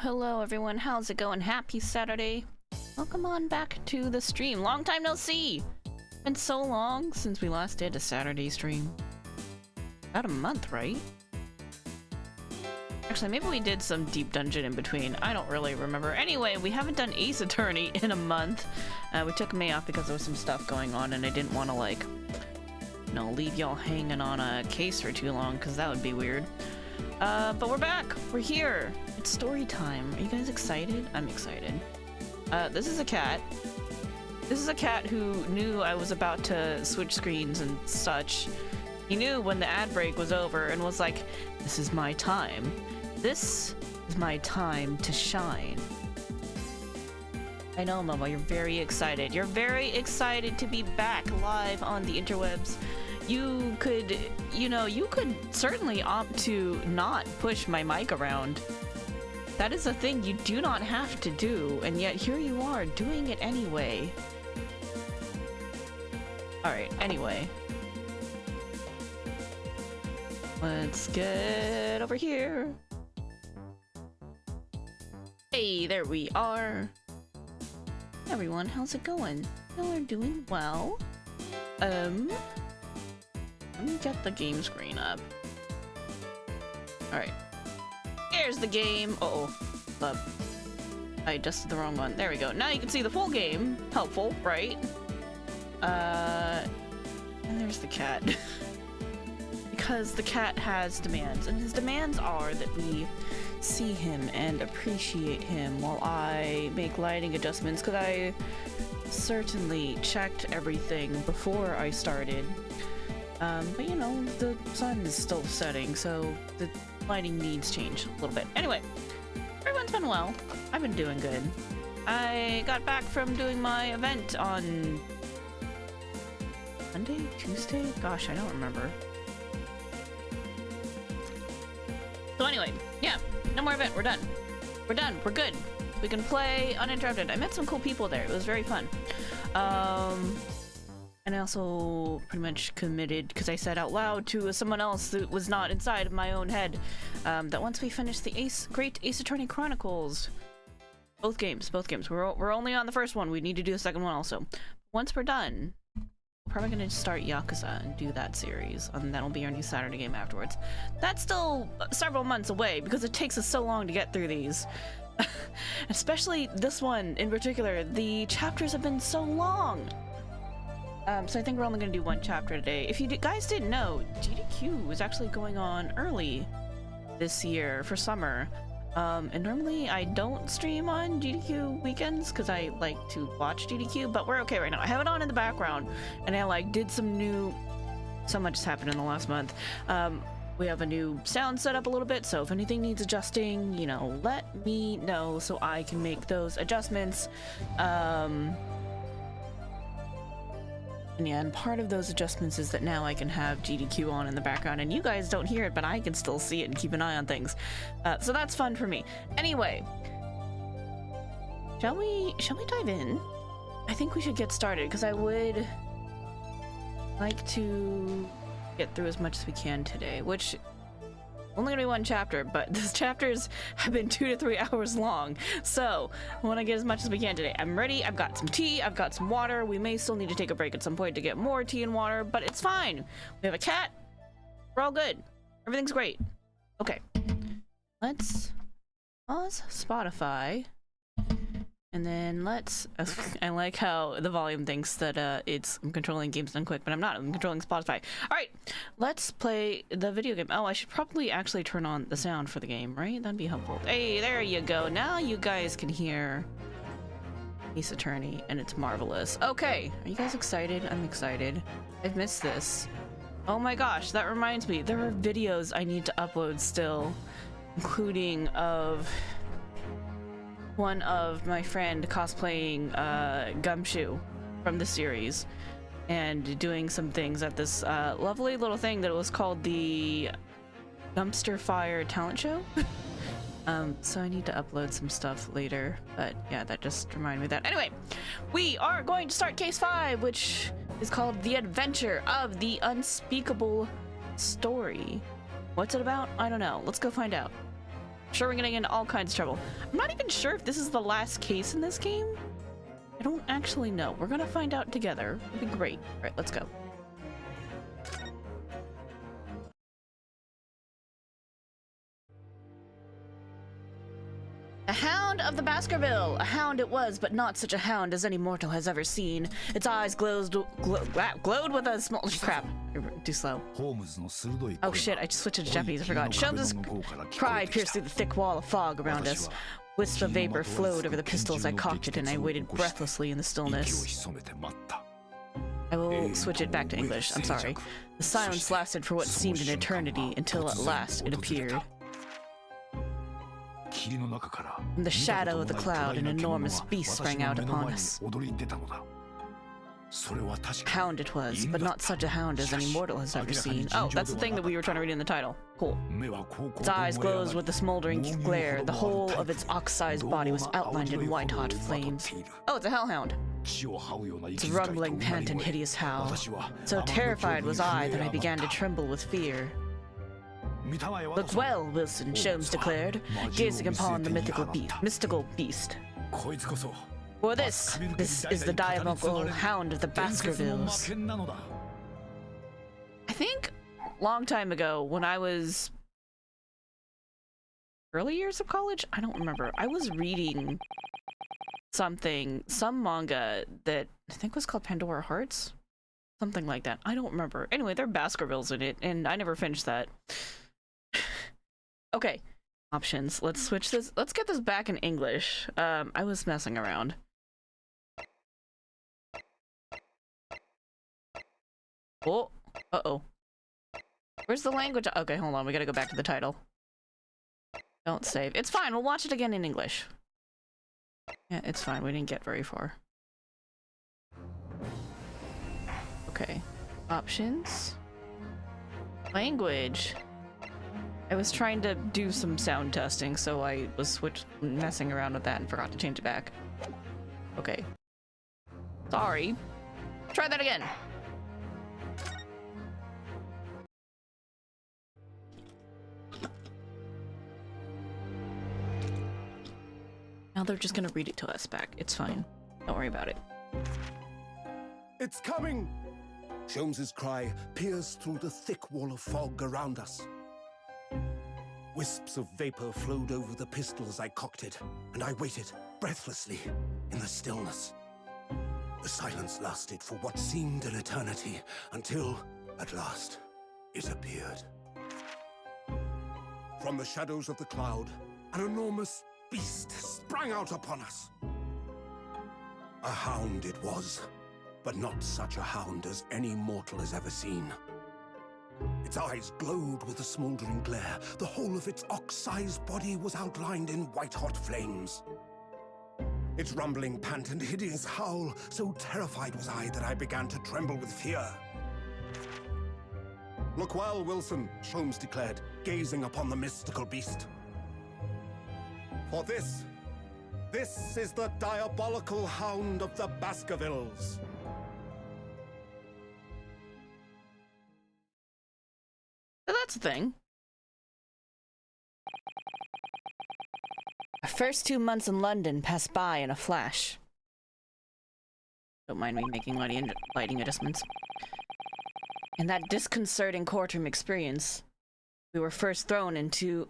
Hello everyone, how's it going? Happy Saturday. Welcome on back to the stream. Long time no see! Been so long since we last did a Saturday stream. About a month, right? Actually, maybe we did some deep dungeon in between. I don't really remember. Anyway, we haven't done Ace Attorney in a month. We took May off because there was some stuff going on and I didn't want to, like, you know, leave y'all hanging on a case for too long because that would be weird. But we're back. We're here. It's story time. Are you guys excited? I'm excited. This is a cat. This is a cat who knew I was about to switch screens and such. He knew when the ad break was over and was like, this is my time. This is my time to shine. I know, Momo, you're very excited. You're very excited to be back live on the interwebs. You could, you know, you could certainly opt to not push my mic around. That is a thing you do not have to do, and yet here you are doing it anyway. Alright, anyway. Let's get over here. Hey, there we are. Hey everyone, how's it going? Y'all are doing well. Let me get the game screen up. Alright. Here's the game. Uh-oh. I adjusted the wrong one. There we go. Now you can see the full game. Helpful, right? And there's the cat. Because the cat has demands, and his demands are that we see him and appreciate him while I make lighting adjustments, because I certainly checked everything before I started. But you know, the sun is still setting, so the lighting needs change a little bit. Anyway, everyone's been well. I've been doing good. I got back from doing my event on Monday? Tuesday? Gosh, I don't remember. So anyway, yeah, no more event. We're done. We're done. We're good. We can play uninterrupted. I met some cool people there. It was very fun. And I also pretty much committed, because I said out loud to someone else that was not inside of my own head, that once we finish the Great Ace Attorney Chronicles, both games, we're only on the first one. We need to do the second one also. Once we're done, we're probably going to start Yakuza and do that series, and that'll be our new Saturday game afterwards. That's still several months away, because it takes us so long to get through these. Especially this one in particular. The chapters have been so long. So I think we're only going to do one chapter today. If you guys didn't know, GDQ is actually going on early this year for summer. And normally I don't stream on GDQ weekends because I like to watch GDQ, but we're okay right now. I have it on in the background, and I like did some new... So much has happened in the last month. We have a new sound set up a little bit, so if anything needs adjusting, you know, let me know so I can make those adjustments. And yeah, and part of those adjustments is that now I can have GDQ on in the background, and you guys don't hear it, but I can still see it and keep an eye on things. So that's fun for me. Anyway, shall we dive in? I think we should get started, because I would like to get through as much as we can today, which only gonna be one chapter, but these chapters have been 2 to 3 hours long, so I want to get as much as we can today. I'm ready. I've got some tea, I've got some water. We may still need to take a break at some point to get more tea and water, but it's fine. We have a cat. We're all good. Everything's great. Okay, let's pause Spotify, and then let's... I like how the volume thinks that I'm controlling games done quick, but I'm not. I'm controlling Spotify. Alright, let's play the video game. Oh, I should probably actually turn on the sound for the game, right? That'd be helpful. Hey, there you go. Now you guys can hear Ace Attorney, and it's marvelous. Okay, are you guys excited? I'm excited. I've missed this. Oh my gosh, that reminds me. There are videos I need to upload still, including of... one of my friend cosplaying Gumshoe from the series and doing some things at this lovely little thing that was called the Dumpster Fire Talent Show. So I need to upload some stuff later, but yeah, that just reminded me of that. Anyway, we are going to start case 5, which is called The Adventure of the Unspeakable Story. What's it about? I don't know. Let's go find out. Sure, we're getting into all kinds of trouble. I'm not even sure if this is the last case in this game. I don't actually know. We're gonna find out together. It'd be great. All right, let's go. The Hound of the Baskerville! A hound it was, but not such a hound as any mortal has ever seen. Its eyes glowed with a small... Crap. Too slow. Oh shit, I just switched to Japanese, I forgot. Sholmes' cry pierced through the thick wall of fog around us. Wisps of vapor flowed over the pistols I cocked it, and I waited breathlessly in the stillness. I will switch it back to English, I'm sorry. The silence lasted for what seemed an eternity, until at last it appeared. From the shadow of the cloud, an enormous beast sprang out upon us. Hound it was, but not such a hound as any mortal has ever seen. Oh, that's the thing that we were trying to read in the title. Cool. Its eyes glowed with a smoldering glare. The whole of its ox-sized body was outlined in white-hot flames. Oh, it's a hellhound. Its rumbling pant and hideous howl. So terrified was I that I began to tremble with fear. Look well, Wilson, Sholmes declared, gazing upon the mystical beast. For this is the diabolical hound of the Baskervilles. I think a long time ago, when I was early years of college, I don't remember, I was reading some manga that I think was called Pandora Hearts? Something like that. I don't remember. Anyway, there are Baskervilles in it, and I never finished that. Okay, options. Let's switch this. Let's get this back in English. I was messing around. Oh, uh-oh. Where's the language? Okay, hold on. We gotta go back to the title. Don't save. It's fine. We'll watch it again in English. Yeah, it's fine. We didn't get very far. Okay. Options. Language. I was trying to do some sound testing, so I was messing around with that and forgot to change it back. Okay. Sorry. Try that again. Now they're just gonna read it to us back. It's fine. Don't worry about it. It's coming! Sholmes' cry pierced through the thick wall of fog around us. Wisps of vapor flowed over the pistols I cocked it, and I waited breathlessly in the stillness. The silence lasted for what seemed an eternity, until, at last, it appeared. From the shadows of the cloud, an enormous beast sprang out upon us. A hound it was, but not such a hound as any mortal has ever seen. Its eyes glowed with a smoldering glare. The whole of its ox-sized body was outlined in white-hot flames. Its rumbling pant and hideous howl, so terrified was I that I began to tremble with fear. Look well, Wilson, Sholmes declared, gazing upon the mystical beast. For this is the diabolical hound of the Baskervilles. That's the thing. Our first 2 months in London passed by in a flash. Don't mind me making lighting adjustments. In that disconcerting courtroom experience, we were first thrown into...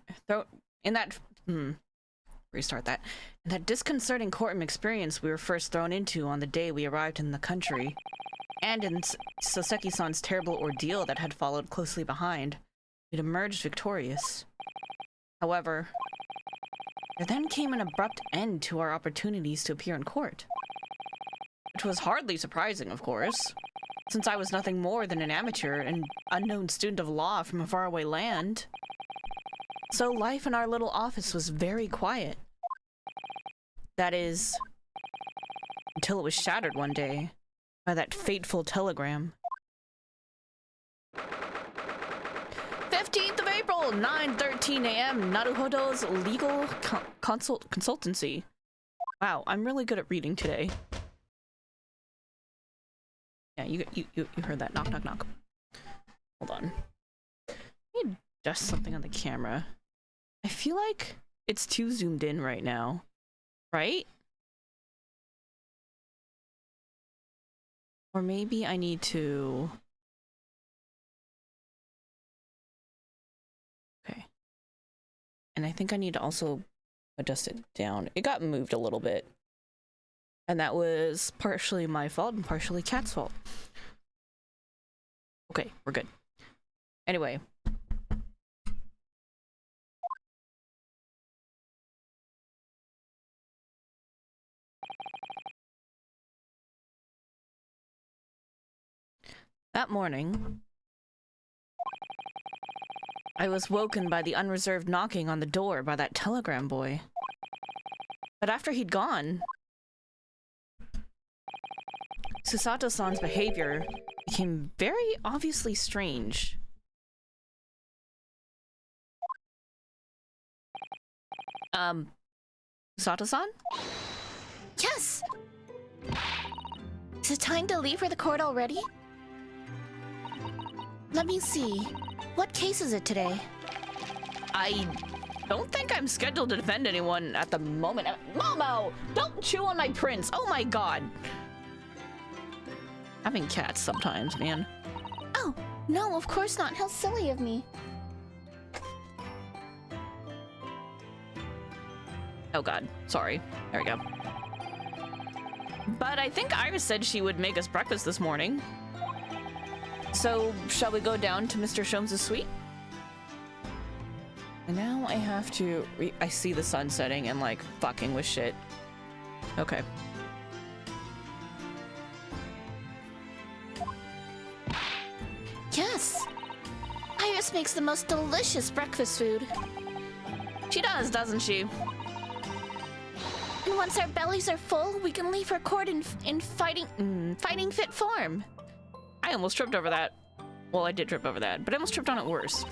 Restart that. In that disconcerting courtroom experience we were first thrown into on the day we arrived in the country, and in Soseki-san's terrible ordeal that had followed closely behind, we'd emerged victorious. However, there then came an abrupt end to our opportunities to appear in court. Which was hardly surprising, of course, since I was nothing more than an amateur and unknown student of law from a faraway land. So life in our little office was very quiet. That is, until it was shattered one day by that fateful telegram. 15th of April, 9:13 a.m. Naruhodo's legal consultancy. Wow, I'm really good at reading today. Yeah, you heard that. Knock, knock, knock. Hold on. Let me adjust something on the camera. I feel like it's too zoomed in right now. Right? Or maybe I need to... Okay. And I think I need to also adjust it down. It got moved a little bit. And that was partially my fault and partially Cat's fault. Okay, we're good. Anyway. That morning, I was woken by the unreserved knocking on the door by that telegram boy. But after he'd gone, Susato-san's behavior became very obviously strange. Susato-san? Yes! Is it time to leave for the court already? Let me see. What case is it today? I don't think I'm scheduled to defend anyone at the moment. Momo! Don't chew on my prints! Oh my god! Having cats sometimes, man. Oh, no, of course not. How silly of me. Oh god, sorry. There we go. But I think Iris said she would make us breakfast this morning. So, shall we go down to Mr. Sholmes' suite? And now I have to... I see the sun setting and, like, fucking with shit. Okay. Yes! Iris makes the most delicious breakfast food. She does, doesn't she? And once our bellies are full, we can leave for court in fighting fit form. I almost tripped over that. Well, I did trip over that, but I almost tripped on it worse.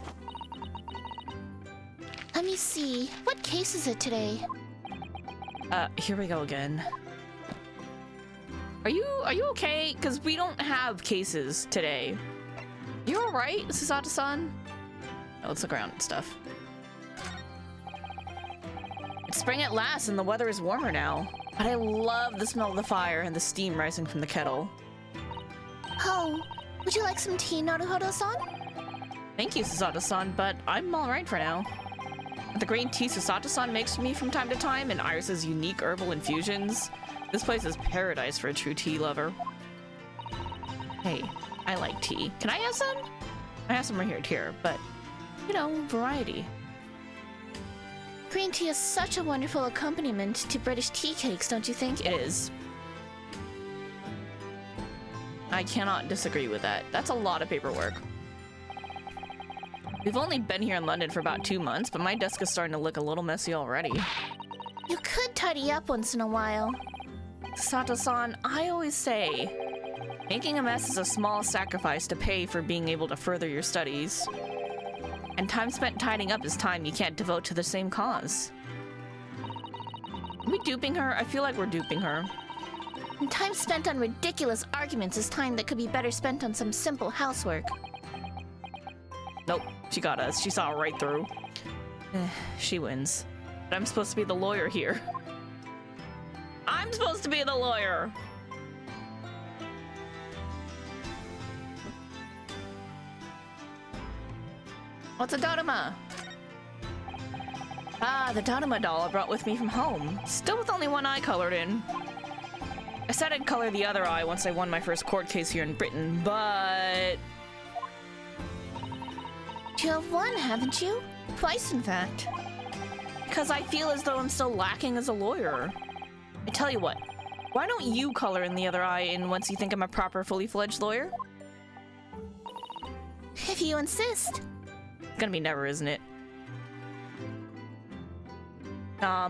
Let me see. What case is it today? Here we go again. Are you okay? Because we don't have cases today. You alright, Susato-san? Oh, let's look around and stuff. It's spring at last and the weather is warmer now. But I love the smell of the fire and the steam rising from the kettle. Oh, would you like some tea, Naruhodo-san? Thank you, Susato-san, but I'm alright for now. The green tea Susato-san makes for me from time to time and Iris's unique herbal infusions. This place is paradise for a true tea lover. Hey, I like tea. Can I have some? I have some right here, but, you know, variety. Green tea is such a wonderful accompaniment to British tea cakes, don't you think? It is. I cannot disagree with that. That's a lot of paperwork. We've only been here in London for about 2 months, but my desk is starting to look a little messy already. You could tidy up once in a while. Sato-san, I always say, making a mess is a small sacrifice to pay for being able to further your studies. And time spent tidying up is time you can't devote to the same cause. Are we duping her? I feel like we're duping her. And time spent on ridiculous arguments is time that could be better spent on some simple housework. Nope, she got us. She saw right through. She wins. But I'm supposed to be the lawyer here. I'm supposed to be the lawyer! What's a Dodoma? Ah, the Dodoma doll I brought with me from home. Still with only one eye colored in. I said I'd color the other eye once I won my first court case here in Britain, but... You have one, haven't you? Twice, in fact. Because I feel as though I'm still lacking as a lawyer. I tell you what, why don't you color in the other eye in once you think I'm a proper, fully fledged lawyer? If you insist. It's gonna be never, isn't it?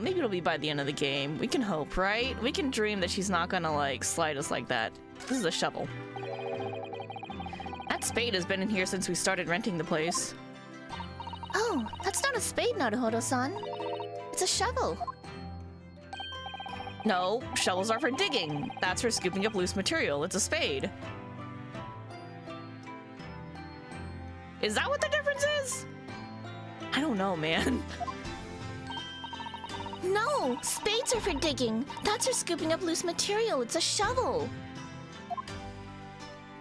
Maybe it'll be by the end of the game. We can hope, right? We can dream that she's not gonna, like, slide us like that. This is a shovel. That spade has been in here since we started renting the place. Oh, that's not a spade, Naruhodo-san. It's a shovel. No, shovels are for digging. That's for scooping up loose material. It's a spade. Is that what the difference is? I don't know, man. No, spades are for digging. That's for scooping up loose material. It's a shovel.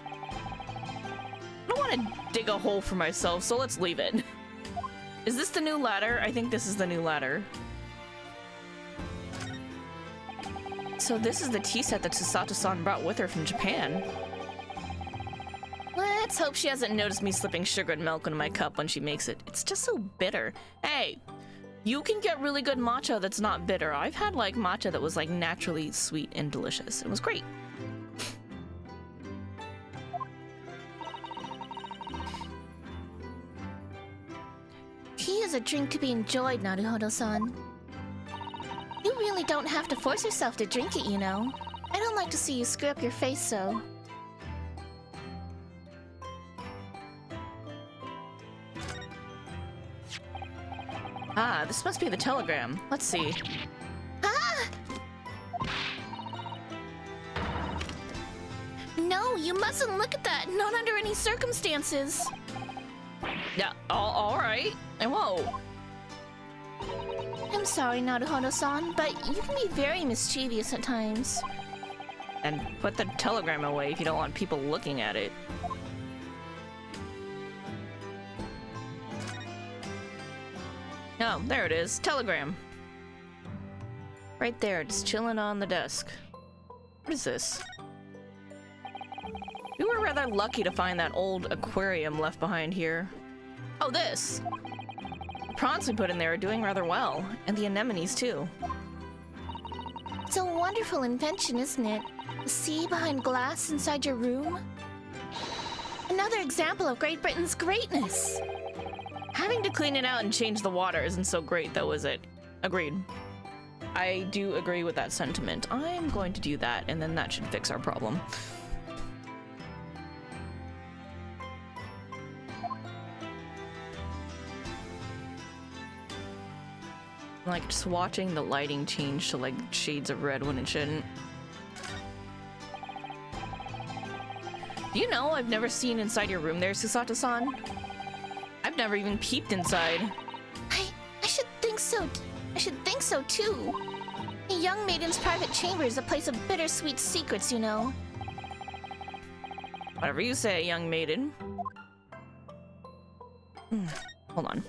I don't want to dig a hole for myself, so let's leave it. Is this the new ladder? I think this is the new ladder. So this is the tea set that Susato-san brought with her from Japan. Let's hope she hasn't noticed me slipping sugar and milk into my cup when she makes it. It's just so bitter. Hey, you can get really good matcha that's not bitter. I've had like matcha that was like naturally sweet and delicious. It was great. Tea is a drink to be enjoyed, Naruhodo-san. You really don't have to force yourself to drink it, you know. I don't like to see you screw up your face so. Ah, this must be the telegram. Let's see. Ah! No, you mustn't look at that. Not under any circumstances. Yeah, all right. I won't. I'm sorry, Naruhodo-san, but you can be very mischievous at times. And put the telegram away if you don't want people looking at it. Oh, there it is. Telegram. Right there, just chilling on the desk. What is this? We were rather lucky to find that old aquarium left behind here. Oh, this! The prawns we put in there are doing rather well, and the anemones too. It's a wonderful invention, isn't it? The sea behind glass inside your room. Another example of Great Britain's greatness. Having to clean it out and change the water isn't so great, though, is it? Agreed. I do agree with that sentiment. I'm going to do that, and then that should fix our problem. Like, just watching the lighting change to, like, shades of red when it shouldn't. Do you know I've never seen inside your room there, Susato-san? I've never even peeped inside. I should think so. I should think so, too. A young maiden's private chamber is a place of bittersweet secrets, you know. Whatever you say, young maiden. Hold on.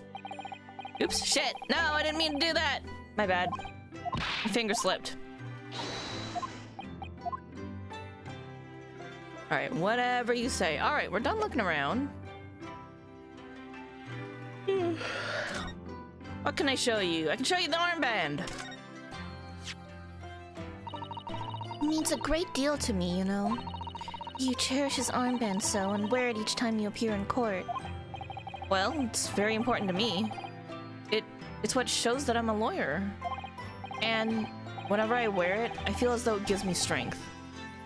Oops, shit! No, I didn't mean to do that! My bad. My finger slipped. Alright, whatever you say. Alright, we're done looking around. What can I show you? I can show you the armband! It means a great deal to me, you know. You cherish his armband so and wear it each time you appear in court. Well, it's very important to me. It's what shows that I'm a lawyer. And whenever I wear it, I feel as though it gives me strength.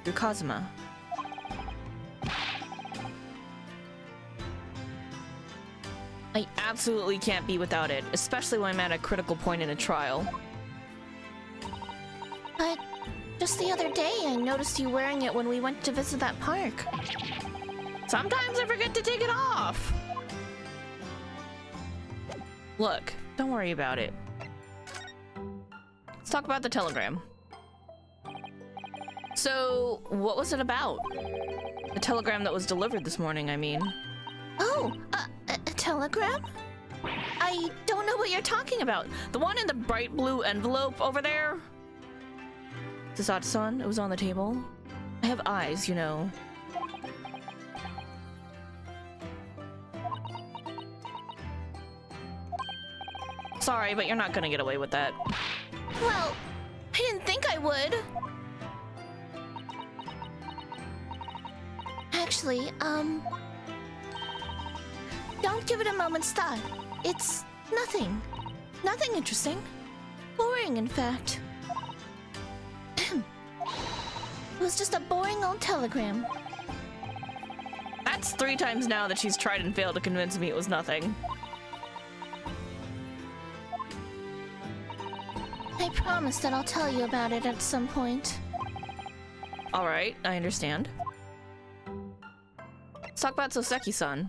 Through Kazuma. I absolutely can't be without it, especially when I'm at a critical point in a trial. But just the other day, I noticed you wearing it when we went to visit that park. Sometimes I forget to take it off! Look, don't worry about it. Let's talk about the telegram. So, what was it about? The telegram that was delivered this morning, I mean. Oh, a telegram? I don't know what you're talking about. The one in the bright blue envelope over there? Susato-san, it was on the table. I have eyes, you know. Sorry, but you're not gonna get away with that. Well, I didn't think I would. Actually, don't give it a moment's thought. It's nothing. Nothing interesting. Boring, in fact. It was just a boring old telegram. That's 3 times now that she's tried and failed to convince me it was nothing. I promise that I'll tell you about it at some point. Alright, I understand. Let's talk about Soseki-san.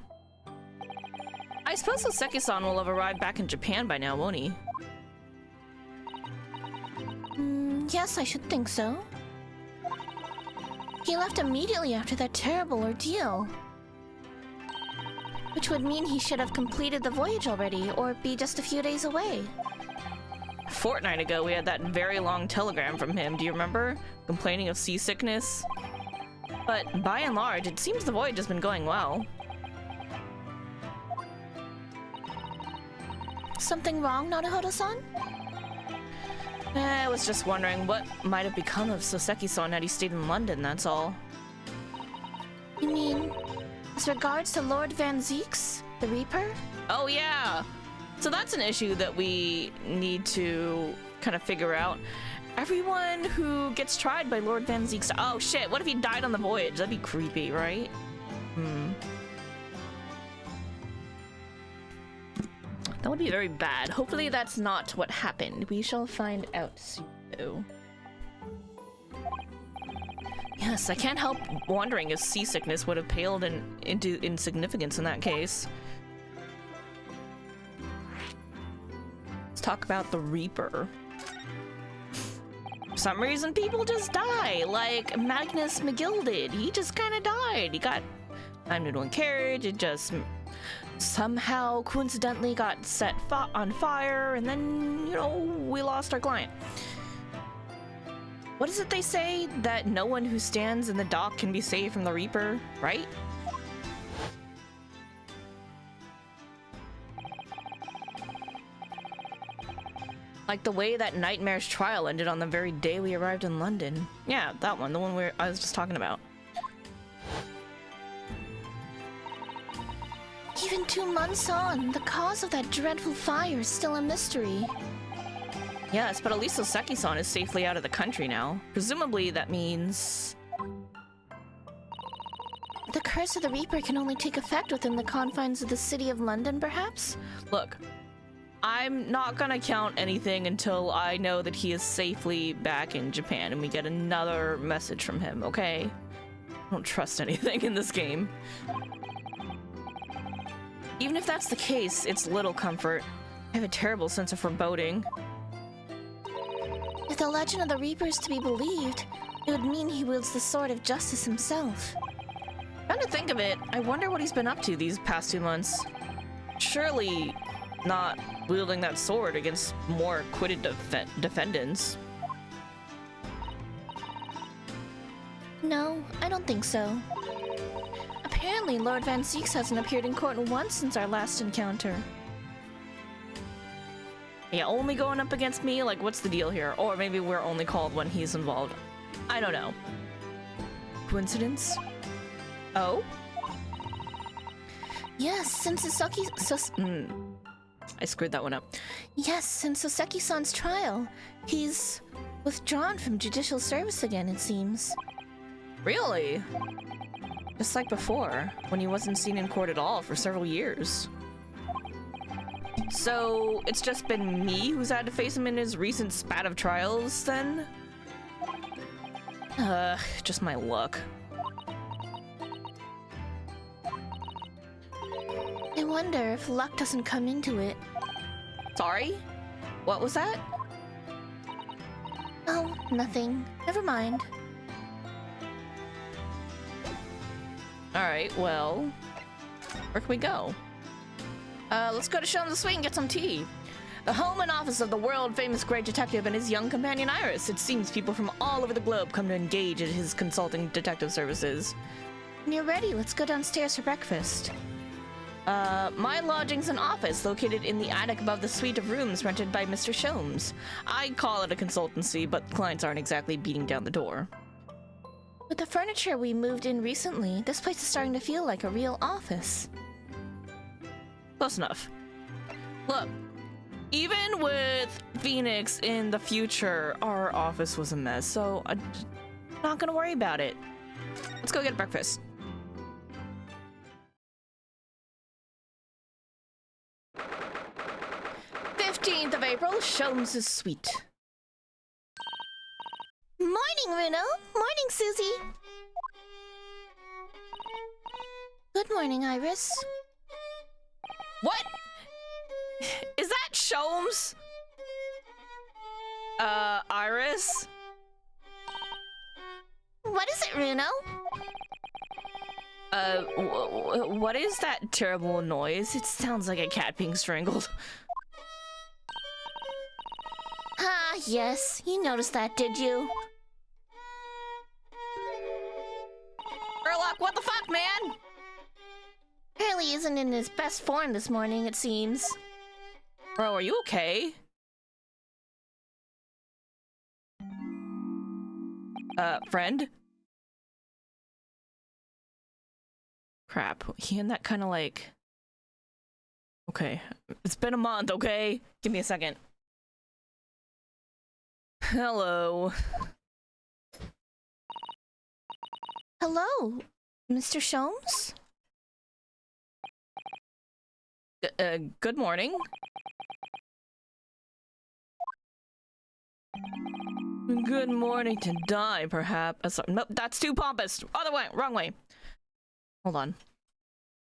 I suppose Soseki-san will have arrived back in Japan by now, won't he? Yes, I should think so. He left immediately after that terrible ordeal. Which would mean he should have completed the voyage already, or be just a few days away. fortnight ago, we had that very long telegram from him. Do you remember? Complaining of seasickness. But by and large, it seems the voyage has been going well. Something wrong, Naruhodo-san? I was just wondering what might have become of Soseki-san had he stayed in London, that's all. You mean, as regards to Lord Van Zeeks, the Reaper? Oh yeah! So that's an issue that we need to kind of figure out. Everyone who gets tried by Lord Van Zeeks... Oh shit, what if he died on the voyage? That'd be creepy, right? That would be very bad. Hopefully that's not what happened. We shall find out soon, though. Yes, I can't help wondering if seasickness would have paled into insignificance in that case. Let's talk about the Reaper. For some reason, people just die, like Magnus McGill did. He just kind of died. He got climbed into a carriage. It just somehow coincidentally got set on fire, and then, you know, we lost our client. What is it they say? That no one who stands in the dock can be saved from the Reaper, right? Like the way that Nightmare's trial ended on the very day we arrived in London. Yeah, that one, the one where I was just talking about. Even 2 months on, the cause of that dreadful fire is still a mystery. Yes, but at least Soseki-san is safely out of the country now. Presumably that means... The curse of the Reaper can only take effect within the confines of the city of London, perhaps? Look, I'm not gonna count anything until I know that he is safely back in Japan and we get another message from him, okay? I don't trust anything in this game. Even if that's the case, it's little comfort. I have a terrible sense of foreboding. If the legend of the Reaper is to be believed, it would mean he wields the sword of justice himself. Come to think of it, I wonder what he's been up to these past 2 months. Surely not wielding that sword against more acquitted defendants. No, I don't think so. Apparently, Lord Van Zeeks hasn't appeared in court once since our last encounter. Yeah, only going up against me? Like, what's the deal here? Or maybe we're only called when he's involved. I don't know. Coincidence? Oh? Yes, since I screwed that one up. Yes, since Soseki-san's trial, he's withdrawn from judicial service again, it seems. Really? Just like before, when he wasn't seen in court at all for several years. So, it's just been me who's had to face him in his recent spat of trials, then? Just my luck. I wonder if luck doesn't come into it. Sorry? What was that? Oh, nothing. Never mind. Alright, well... Where can we go? Let's go to Shelm's Suite and get some tea. The home and office of the world-famous great detective and his young companion Iris. It seems people from all over the globe come to engage in his consulting detective services. When you're ready, let's go downstairs for breakfast. My lodging's an office located in the attic above the suite of rooms rented by Mr. Sholmes. I call it a consultancy, but clients aren't exactly beating down the door. With the furniture we moved in recently, this place is starting to feel like a real office. Close enough. Look, even with Phoenix in the future, our office was a mess, so I'm not gonna worry about it. Let's go get breakfast. April, Sholmes' suite. Morning, Runo. Morning, Susie. Good morning, Iris. What? Is that Sholmes? Iris? What is it, Runo? What is that terrible noise? It sounds like a cat being strangled. yes. You noticed that, did you? Sherlock, what the fuck, man? Apparently isn't in his best form this morning, it seems. Bro, are you okay? Friend? Crap. He and that kind of like... Okay. It's been a month, okay? Give me a second. Hello. Hello, Mr. Sholmes? Good morning. Good morning to die, perhaps. Nope, that's too pompous. Other way, wrong way. Hold on.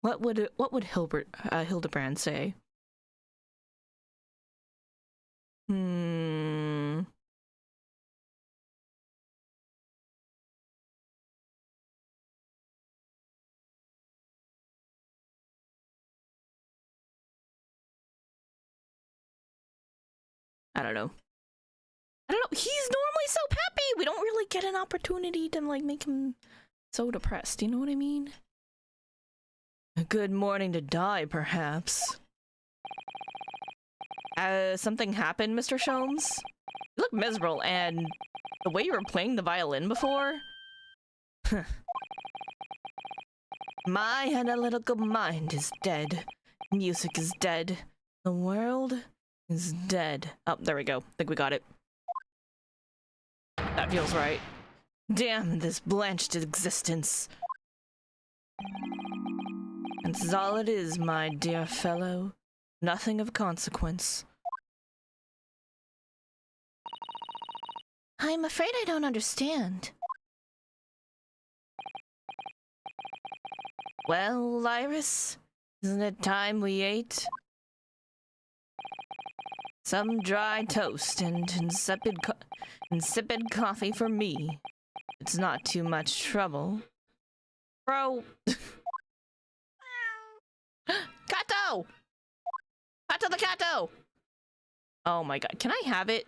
What would Hildebrand say? I don't know. He's normally so peppy. We don't really get an opportunity to like make him so depressed. You know what I mean? A good morning to die, perhaps. Something happened, Mr. Sholmes? You look miserable, and the way you were playing the violin before? My analytical mind is dead. Music is dead. The world is dead. Oh, there we go. Think we got it. That feels right. Damn this blanched existence. And this is all it is, my dear fellow. Nothing of consequence. I'm afraid I don't understand. Well, Iris, isn't it time we ate? Some dry toast and insipid coffee for me. It's not too much trouble. Bro! Kato! Kato the Kato! Oh my god, can I have it?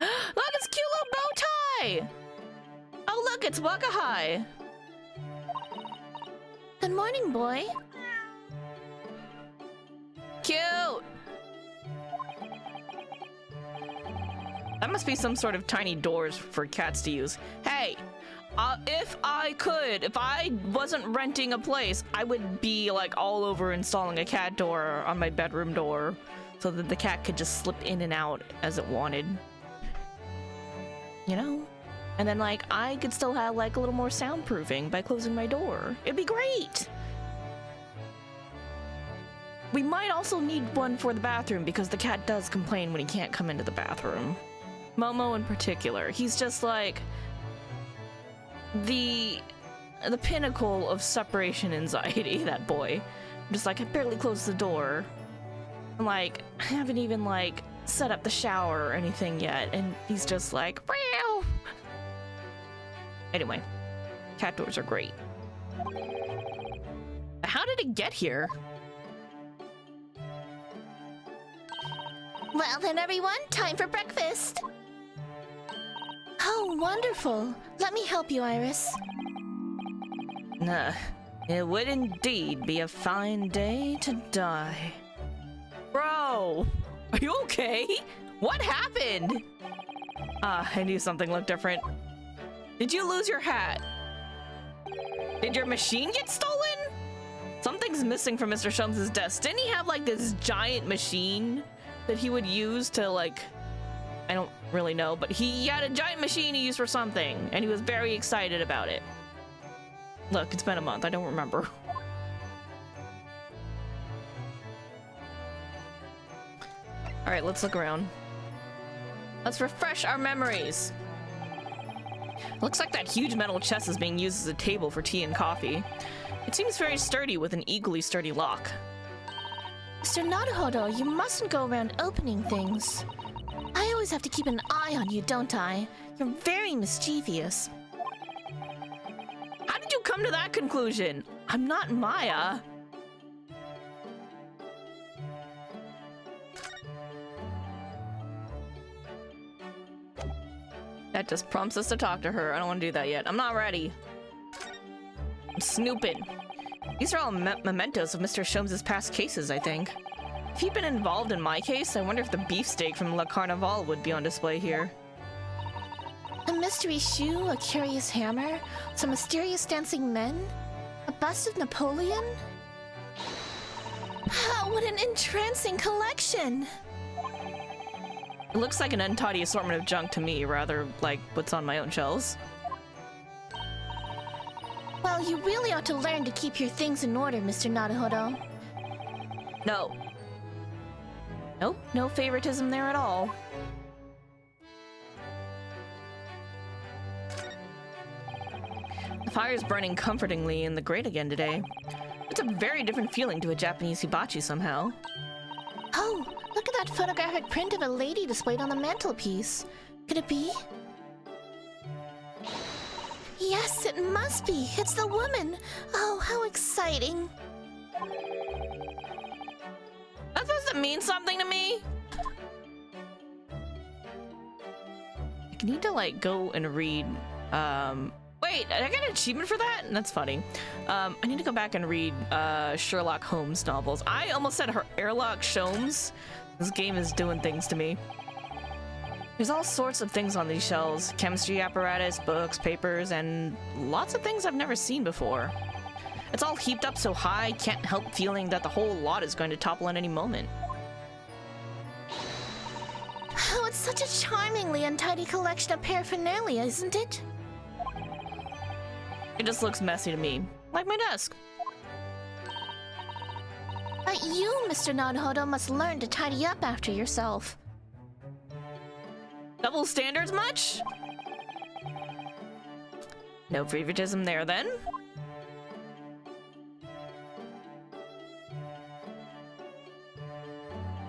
Look, it's a cute little bow tie! Oh look, it's Wakahai! Good morning, boy. Cute! That must be some sort of tiny doors for cats to use. Hey! If I wasn't renting a place, I would be like all over installing a cat door on my bedroom door so that the cat could just slip in and out as it wanted. You know? And then like I could still have like a little more soundproofing by closing my door. It'd be great! We might also need one for the bathroom because the cat does complain when he can't come into the bathroom. Momo in particular. He's just like the pinnacle of separation anxiety, that boy. I'm just like, I barely closed the door. I'm like, I haven't even like set up the shower or anything yet, and he's just like, meow. Anyway, cat doors are great. How did it get here? Well then, everyone, time for breakfast. Oh, wonderful. Let me help you, Iris. Nah, it would indeed be a fine day to die. Bro, are you okay? What happened? I knew something looked different. Did you lose your hat? Did your machine get stolen? Something's missing from Mr. Sholmes' desk. Didn't he have like this giant machine that he would use to like, I don't really know, but he had a giant machine he used for something, and he was very excited about it. Look, it's been a month, I don't remember. Alright, let's look around. Let's refresh our memories. Looks like that huge metal chest is being used as a table for tea and coffee. It seems very sturdy with an equally sturdy lock. Mr. Naruhodo, you mustn't go around opening things. I always have to keep an eye on you, don't I? You're very mischievous. How did you come to that conclusion? I'm not Maya. That just prompts us to talk to her. I don't want to do that yet. I'm not ready. I'm snooping. These are all mementos of Mr. Sholmes' past cases, I think. If he'd been involved in my case, I wonder if the beefsteak from Le Carnaval would be on display here. A mystery shoe, a curious hammer, some mysterious dancing men, a bust of Napoleon? What an entrancing collection! It looks like an untidy assortment of junk to me, rather like what's on my own shelves. Well, you really ought to learn to keep your things in order, Mr. Naruhodo. No. Nope, no favoritism there at all. The fire's burning comfortingly in the grate again today. It's a very different feeling to a Japanese hibachi somehow. Oh, look at that photographic print of a lady displayed on the mantelpiece. Could it be? Yes, it must be. It's the woman. Oh, how exciting. That's supposed to mean something to me? I need to, like, go and read, wait, I got an achievement for that? That's funny. I need to go back and read, Sherlock Holmes novels. I almost said her Sherlock Sholmes. This game is doing things to me. There's all sorts of things on these shelves. Chemistry apparatus, books, papers, and lots of things I've never seen before. It's all heaped up so high, can't help feeling that the whole lot is going to topple at any moment. Oh, it's such a charmingly untidy collection of paraphernalia, isn't it? It just looks messy to me, like my desk. But you, Mr. Naruhodo, must learn to tidy up after yourself. Double standards much? No favoritism there then.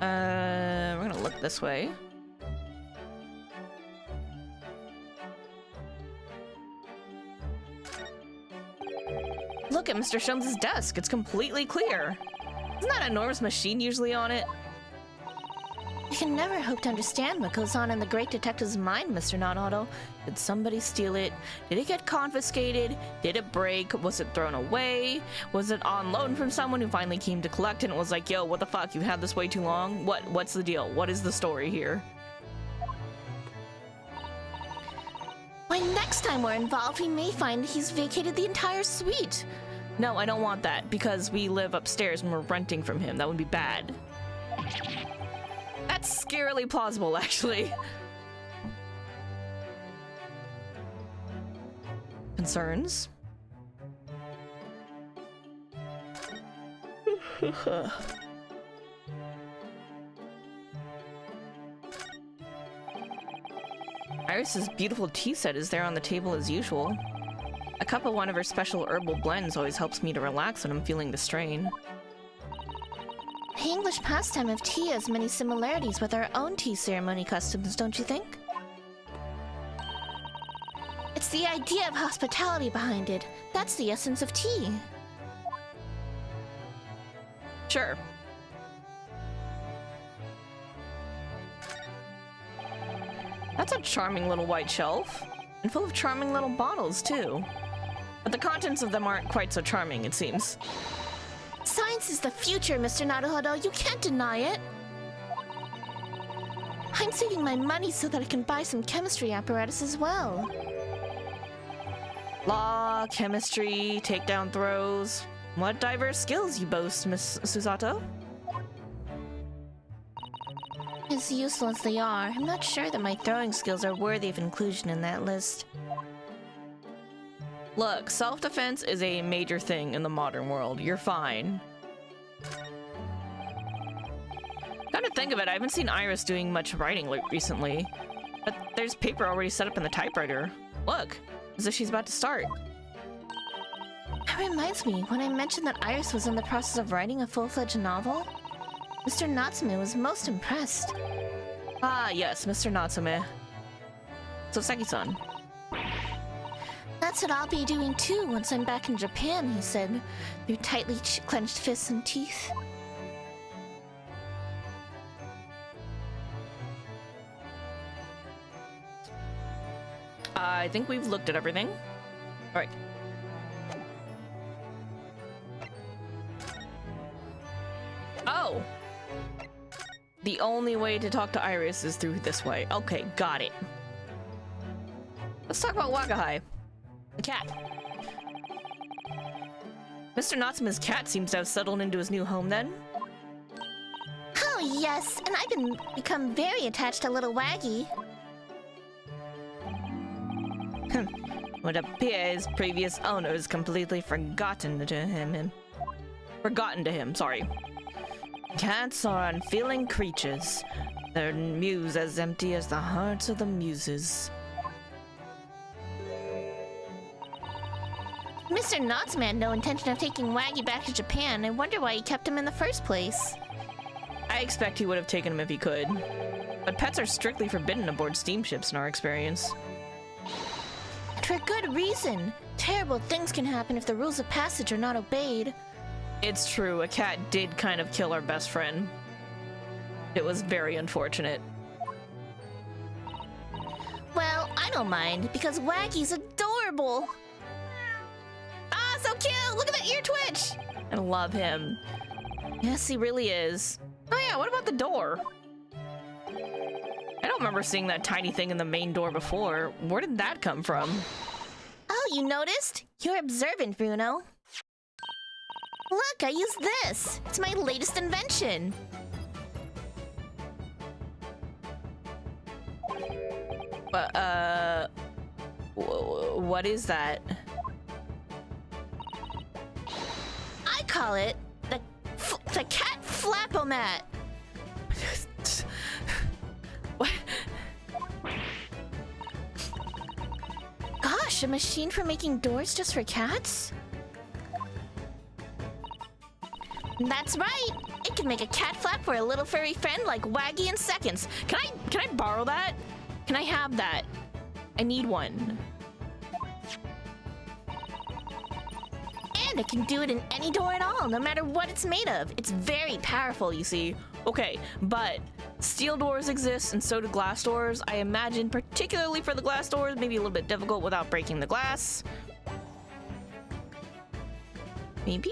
We're gonna look this way. Look at Mr. Sholmes' desk. It's completely clear. Isn't that enormous machine usually on it? I can never hope to understand what goes on in the great detective's mind, Mr. Naruhodo. Did somebody steal it? Did it get confiscated? Did it break? Was it thrown away? Was it on loan from someone who finally came to collect it and was like, yo, what the fuck? You've had this way too long? What's the deal? What is the story here? Why, next time we're involved, we may find he's vacated the entire suite. No, I don't want that, because we live upstairs and we're renting from him. That would be bad. That's scarily plausible, actually. Concerns? Iris's beautiful tea set is there on the table as usual. A cup of one of her special herbal blends always helps me to relax when I'm feeling the strain. The English pastime of tea has many similarities with our own tea ceremony customs, don't you think? It's the idea of hospitality behind it. That's the essence of tea. Sure. That's a charming little white shelf, and full of charming little bottles, too. But the contents of them aren't quite so charming, it seems. Science is the future, Mr. Naruhodo. You can't deny it. I'm saving my money so that I can buy some chemistry apparatus as well. Law, chemistry, takedown throws. What diverse skills you boast, Miss Susato? As useful as they are, I'm not sure that my throwing skills are worthy of inclusion in that list. Look, self-defense is a major thing in the modern world. You're fine. Come to think of it, I haven't seen Iris doing much writing recently. But there's paper already set up in the typewriter. Look, as if she's about to start. That reminds me, when I mentioned that Iris was in the process of writing a full-fledged novel, Mr. Natsume was most impressed. Ah, yes, Mr. Natsume. Soseki-san. That's what I'll be doing too once I'm back in Japan, he said, through tightly clenched fists and teeth. I think we've looked at everything. All right. Oh! The only way to talk to Iris is through this way. Okay, got it. Let's talk about Wakahai. The cat. Mr. Natsuma's cat seems to have settled into his new home then. Oh, yes, and I've become very attached to little Waggy. Would appear his previous owners completely forgotten to him. Sorry. Cats are unfeeling creatures. Their muse as empty as the hearts of the muses. Mr. Natsuma had no intention of taking Waggy back to Japan. I wonder why he kept him in the first place. I expect he would have taken him if he could. But pets are strictly forbidden aboard steamships in our experience. And for good reason. Terrible things can happen if the rules of passage are not obeyed. It's true, a cat did kind of kill our best friend. It was very unfortunate. Well, I don't mind, because Waggy's adorable. Ah, so cute! Look at that ear twitch! I love him. Yes, he really is. Oh yeah, what about the door? I don't remember seeing that tiny thing in the main door before. Where did that come from? Oh, you noticed? You're observant, Bruno. Look, I use this. It's my latest invention. What is that? I call it the cat flapomat. What? Gosh, a machine for making doors just for cats? That's right. It can make a cat flap for a little furry friend like Waggy in seconds. Can I borrow that? Can I have that? I need one. And it can do it in any door at all, no matter what it's made of. It's very powerful, you see. Okay, but steel doors exist and so do glass doors. I imagine particularly for the glass doors, maybe a little bit difficult without breaking the glass. Maybe?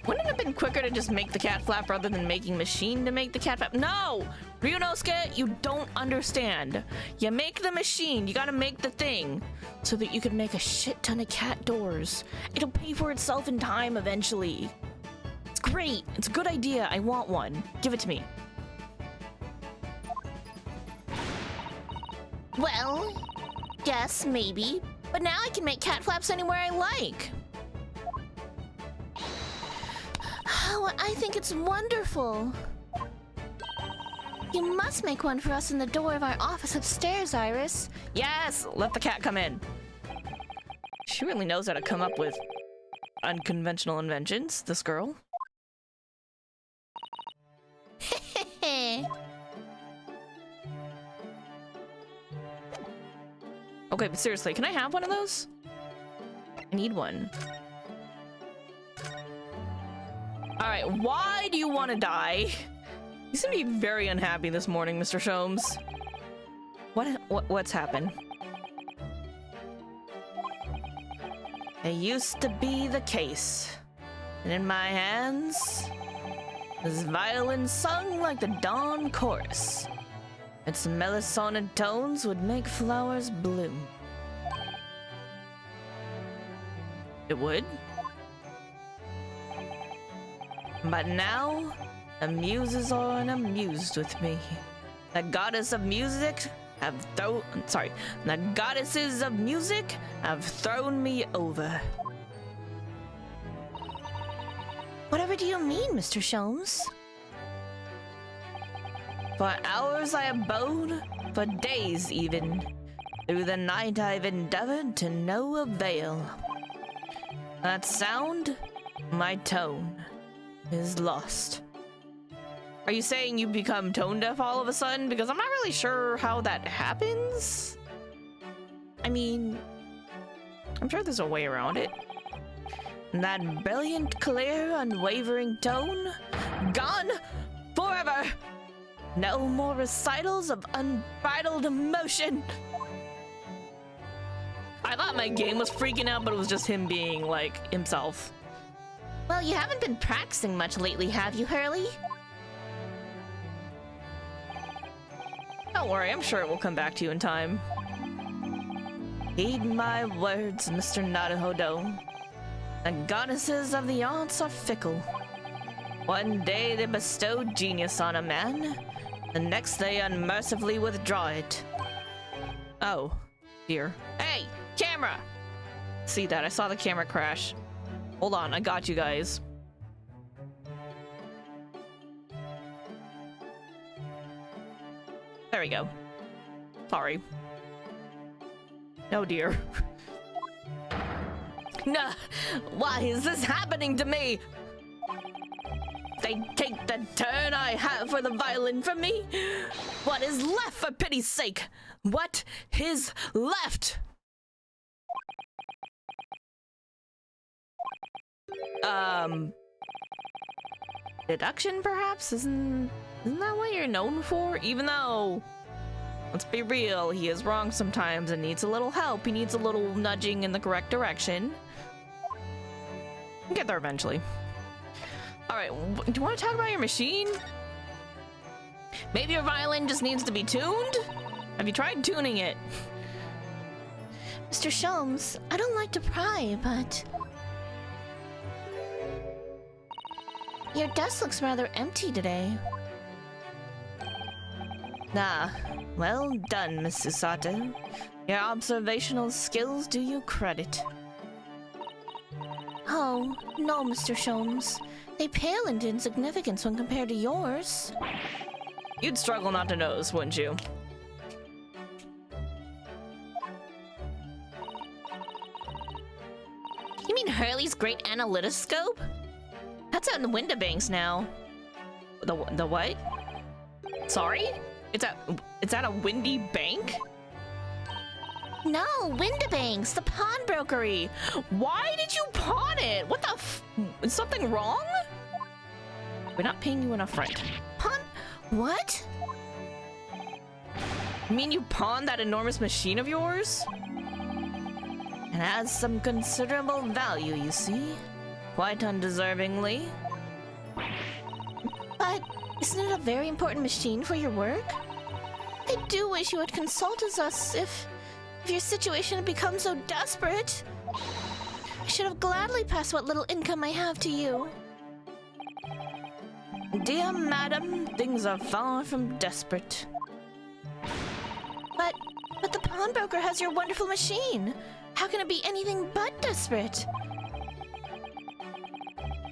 Wouldn't it have been quicker to just make the cat flap rather than making machine to make the cat flap? No! Ryunosuke, you don't understand. You make the machine, you gotta make the thing, so that you can make a shit ton of cat doors. It'll pay for itself in time eventually. It's great, it's a good idea, I want one. Give it to me. Well, yes, maybe. But now I can make cat flaps anywhere I like. Oh, I think it's wonderful. You must make one for us in the door of our office upstairs, Iris. Yes, let the cat come in. She really knows how to come up with unconventional inventions, this girl. Okay, but seriously, can I have one of those? I need one. Alright, why do you want to die? You seem to be very unhappy this morning, Mr. Sholmes. What's happened? It used to be the case. And in my hands, this violin sung like the dawn chorus. Its melodic tones would make flowers bloom. It would? But now, the muses are unamused with me. The goddess of music have the goddesses of music have thrown me over. Whatever do you mean, Mr. Sholmes? For hours I abode, for days even. Through the night I've endeavored to no avail. That sound, my tone, is lost. Are you saying you become tone deaf all of a sudden? Because I'm not really sure how that happens. I mean, I'm sure there's a way around it. That brilliant, clear, unwavering tone, gone forever. No more recitals of unbridled emotion. I thought my game was freaking out, but it was just him being, like, himself. Well, you haven't been practicing much lately, have you, Hurley? Don't worry, I'm sure it will come back to you in time. Heed my words, Mr. Naruhodo. The goddesses of the arts are fickle. One day they bestow genius on a man, the next they unmercifully withdraw it. Oh, dear. Hey, camera! See that? I saw the camera crash. Hold on, I got you guys. There we go. Sorry. Oh dear. Nah, why is this happening to me? They take the turn I have for the violin from me? What is left, for pity's sake? What is left? Deduction, perhaps? Isn't that what you're known for? Even though, let's be real, he is wrong sometimes and needs a little help. He needs a little nudging in the correct direction. We'll get there eventually. Alright, do you want to talk about your machine? Maybe your violin just needs to be tuned? Have you tried tuning it? Mr. Sholmes, I don't like to pry, but... your desk looks rather empty today. Ah, well done, Miss Susato. Your observational skills do you credit. Oh, no, Mr. Sholmes. They pale into insignificance when compared to yours. You'd struggle not to notice, wouldn't you? You mean Hurley's great analytoscope? That's out in the Windabanks now. The what? Sorry? It's at a windy bank? No, Windabanks, the pawnbrokery. Why did you pawn it? What the is something wrong? We're not paying you enough rent. Pawn? What? You mean you pawned that enormous machine of yours? It has some considerable value, you see. Quite undeservingly. But isn't it a very important machine for your work? I do wish you had consulted us if your situation had become so desperate. I should have gladly passed what little income I have to you. Dear madam, things are far from desperate. But the pawnbroker has your wonderful machine. How can it be anything but desperate?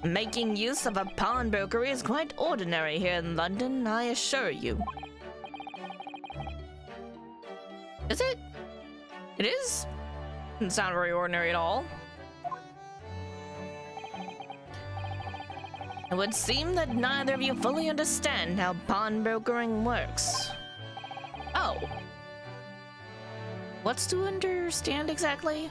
Making use of a pawnbrokery is quite ordinary here in London, I assure you. Is it? It is? Doesn't sound very ordinary at all. It would seem that neither of you fully understand how pawnbrokering works. Oh. What's to understand exactly?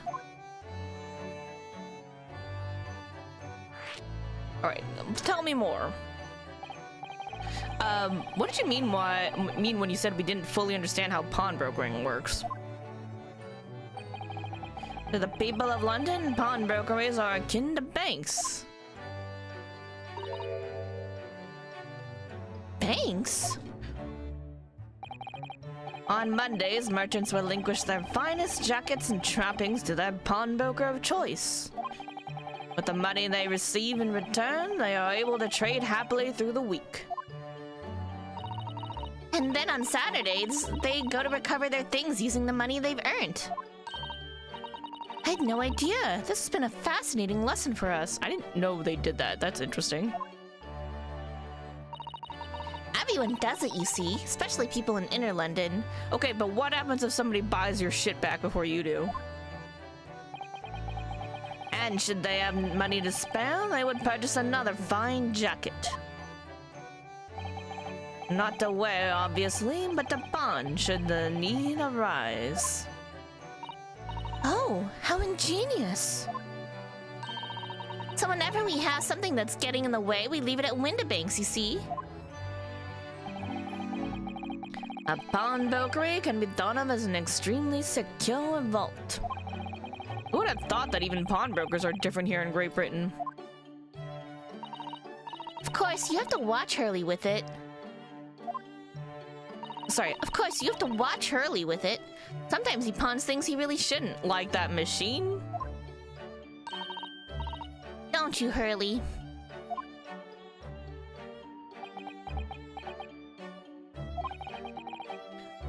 Alright, tell me more. What did you mean when you said we didn't fully understand how pawnbrokering works? To the people of London, pawnbrokeries are akin to banks. Banks? On Mondays, merchants relinquish their finest jackets and trappings to their pawnbroker of choice. With the money they receive in return, they are able to trade happily through the week. And then on Saturdays, they go to recover their things using the money they've earned. I had no idea. This has been a fascinating lesson for us. I didn't know they did that. That's interesting. Everyone does it, you see, especially people in inner London. Okay, but what happens if somebody buys your shit back before you do? And should they have money to spare, they would purchase another fine jacket. Not to wear, obviously, but to pawn should the need arise. Oh, how ingenious. So whenever we have something that's getting in the way, we leave it at Windabanks, you see? A pawnbrokery can be thought of as an extremely secure vault. Who would have thought that even pawnbrokers are different here in Great Britain? Of course, you have to watch Hurley with it. Sorry, Of course, you have to watch Hurley with it. Sometimes he pawns things he really shouldn't. like that machine? Don't you, Hurley?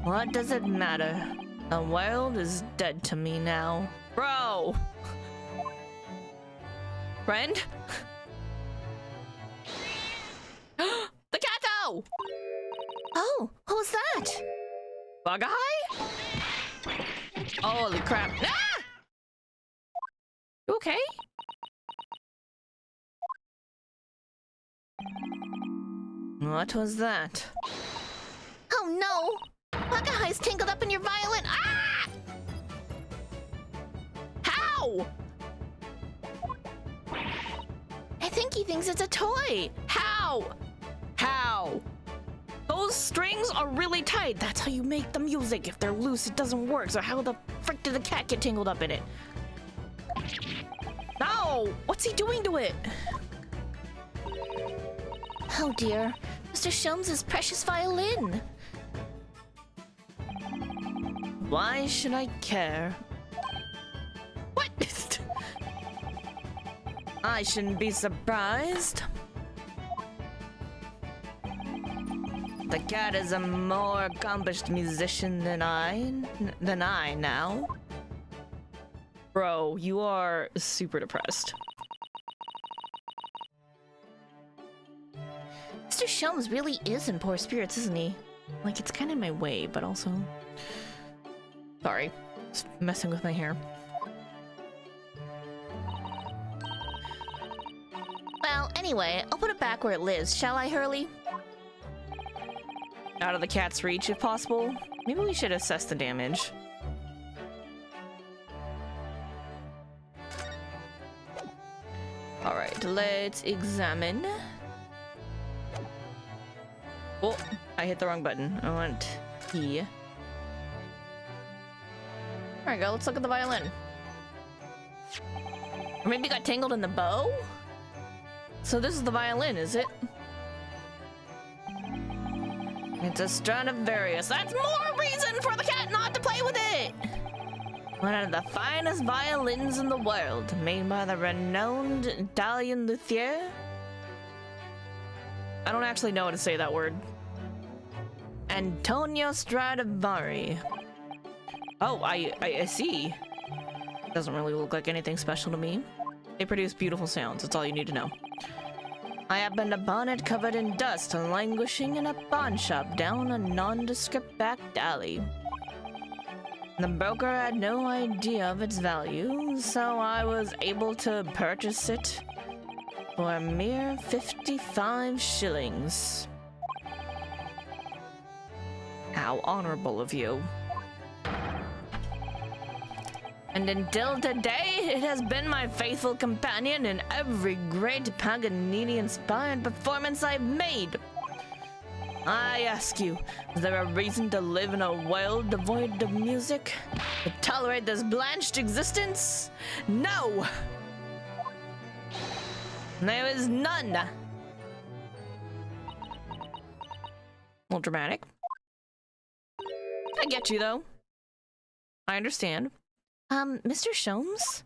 What does it matter? The world is dead to me now. Bro! Friend? The Kato! Oh, who's that? Bug eye? Holy crap. Ah! You okay? What was that? Oh no! Wakahai's tangled up in your violin. Ah! How? I think he thinks it's a toy. How? How? Those strings are really tight. That's how you make the music. If they're loose, it doesn't work. So how the frick did the cat get tangled up in it? No! What's he doing to it? Oh dear, Mr. Sholmes' precious violin. Why should I care? What? I shouldn't be surprised. The cat is a more accomplished musician than I now. Bro, you are super depressed. Mr. Sholmes really is in poor spirits, isn't he? Like, it's kind of my way, but also... Sorry. Just messing with my hair. Well, anyway, I'll put it back where it lives, shall I, Hurley? Out of the cat's reach, if possible. Maybe we should assess the damage. Alright, let's examine. Oh, I hit the wrong button. I want E. Alright, go. Let's look at the violin. Or maybe it got tangled in the bow? So this is the violin, is it? It's a Stradivarius. That's more reason for the cat not to play with it! One of the finest violins in the world, made by the renowned Italian luthier. I don't actually know how to say that word. Antonio Stradivari. Oh, I see. Doesn't really look like anything special to me. They produce beautiful sounds, that's all you need to know. I happened upon it covered in dust, languishing in a pawn shop down a nondescript back alley. The broker had no idea of its value, so I was able to purchase it for a mere 55 shillings. How honorable of you. And until today, it has been my faithful companion in every great Paganini-inspired performance I've made. I ask you, is there a reason to live in a world devoid of music? To tolerate this blanched existence? No! There is none! A little dramatic. I get you, though. I understand. Mr. Sholmes?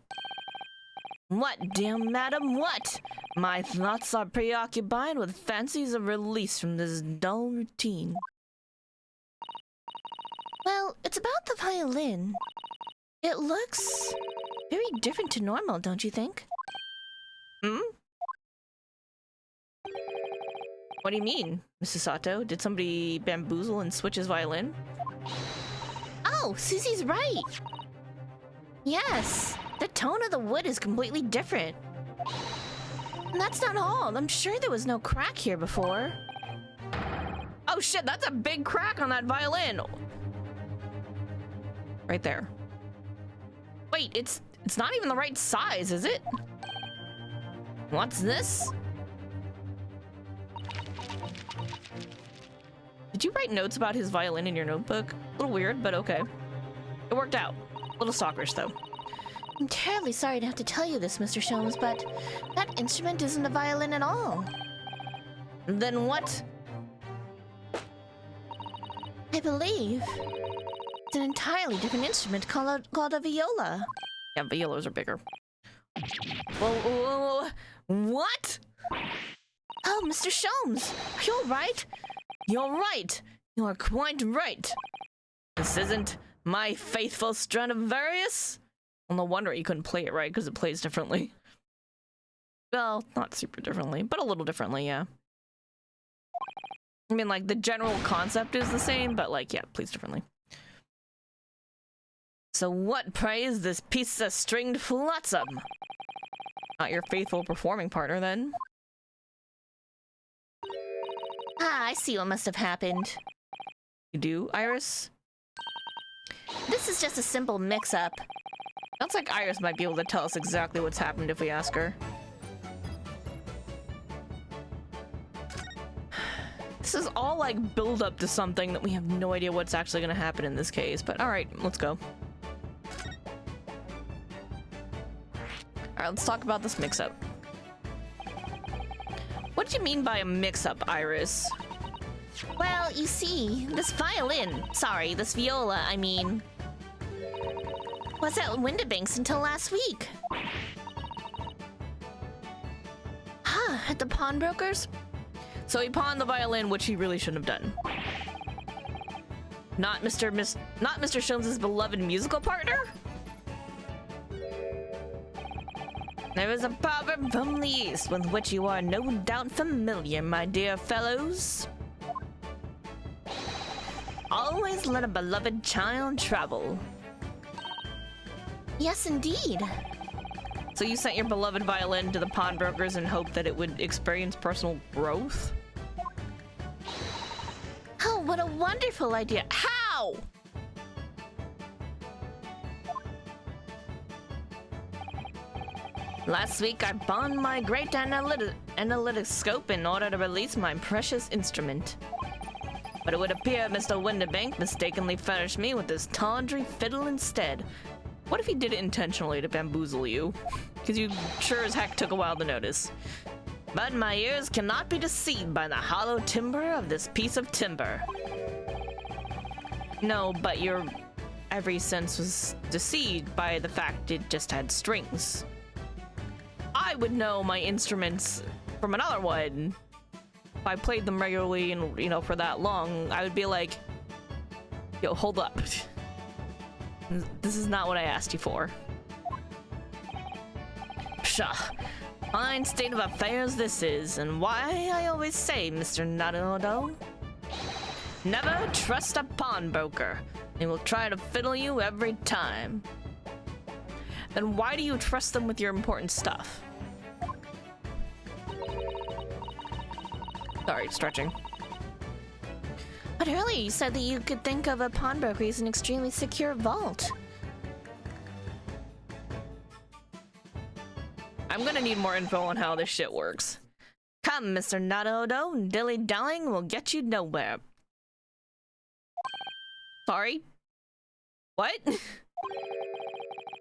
What, dear madam, what? My thoughts are preoccupied with fancies of release from this dull routine. Well, it's about the violin. It looks very different to normal, don't you think? Hmm? What do you mean, Mrs. Sato? Did somebody bamboozle and switch his violin? Oh, Susie's right. Yes, the tone of the wood is completely different. And that's not all. I'm sure there was no crack here before. Oh shit, that's a big crack on that violin. Right there. Wait, it's not even the right size, is it? What's this? Did you write notes about his violin in your notebook? A little weird, but okay. It worked out. A little stalkerish, though. I'm terribly sorry to have to tell you this, Mr. Sholmes, but that instrument isn't a violin at all. Then what? I believe it's an entirely different instrument called a viola. Yeah, violas are bigger. Whoa, what? Oh, Mr. Sholmes, are you all right? You're right. You are quite right. This isn't my faithful Stradivarius? Well, no wonder you couldn't play it right, because it plays differently. Well, not super differently, but a little differently, yeah. I mean, like, the general concept is the same, but, like, yeah, plays differently. So what, pray, is this piece of stringed flotsam? Not your faithful performing partner, then. Ah, I see what must have happened. You do, Iris? This is just a simple mix-up. Sounds like Iris might be able to tell us exactly what's happened if we ask her. This is all like build up to something that we have no idea what's actually going to happen in this case, but alright, let's go. Alright, let's talk about this mix-up. What do you mean by a mix-up, Iris? Well, you see, this this viola, I mean, was at Windibank's until last week. Huh, at the pawnbrokers? So he pawned the violin, which he really shouldn't have done. Not Mr. Sholmes' beloved musical partner? There is a proverb from the East with which you are no doubt familiar, my dear fellows. Always let a beloved child travel. Yes, indeed. So you sent your beloved violin to the pawnbrokers in hope that it would experience personal growth? Oh, what a wonderful idea. How? Last week, I pawned my great analytic scope in order to release my precious instrument. But it would appear Mr. Windibank mistakenly furnished me with this tawdry fiddle instead. What if he did it intentionally to bamboozle you? Because you sure as heck took a while to notice. But my ears cannot be deceived by the hollow timbre of this piece of timber. No, but your every sense was deceived by the fact it just had strings. I would know my instruments from another one. If I played them regularly and, you know, for that long, I would be like, yo, hold up. This is not what I asked you for. Pshaw. Fine state of affairs this is, and why I always say, Mr. Naruto, never trust a pawnbroker. They will try to fiddle you every time. Then why do you trust them with your important stuff? Sorry, stretching. But earlier you said that you could think of a pawnbroker as an extremely secure vault. I'm gonna need more info on how this shit works. Come, Mr. Naruto, dilly-dallying will get you nowhere. Sorry? What?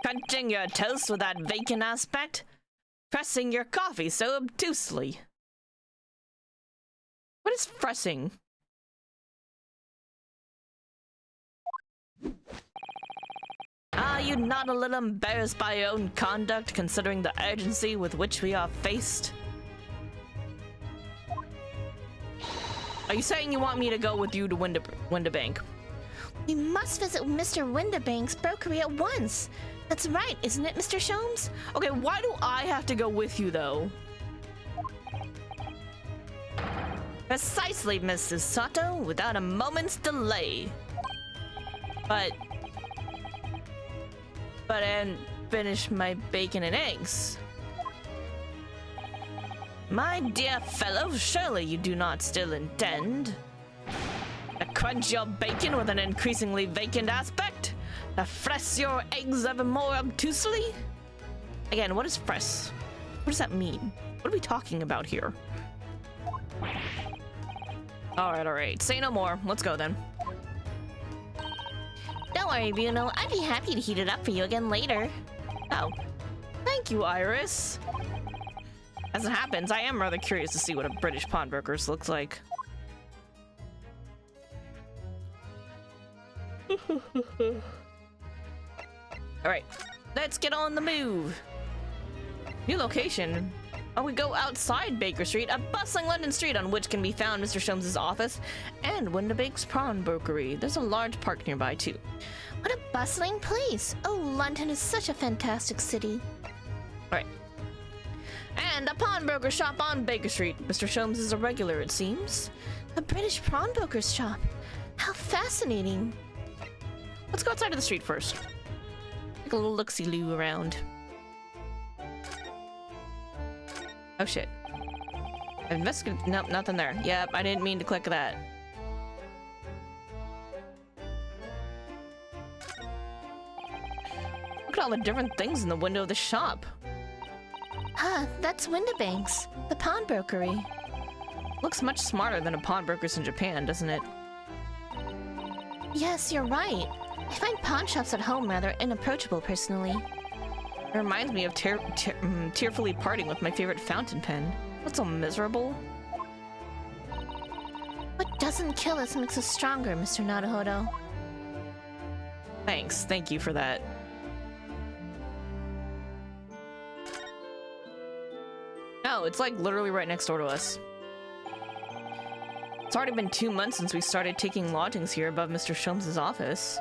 Crunching your toast with that vacant aspect? Pressing your coffee so obtusely. What is pressing? Are you not a little embarrassed by your own conduct, considering the urgency with which we are faced? Are you saying you want me to go with you to Windibank? We must visit Mr. Windibank's brokery at once. That's right, isn't it, Mr. Sholmes? Okay, why do I have to go with you, though? Precisely, Mrs. Sato, without a moment's delay. But I hadn't finished my bacon and eggs. My dear fellow, surely you do not still intend to crunch your bacon with an increasingly vacant aspect? To press your eggs ever more obtusely? Again, what is press? What does that mean? What are we talking about here? Alright. Say no more. Let's go then. Don't worry, Bruno. I'd be happy to heat it up for you again later. Oh. Thank you, Iris. As it happens, I am rather curious to see what a British pawnbroker's looks like. Alright, let's get on the move. New location. Oh, we go outside Baker Street, a bustling London street on which can be found Mr. Sholmes' office and Windabank's pawnbrokery. There's a large park nearby, too. What a bustling place. Oh, London is such a fantastic city. Alright. And a pawnbroker shop on Baker Street. Mr. Sholmes is a regular, it seems. A British pawnbroker's shop. How fascinating. Let's go outside of the street first. Take a little look-see-loo around. Oh shit. I've investigated. Nope, nothing there. Yep, I didn't mean to click that. Look at all the different things in the window of the shop. Ah, that's Windabank's, the pawnbrokery. Looks much smarter than a pawnbroker's in Japan, doesn't it? Yes, you're right. I find pawn shops at home rather inapproachable, personally. It reminds me of tearfully parting with my favorite fountain pen. What's so miserable? What doesn't kill us makes us stronger, Mr. Naruhodo. Thanks, thank you for that. No, it's like literally right next door to us. It's already been 2 months since we started taking lodgings here above Mr. Sholmes' office.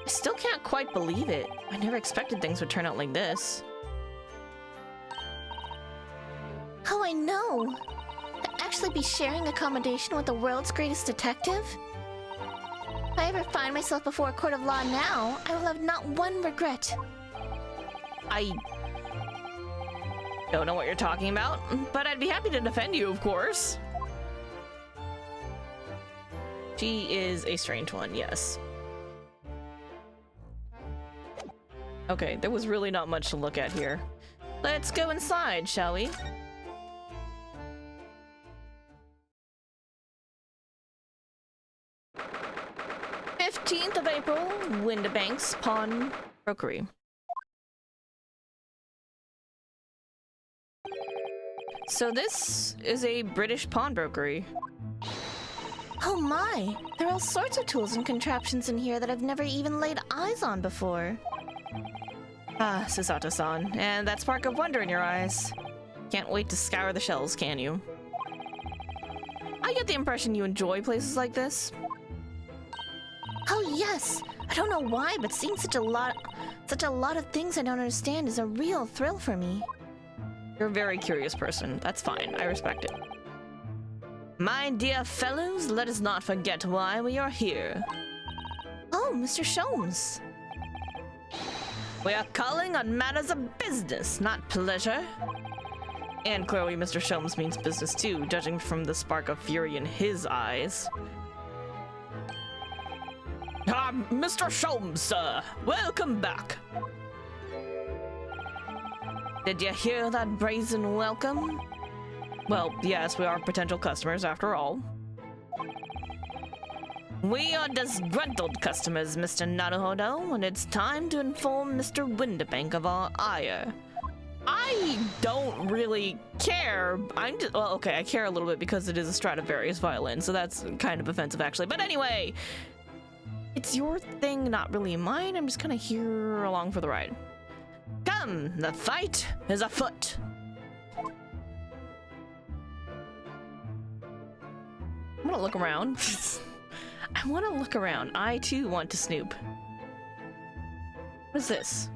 I still can't quite believe it. I never expected things would turn out like this. Oh, I know! To actually be sharing accommodation with the world's greatest detective? If I ever find myself before a court of law now, I will have not one regret. I don't know what you're talking about, but I'd be happy to defend you, of course. She is a strange one, yes. Okay, there was really not much to look at here. Let's go inside, shall we? "15th of April, Windabank's Pawnbrokery." So this is a British pawnbrokery. Oh my! There are all sorts of tools and contraptions in here that I've never even laid eyes on before. Ah, Susato-san, and that spark of wonder in your eyes. Can't wait to scour the shelves, can you? I get the impression you enjoy places like this. Oh yes! I don't know why, but seeing such a lot of things I don't understand is a real thrill for me. You're a very curious person. That's fine. I respect it. My dear fellows, let us not forget why we are here. Oh, Mr. Sholmes. We are calling on matters of business, not pleasure. And clearly Mr. Sholmes means business too, judging from the spark of fury in his eyes. Ah, Mr. Sholmes, sir. Welcome back. Did you hear that brazen welcome? Well, yes, we are potential customers after all. We are disgruntled customers, Mr. Naruhodo, and it's time to inform Mr. Windabank of our ire. I don't really care. Well, okay, I care a little bit because it is a Stradivarius violin, so that's kind of offensive actually. But anyway, it's your thing, not really mine. I'm just kind of here along for the ride. Come, the fight is afoot. I'm gonna look around. I want to look around. I too want to snoop. What is this?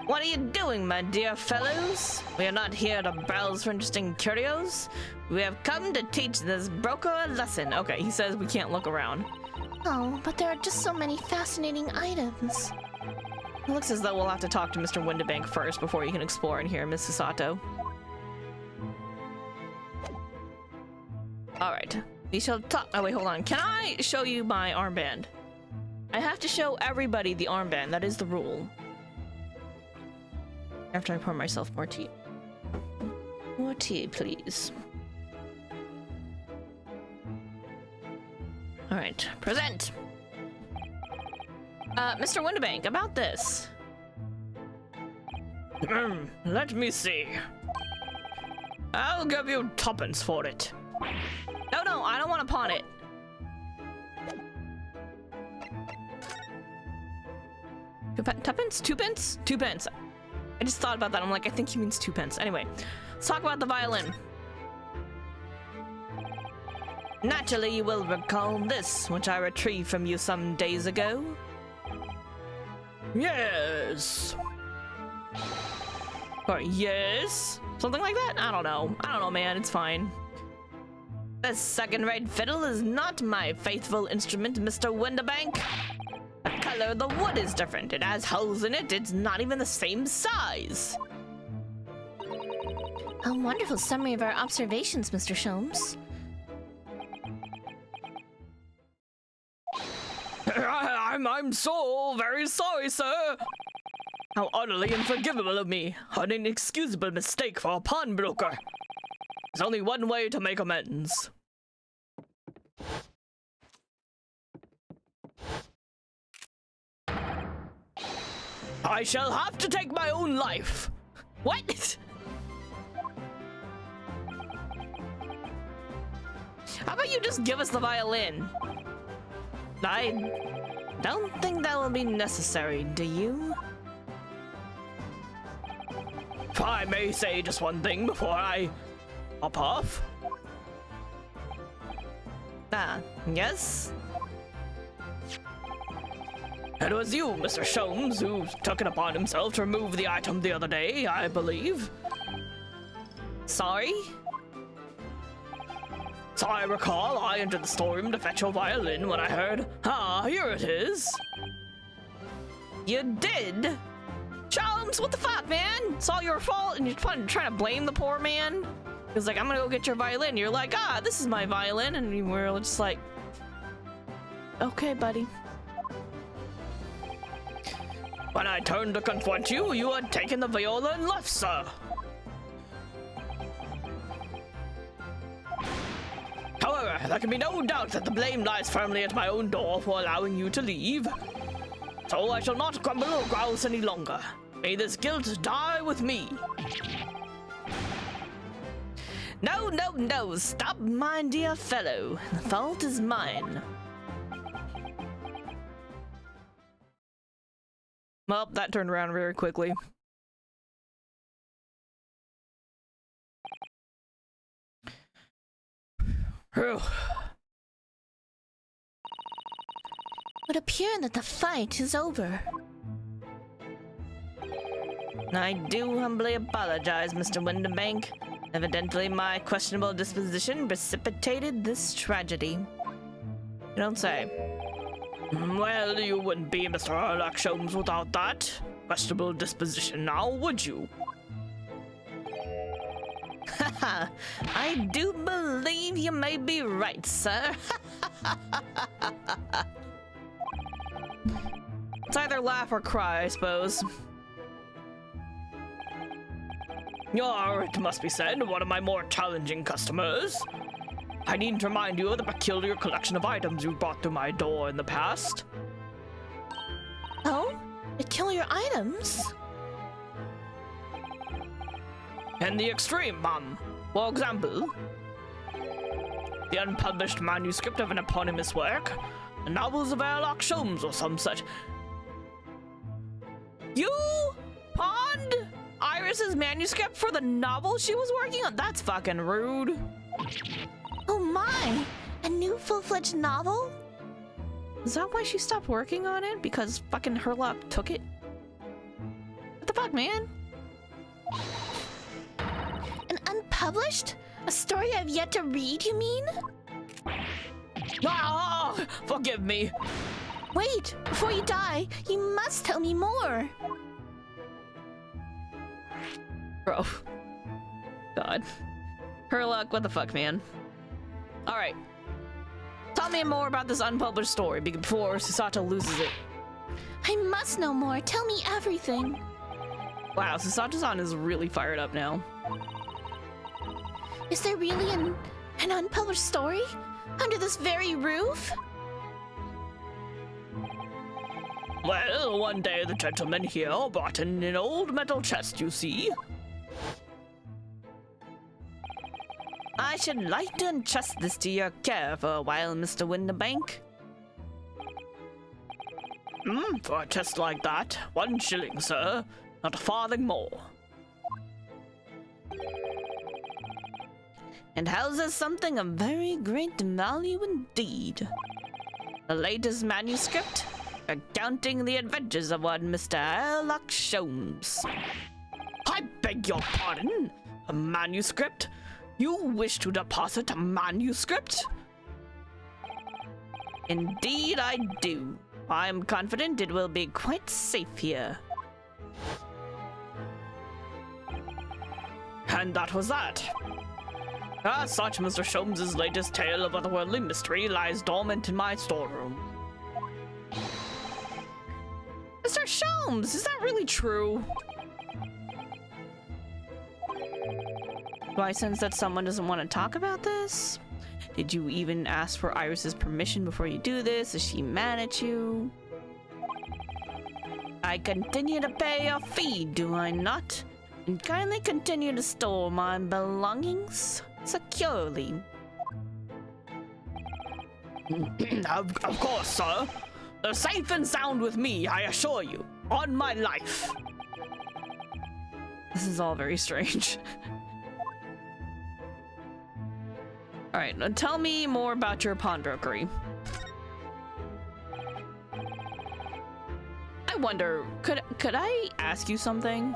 What are you doing, my dear fellows? We are not here to browse for interesting curios. We have come to teach this broker a lesson. Okay, he says we can't look around. Oh, but there are just so many fascinating items. It looks as though we'll have to talk to Mr. Windabank first before you can explore in here, Miss Sato. Alright, we shall talk. Oh, wait, hold on. Can I show you my armband? I have to show everybody the armband. That is the rule. After I pour myself more tea. More more tea, please. All right, present. Mr. Windibank, about this. Let me see. I'll give you tuppence for it. No, I don't want to pawn it. Tuppence? 2 pence? 2 pence. I just thought about that. I'm like, I think he means 2 pence. Anyway, let's talk about the violin. Naturally, you will recall this, which I retrieved from you some days ago. Yes. Or yes? Something like that? I don't know, man. It's fine. This second-rate fiddle is not my faithful instrument, Mr. Windibank. The color of the wood is different. It has holes in it. It's not even the same size. A wonderful summary of our observations, Mr. Sholmes. I'm so very sorry, sir. How utterly unforgivable of me. An inexcusable mistake for a pawnbroker. There's only one way to make amends. I shall have to take my own life. What? How about you just give us the violin? I don't think that will be necessary, do you? If I may say just one thing before I hop off. Yes? It was you, Mr. Sholmes, who took it upon himself to remove the item the other day, I believe. Sorry? So I recall I entered the storeroom to fetch your violin when I heard, here it is. You did? Sholmes, what the fuck, man? It's all your fault and you're trying to blame the poor man? He was like, I'm gonna go get your violin. You're like, this is my violin. And we were just like, okay, buddy. When I turned to confront you, you had taken the viola and left, sir. However, there can be no doubt that the blame lies firmly at my own door for allowing you to leave. So I shall not grumble or grouse any longer. May this guilt die with me. No, stop, my dear fellow. The fault is mine. Well, that turned around very quickly. It would appear that the fight is over. I do humbly apologize, Mr. Windibank. Evidently, my questionable disposition precipitated this tragedy. You don't say. Well, you wouldn't be Mr. Sherlock Sholmes without that questionable disposition now, would you? Haha, I do believe you may be right, sir. It's either laugh or cry, I suppose. You're, it must be said, one of my more challenging customers. I needn't remind you of the peculiar collection of items you brought through my door in the past. Oh? Peculiar items? In the extreme, ma'am. For example, the unpublished manuscript of an eponymous work, the novels of Sherlock Sholmes or some such. You pawned Iris's manuscript for the novel she was working on? That's fucking rude. Oh my! A new full-fledged novel? Is that why she stopped working on it? Because fucking Sherlock took it? What the fuck, man? An unpublished? A story I've yet to read, you mean? Forgive me. Wait, before you die, you must tell me more. Bro. God. Sherlock, what the fuck, man? Alright. Tell me more about this unpublished story before Susato loses it. I must know more. Tell me everything. Wow, Susato-san is really fired up now. Is there really an unpublished story under this very roof? Well, one day the gentleman here brought in an old metal chest, you see. I should like to entrust this to your care for a while, Mr. Winterbank. For a chest like that, 1 shilling, sir. Not a farthing more. And houses something of very great value indeed. The latest manuscript recounting the adventures of one Mr. Sherlock Holmes. I beg your pardon? A manuscript? You wish to deposit a manuscript? Indeed I do. I am confident it will be quite safe here. And that was that. As such, Mr. Sholmes' latest tale of otherworldly mystery lies dormant in my storeroom. Mr. Sholmes, is that really true? Do I sense that someone doesn't want to talk about this? Did you even ask for Iris's permission before you do this? Is she mad at you? I continue to pay a fee, do I not? And kindly continue to store my belongings securely. Of course, sir. They're safe and sound with me, I assure you. On my life. This is all very strange. Alright, now tell me more about your pawnbrokery. I wonder, could I ask you something?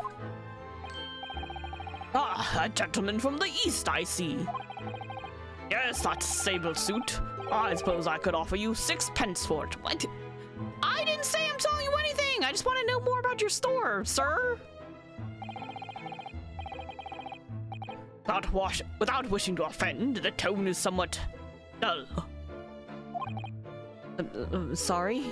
Ah, a gentleman from the east, I see. Yes, that sable suit. I suppose I could offer you 6 pence for it. What? I didn't say I'm telling you anything. I just want to know more about your store, sir. Without wishing to offend, the tone is somewhat dull. Sorry?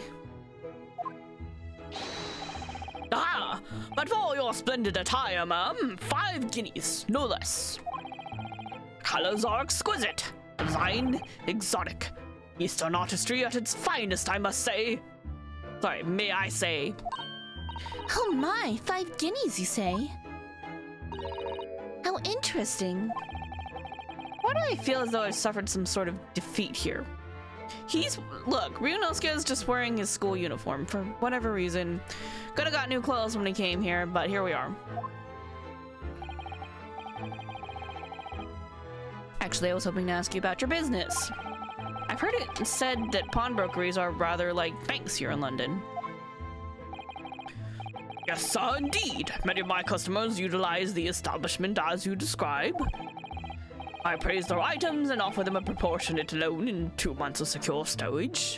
Ah, but for your splendid attire, ma'am, 5 guineas, no less. Colors are exquisite, design exotic. Eastern artistry at its finest, I must say. Sorry, may I say? Oh my, 5 guineas, you say? How interesting. Why do I feel as though I've suffered some sort of defeat here? Look, Ryunosuke is just wearing his school uniform for whatever reason. Could have got new clothes when he came here, but here we are. Actually, I was hoping to ask you about your business. I've heard it said that pawnbrokeries are rather like banks here in London. Yes, sir, indeed. Many of my customers utilize the establishment as you describe. I appraise their items and offer them a proportionate loan in 2 months of secure stowage.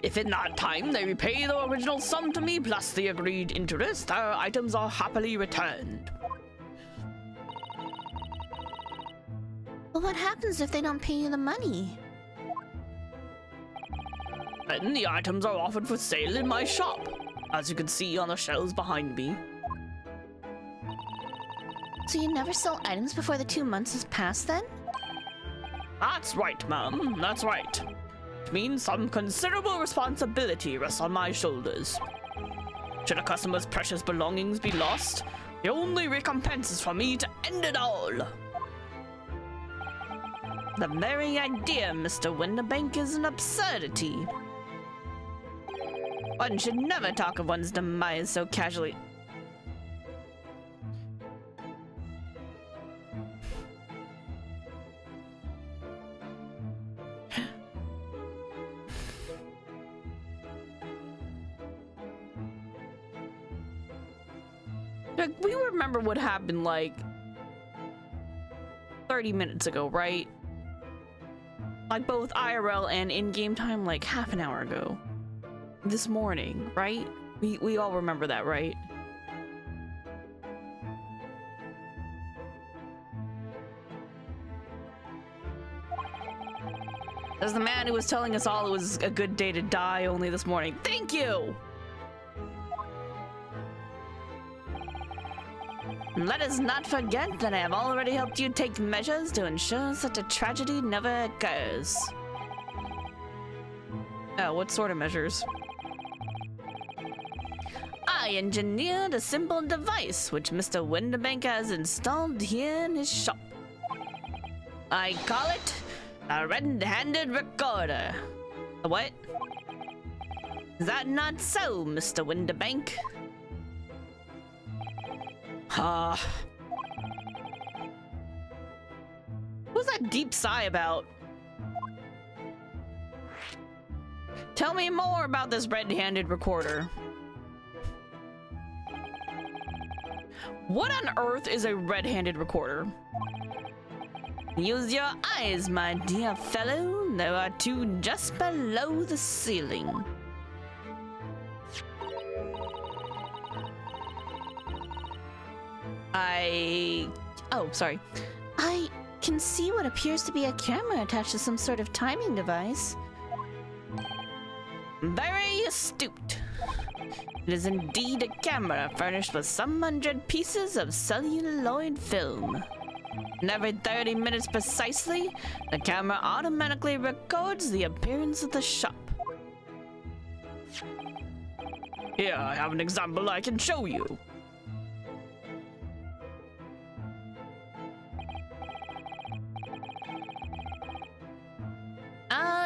If in that time they repay the original sum to me plus the agreed interest, their items are happily returned. Well, what happens if they don't pay you the money? Then the items are offered for sale in my shop, as you can see on the shelves behind me. So you never sell items before the 2 months has passed then? That's right, ma'am, that's right. It means some considerable responsibility rests on my shoulders. Should a customer's precious belongings be lost, the only recompense is for me to end it all. The very idea, Mr. Winterbank, is an absurdity. One should never talk of one's demise so casually. Like, we remember what happened like 30 minutes ago, right? Like both IRL and in-game time, like half an hour ago. This morning, right? We all remember that, right? As the man who was telling us all it was a good day to die only this morning. Thank you! Let us not forget that I have already helped you take measures to ensure such a tragedy never occurs. Oh, what sort of measures? I engineered a simple device which Mr. Winterbank has installed here in his shop. I call it a red-handed recorder. A what? Is that not so, Mr. Winterbank? What's that deep sigh about? Tell me more about this red-handed recorder. What on earth is a red-handed recorder? Use your eyes, my dear fellow. There are two just below the ceiling. Oh, sorry. I can see what appears to be a camera attached to some sort of timing device. Very astute. It is indeed a camera furnished with some 100 pieces of celluloid film. And every 30 minutes precisely, the camera automatically records the appearance of the shop. Here, I have an example I can show you.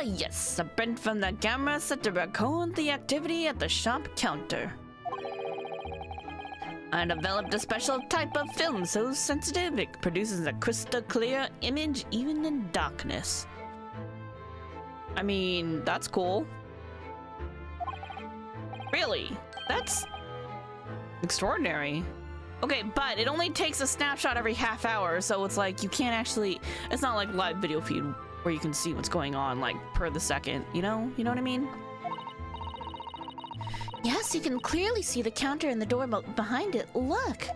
Yes, a print from the camera set to record the activity at the shop counter. I developed a special type of film so sensitive it produces a crystal clear image even in darkness. I mean, that's cool. Really? That's extraordinary. Okay, but it only takes a snapshot every half hour, so it's like you can't actually, it's not like live video feed where you can see what's going on like per the second, you know what I mean? Yes, you can clearly see the counter and the door behind it. Look.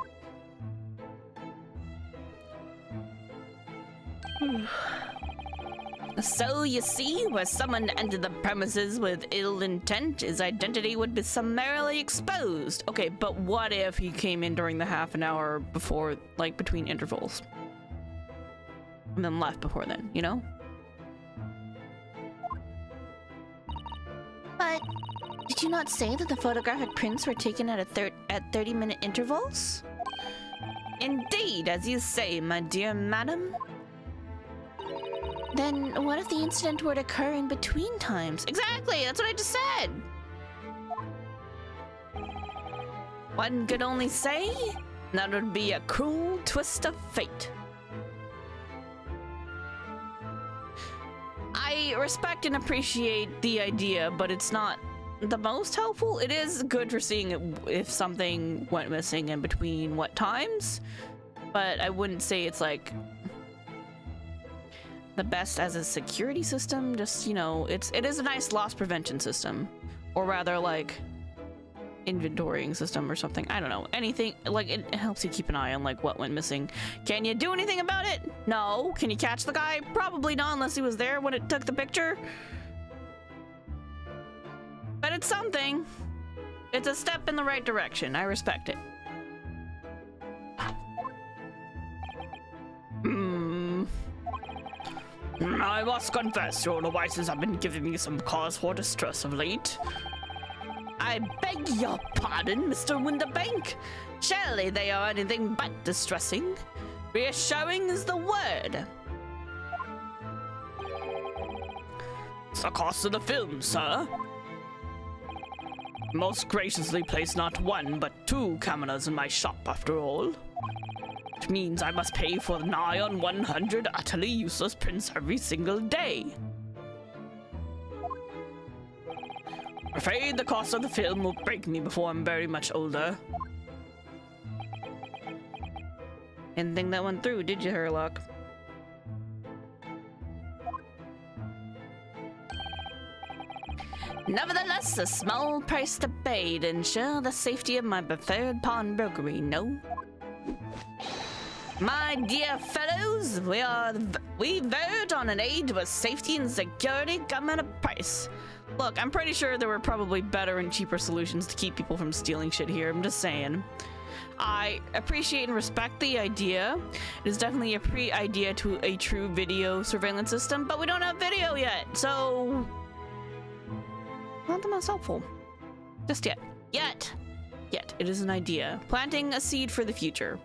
So you see, where someone entered the premises with ill intent, his identity would be summarily exposed. Okay, but what if he came in during the half an hour before, like between intervals? And then left before then, you know? But did you not say that the photographic prints were taken at 30-minute intervals? Indeed, as you say, my dear madam. Then what if the incident were to occur in between times? Exactly, that's what I just said. One could only say that would be a cruel twist of fate. I respect and appreciate the idea, but it's not the most helpful. It is good for seeing if something went missing in between what times, but I wouldn't say it's like the best as a security system. Just, you know, it is a nice loss prevention system, or rather like inventorying system or something. I don't know, anything like it helps you keep an eye on like what went missing. Can you do anything about it? No. Can you catch the guy? Probably not, unless he was there when it took the picture. But it's something. It's a step in the right direction. I respect it. I must confess, your devices have been giving me some cause for distress of late. I beg your pardon, Mr. Winterbank. Surely they are anything but distressing. Reassuring is the word. It's the cost of the film, sir. Most graciously place not one, but two cameras in my shop, after all. Which means I must pay for nigh on 100 utterly useless prints every single day. I'm afraid the cost of the film will break me before I'm very much older. Didn't think that went through, did you, Herlock? Nevertheless, a small price to pay to ensure the safety of my preferred pawnbrokery, no? My dear fellows, we verge on an age where safety and security come at a price. Look, I'm pretty sure there were probably better and cheaper solutions to keep people from stealing shit here. I'm just saying. I appreciate and respect the idea. It is definitely a pre-idea to a true video surveillance system, but we don't have video yet, so not the most helpful. Just yet. Yet. It is an idea. Planting a seed for the future.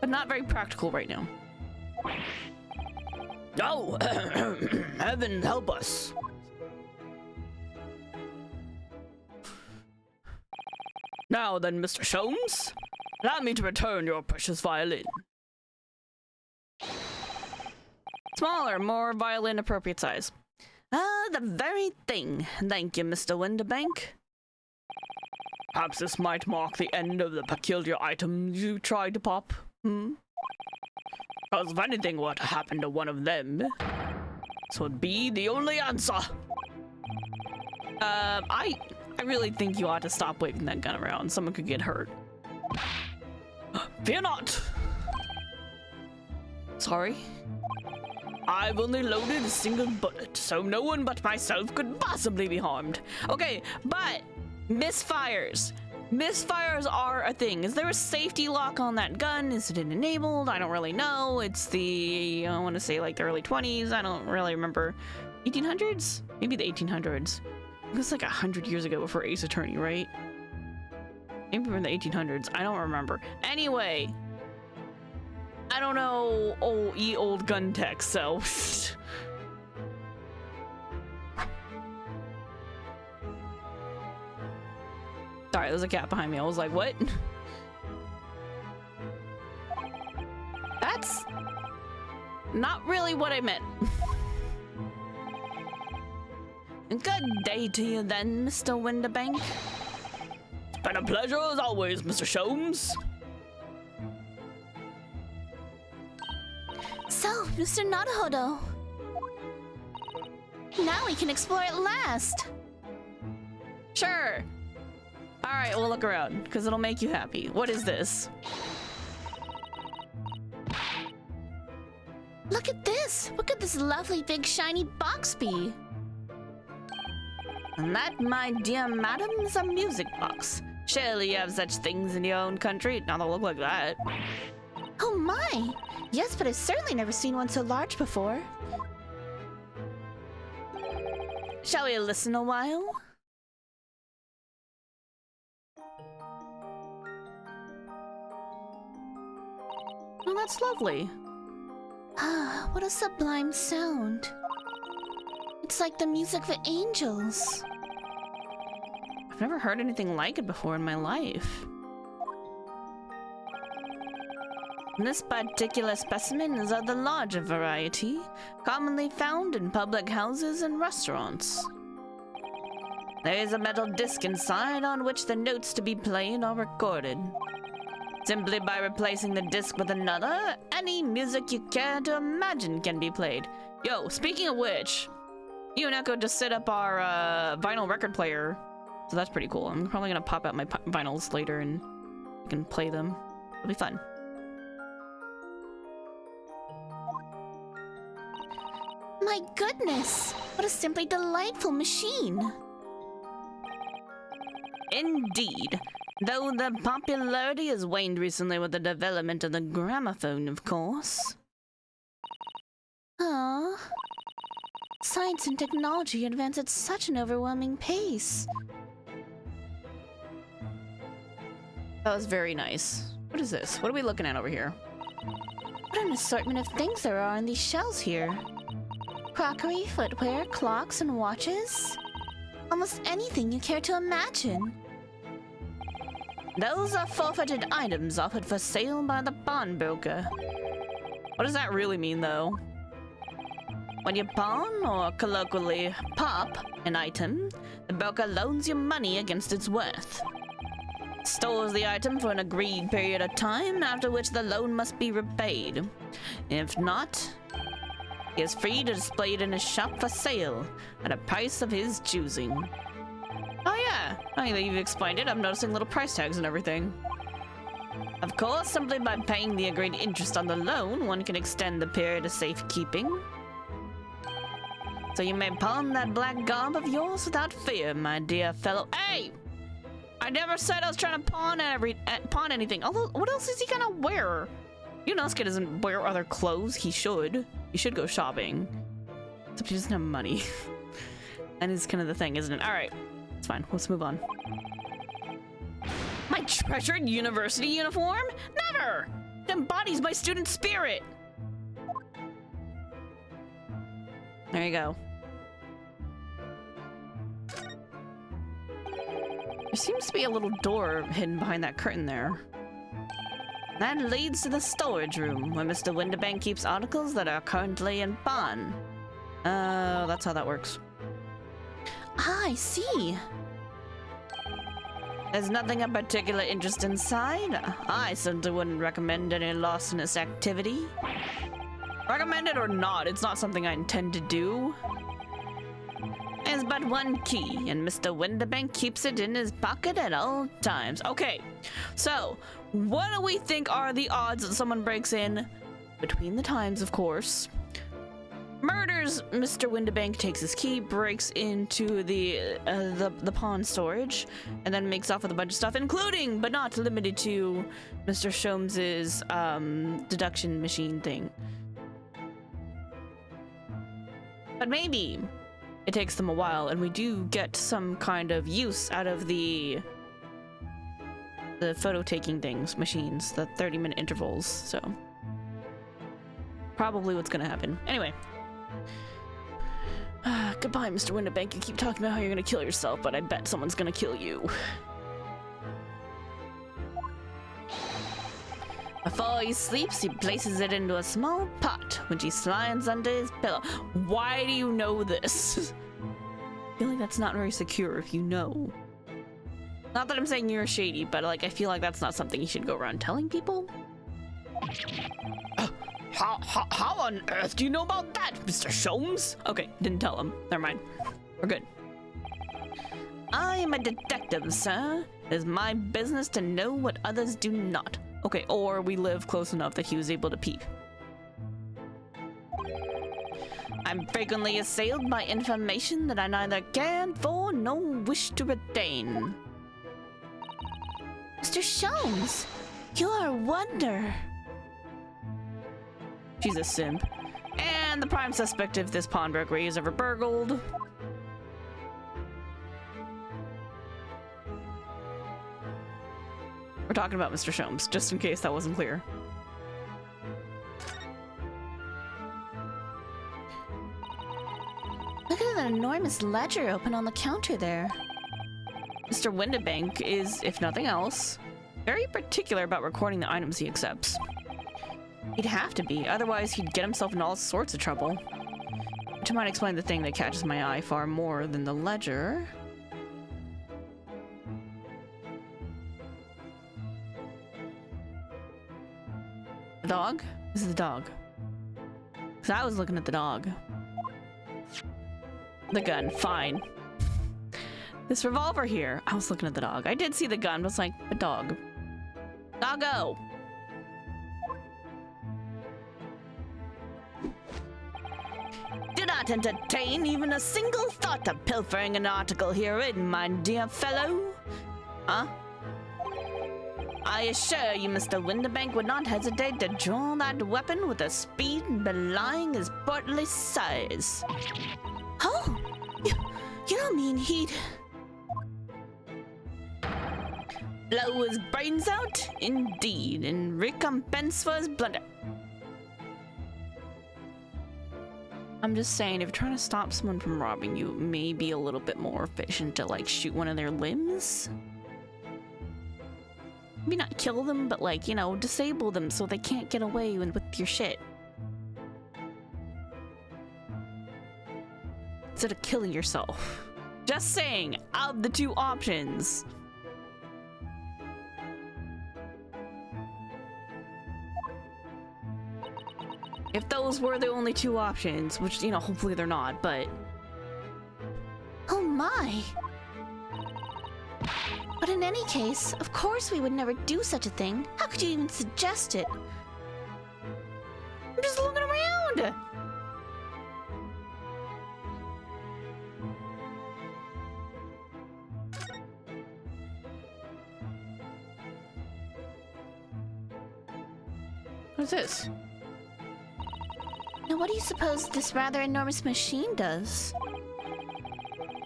But not very practical right now. Oh, heaven help us. Now then, Mr. Sholmes, allow me to return your precious violin. Smaller, more violin appropriate size. The very thing. Thank you, Mr. Winterbank. Perhaps this might mark the end of the peculiar items you tried to pop, Because if anything were to happen to one of them, this would be the only answer. I really think you ought to stop waving that gun around. Someone could get hurt. Fear not. Sorry. I've only loaded a single bullet, so no one but myself could possibly be harmed. Okay, but misfires. Misfires are a thing. Is there a safety lock on that gun? Is it enabled? I don't really know. It's the, I want to say like the early 20s. I don't really remember. 1800s? Maybe the 1800s. It was like 100 years ago before Ace Attorney, right? Maybe we're in the 1800s. I don't remember. Anyway, I don't know old gun tech, so. Sorry, there's a cat behind me. I was like, what? That's not really what I meant. Good day to you then, Mr. Winterbank. It's been a pleasure as always, Mr. Sholmes. So, Mr. Naruhodo. Now we can explore at last. Sure. All right, we'll look around, because it'll make you happy. What is this? Look at this. What could this lovely big shiny box be? And that, my dear madam, is a music box. Surely you have such things in your own country. Now they'll look like that. Oh my! Yes, but I've certainly never seen one so large before. Shall we listen a while? Oh, that's lovely. Ah, what a sublime sound. It's like the music of angels. I've never heard anything like it before in my life. This particular specimen is of the larger variety, commonly found in public houses and restaurants. There is a metal disc inside on which the notes to be played are recorded. Simply by replacing the disc with another, any music you care to imagine can be played. Yo, speaking of which, you and Echo just set up our vinyl record player, so that's pretty cool. I'm probably gonna pop out my vinyls later and we can play them. It'll be fun. My goodness! What a simply delightful machine! Indeed. Though the popularity has waned recently with the development of the gramophone, of course. Aww. Science and technology advance at such an overwhelming pace. That was very nice. What is this? What are we looking at over here? What an assortment of things there are on these shelves here. Crockery, footwear, clocks, and watches. Almost anything you care to imagine. Those are forfeited items offered for sale by the pawnbroker. What does that really mean, though? When you pawn, or colloquially pop, an item, the broker loans you money against its worth. Stores the item for an agreed period of time, after which the loan must be repaid. If not, he is free to display it in his shop for sale, at a price of his choosing. Oh yeah, now that you've explained it, I'm noticing little price tags and everything. Of course, simply by paying the agreed interest on the loan, one can extend the period of safekeeping. So you may pawn that black garb of yours without fear, my dear fellow. Hey! I never said I was trying to pawn anything. Although, what else is he gonna wear? Yunosuke doesn't wear other clothes. He should. He should go shopping. Except he doesn't have money. And it's kind of the thing, isn't it? Alright. It's fine. Let's move on. My treasured university uniform? Never! It embodies my student spirit. There you go. There seems to be a little door hidden behind that curtain there. That leads to the storage room, where Mr. Winterbank keeps articles that are currently in pawn. Oh, that's how that works. Ah, I see. There's nothing of particular interest inside. I certainly wouldn't recommend any larcenous activity. Recommend it or not, it's not something I intend to do. There's but one key, and Mr. Winterbank keeps it in his pocket at all times. Okay, so what do we think are the odds that someone breaks in between the times, of course? Murders Mr. Winterbank, takes his key, breaks into the pawn storage, and then makes off with a bunch of stuff, including, but not limited to, Mr. Sholmes's deduction machine thing. But maybe it takes them a while, and we do get some kind of use out of the photo taking things, machines, the 30-minute intervals, so probably what's gonna happen. Anyway. Goodbye, Mr. Winterbank. You keep talking about how you're gonna kill yourself, but I bet someone's gonna kill you. Before he sleeps, he places it into a small pot, which he slides under his pillow. Why do you know this? I feel like that's not very secure if you know. Not that I'm saying you're shady, but like I feel like that's not something you should go around telling people. How on earth do you know about that, Mr. Sholmes? Okay, didn't tell him. Never mind. We're good. I am a detective, sir. It is my business to know what others do not. Okay, or we live close enough that he was able to peep. I'm frequently assailed by information that I neither cared for nor wish to retain. Mr. Sholmes, you are a wonder. She's a simp. And the prime suspect of this pawnbrokery is ever burgled. We're talking about Mr. Sholmes, just in case that wasn't clear. Look at that enormous ledger open on the counter there. Mr. Winterbank is, if nothing else, very particular about recording the items he accepts. He'd have to be, otherwise he'd get himself in all sorts of trouble. Which might explain the thing that catches my eye far more than the ledger. The dog? This is the dog. Because I was looking at the dog. The gun, fine. This revolver here, I was looking at the dog. I did see the gun, but it's like, a dog. Doggo! Do not entertain even a single thought of pilfering an article herein, my dear fellow. Huh? I assure you, Mr. Winterbank would not hesitate to draw that weapon with a speed belying his portly size. Oh, you don't mean he'd... Blow his brains out? Indeed, in recompense for his blunder. I'm just saying, if you're trying to stop someone from robbing you, it may be a little bit more efficient to, like, shoot one of their limbs. Maybe not kill them, but, like, you know, disable them so they can't get away with your shit. Instead of killing yourself. Just saying, out of the two options. If those were the only two options, which, you know, hopefully they're not, but... Oh my! But in any case, of course we would never do such a thing. How could you even suggest it? I'm just looking around! What is this? Now, what do you suppose this rather enormous machine does?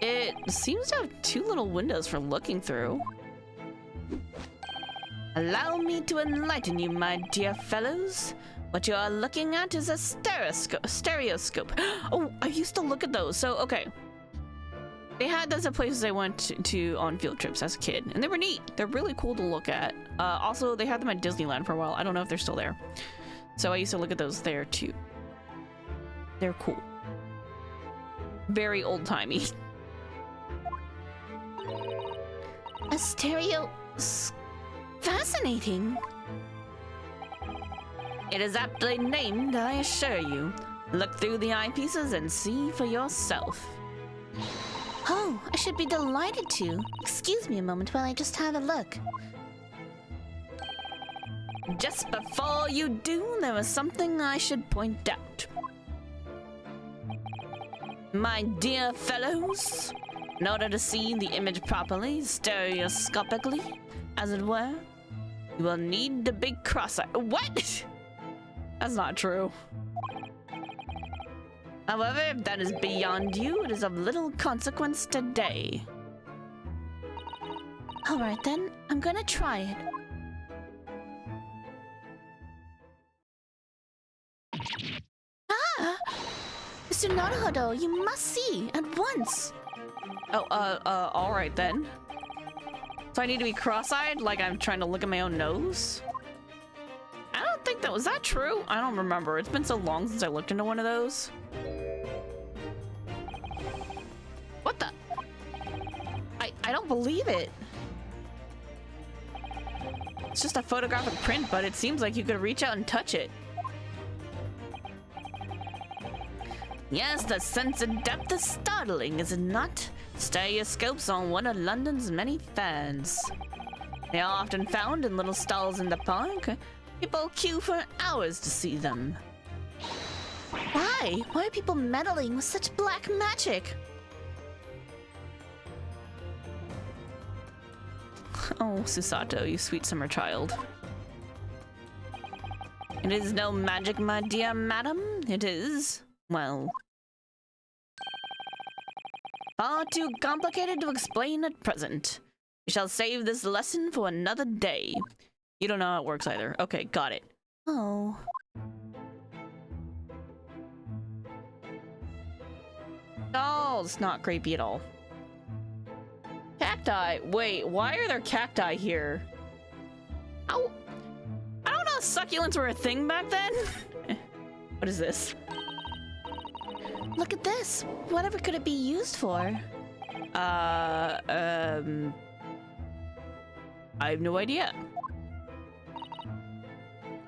It seems to have two little windows for looking through. Allow me to enlighten you, my dear fellows. What you are looking at is a stereoscope. Oh, I used to look at those. So, okay. They had those at places I went to on field trips as a kid, and they were neat. They're really cool to look at. Also, they had them at Disneyland for a while. I don't know if they're still there. So I used to look at those there too. They're cool. Very old-timey. A stereo... Fascinating. It is aptly named, I assure you. Look through the eyepieces and see for yourself. Oh, I should be delighted to. Excuse me a moment while I just have a look. Just before you do, there is something I should point out. My dear fellows, in order to see the image properly, stereoscopically, as it were, you will need the big cross-eye. What? That's not true. However, if that is beyond you, it is of little consequence today. Alright then, I'm gonna try it. Ah! Mr. Naruhodo, you must see, at once! Oh, alright then. So I need to be cross-eyed, like I'm trying to look at my own nose? I don't think that was that true. I don't remember. It's been so long since I looked into one of those. What the? I don't believe it. It's just a photographic print, but it seems like you could reach out and touch it. Yes, the sense of depth is startling, is it not? Stereoscopes are one of London's many fads. They are often found in little stalls in the park. People queue for hours to see them. Why? Why are people meddling with such black magic? Oh, Susato, you sweet summer child. It is no magic, my dear madam. It is, well, far too complicated to explain at present. We shall save this lesson for another day. You don't know how it works either. Okay, got it. Oh. Oh, it's not creepy at all. Cacti. Wait, why are there cacti here? Ow. I don't know if succulents were a thing back then. What is this? Look at this. Whatever could it be used for? I have no idea.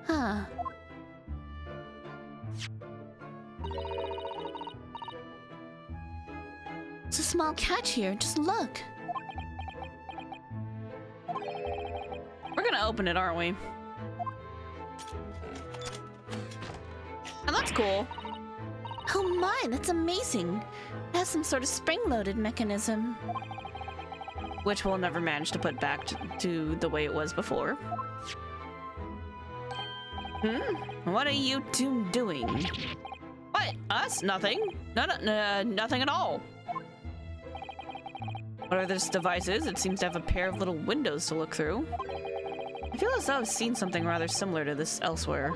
Huh. It's a small catch here. Just look. We're gonna open it, aren't we? Oh, that's cool. Oh my, that's amazing. It has some sort of spring-loaded mechanism. Which we'll never manage to put back to the way it was before. What are you two doing? What? Us? Nothing. Nothing at all. Whatever this device is, it seems to have a pair of little windows to look through. I feel as though I've seen something rather similar to this elsewhere.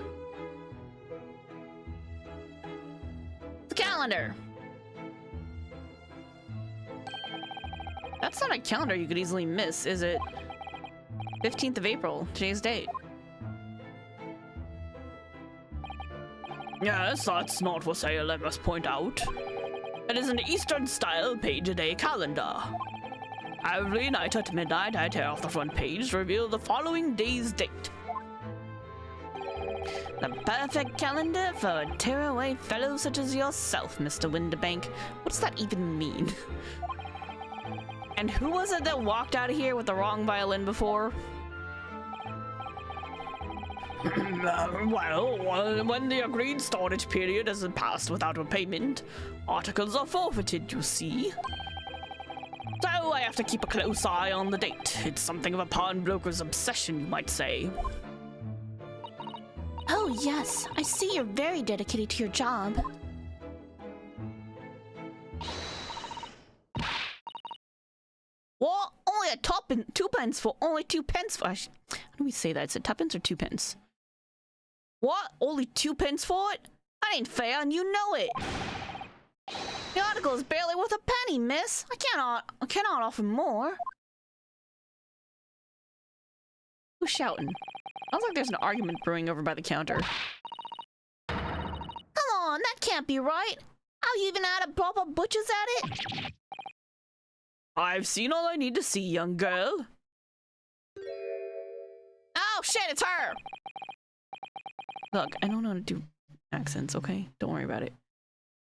The calendar! That's not a calendar you could easily miss, is it? 15th of April, today's date. Yes, that's not for sale, I must point out. It is an Eastern-style page-a-day calendar. Every night at midnight, I tear off the front page to reveal the following day's date. The perfect calendar for a tearaway fellow such as yourself, Mr. Winterbank. What does that even mean? And who was it that walked out of here with the wrong violin before? Well, when the agreed storage period has passed without a payment, articles are forfeited, you see. So I have to keep a close eye on the date. It's something of a pawnbroker's obsession, you might say. Oh, Oh yes, I see you're very dedicated to your job. What? Only a twopence for only 2 pence for. How do we say that? Is it tuppence or 2 pence? What? Only 2 pence for it? That ain't fair, and you know it. The article is barely worth a penny, miss. I cannot offer more. Who's shouting? Sounds like there's an argument brewing over by the counter. Come on, that can't be right. Have you even had a proper butcher's at it? I've seen all I need to see, young girl. Oh shit, it's her! Look, I don't know how to do accents, okay? Don't worry about it.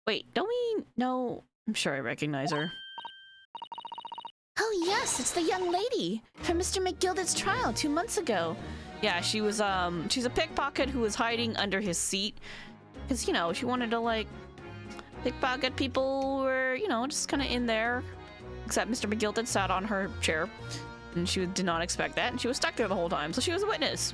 Wait, don't we know? I'm sure I recognize her. Oh yes, it's the young lady from Mr. McGilded's trial 2 months ago. Yeah, she was, she's a pickpocket who was hiding under his seat. Because, you know, she wanted to, like, pickpocket people who were, you know, just kind of in there. Except Mr. McGilded sat on her chair. And she did not expect that. And she was stuck there the whole time. So she was a witness.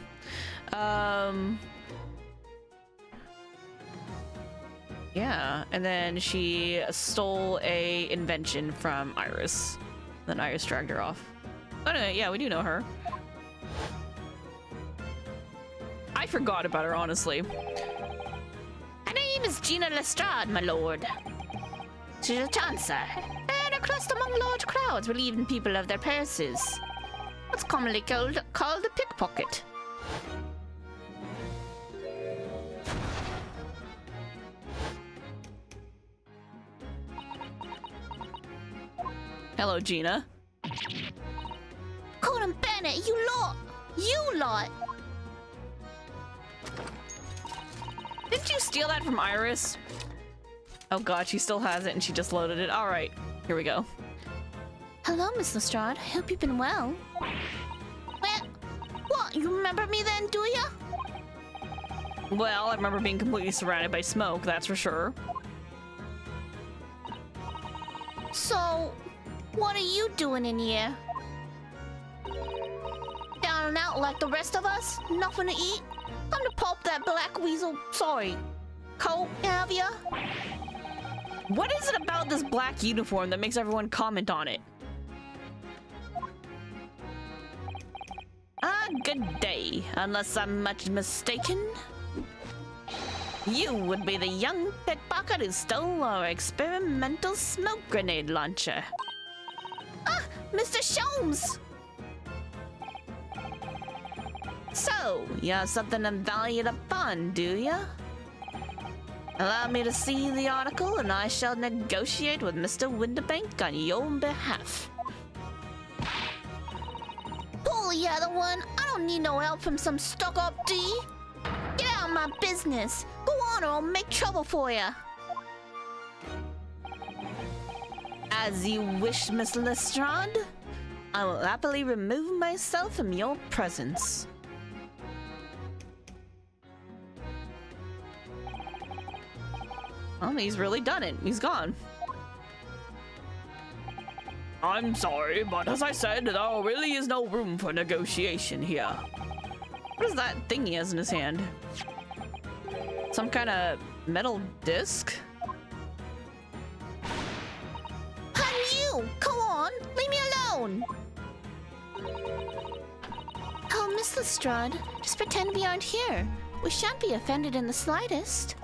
Yeah. And then she stole a invention from Iris. Then Iris dragged her off. Oh, no, yeah, we do know her. I forgot about her, honestly. Her name is Gina Lestrade, my lord. She's a dancer, and a crust among large crowds, relieving people of their purses. What's commonly called a pickpocket. Hello, Gina. Colin Bennett, you lot! You lot! Didn't you steal that from Iris? Oh god, she still has it and she just loaded it. Alright, here we go. Hello, Miss Lestrade. I hope you've been well. Well, what? You remember me then, do ya? Well, I remember being completely surrounded by smoke, that's for sure. So, what are you doing in here? Down and out like the rest of us? Nothing to eat? Time to pop that black weasel, coat, have ya? What is it about this black uniform that makes everyone comment on it? Good day, unless I'm much mistaken. You would be the young pickpocket who stole our experimental smoke grenade launcher. Ah, Mr. Sholmes! So, you have something to value upon, do ya? Allow me to see the article and I shall negotiate with Mr. Winterbank on your behalf. Pull the other one. I don't need no help from some stuck-up D. Get out of my business. Go on or I'll make trouble for ya. As you wish, Miss Lestrade. I will happily remove myself from your presence. Well, he's really done it. He's gone. I'm sorry, but as I said, there really is no room for negotiation here. What is that thing he has in his hand? Some kind of metal disc? Honey, you! Come on! Leave me alone! Oh, Miss Lestrade, just pretend we aren't here. We shan't be offended in the slightest.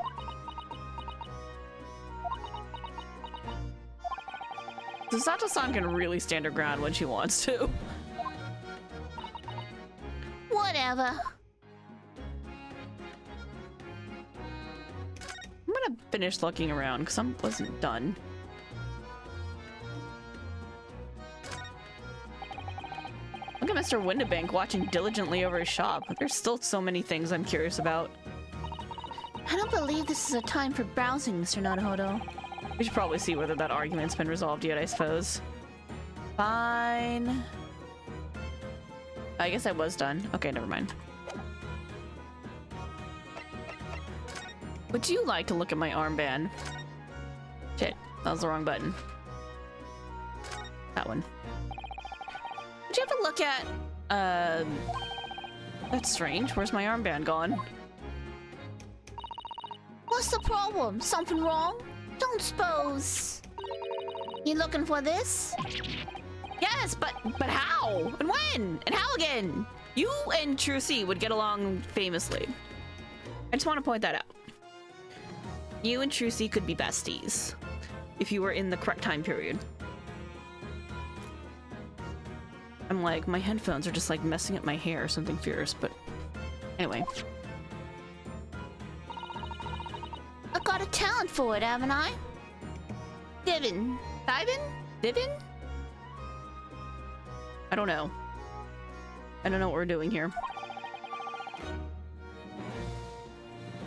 Sato-san can really stand her ground when she wants to. Whatever. I'm gonna finish looking around because I wasn't done. Look at Mr. Winterbank watching diligently over his shop. There's still so many things I'm curious about. I don't believe this is a time for browsing, Mr. Naruhodo. We should probably see whether that argument's been resolved yet, I suppose. Fine. I guess I was done. Okay, never mind. Would you like to look at my armband? Shit, that was the wrong button. That one. Would you have to look at, that's strange. Where's my armband gone? What's the problem? Something wrong? Don't suppose. You looking for this? Yes, but how? And when? And how again? You and True C would get along famously. I just want to point that out. You and True C could be besties if you were in the correct time period. I'm like, my headphones are just like messing up my hair or something fierce, but anyway. I got a talent for it, haven't I? Divin. Divin? I don't know. I don't know what we're doing here.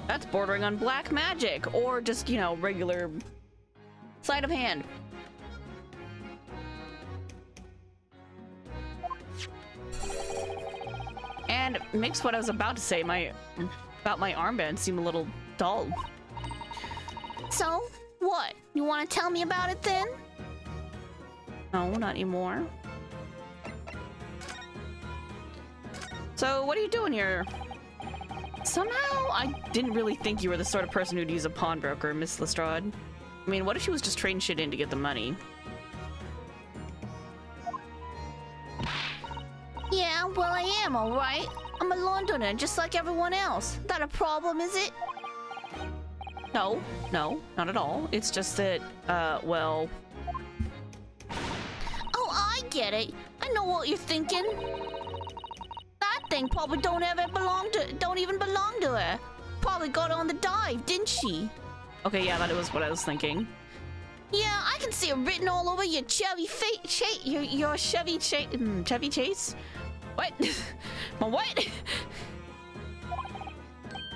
That's bordering on black magic, or just, you know, regular sleight of hand. And it makes what I was about to say about my armband seem a little dull. So, what? You want to tell me about it then? No, not anymore. So, what are you doing here? Somehow, I didn't really think you were the sort of person who'd use a pawnbroker, Miss Lestrade. I mean, what if she was just trading shit in to get the money? Yeah, well, I am, alright. I'm a Londoner, just like everyone else. That a problem, is it? No, not at all. It's just that, well... Oh, I get it. I know what you're thinking. That thing probably don't even belong to her. Probably got on the dive, didn't she? Okay, yeah, that was what I was thinking. Yeah, I can see it written all over your Chevy your Chevy Chase. What? My what?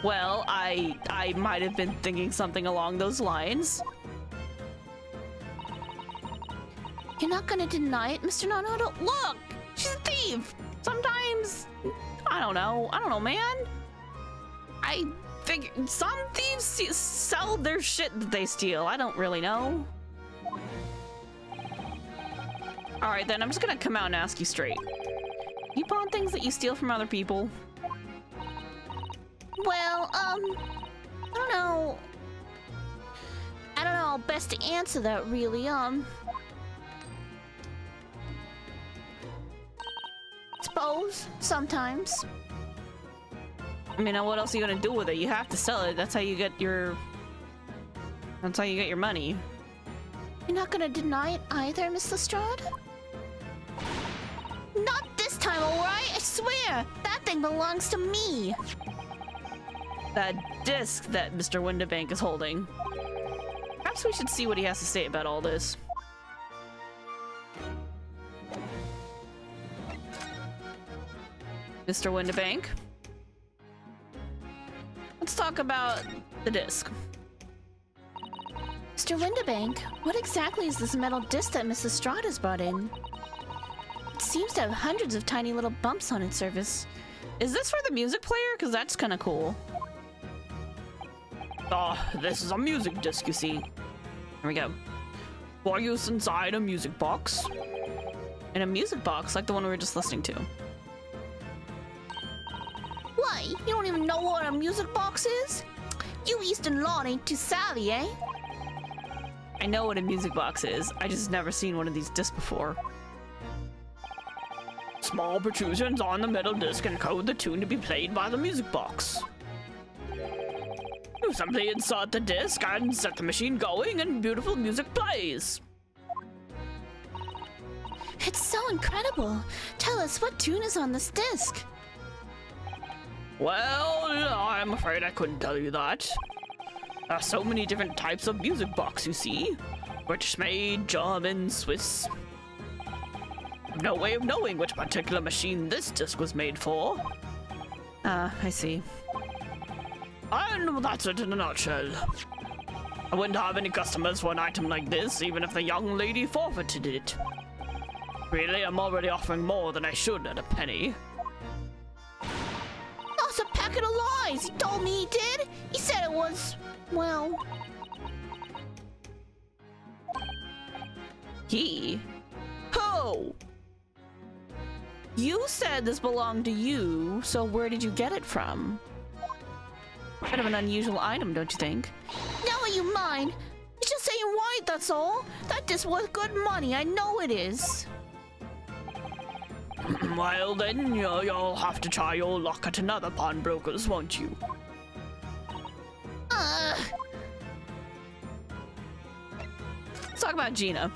Well, I might have been thinking something along those lines. You're not gonna deny it, Mr. Nonodo? Look, she's a thief. Sometimes, I don't know, man. I think some thieves sell their shit that they steal. I don't really know. All right, then I'm just gonna come out and ask you straight. You pawn things that you steal from other people? Well, I don't know. I don't know how best to answer that, really. Suppose sometimes. I mean, what else are you gonna do with it? You have to sell it. That's how you get your money. You're not gonna deny it either, Miss Lestrade? Not this time, alright? I swear! That thing belongs to me! That disc that Mr. Windibank is holding. Perhaps we should see what he has to say about all this. Mr. Windibank? Let's talk about the disc. Mr. Windibank, what exactly is this metal disc that Miss Lestrade has brought in? It seems to have hundreds of tiny little bumps on its surface. Is this for the music player? Because that's kind of cool. This is a music disc, you see. Here we go. For use inside a music box. In a music box, like the one we were just listening to. What? You don't even know what a music box is? You Eastern Law ain't too savvy, eh? I know what a music box is. I just never seen one of these discs before. Small protrusions on the metal disc encode the tune to be played by the music box. You simply insert the disc and set the machine going, and beautiful music plays. It's so incredible. Tell us, what tune is on this disc? Well, I'm afraid I couldn't tell you that. There are so many different types of music box, you see. British-made, German, Swiss. No way of knowing which particular machine this disc was made for. I see. And that's it in a nutshell. I wouldn't have any customers for an item like this, even if the young lady forfeited it. Really, I'm already offering more than I should at a penny. That's a packet of lies! He told me he did! He said it was... well... He? Who? You said this belonged to you, so where did you get it from? Bit of an unusual item, don't you think? Now are you mine? It's just saying white, that's all. That is worth good money, I know it is. Well then, you'll have to try your luck at another pawnbroker's, won't you? Let's talk about Gina.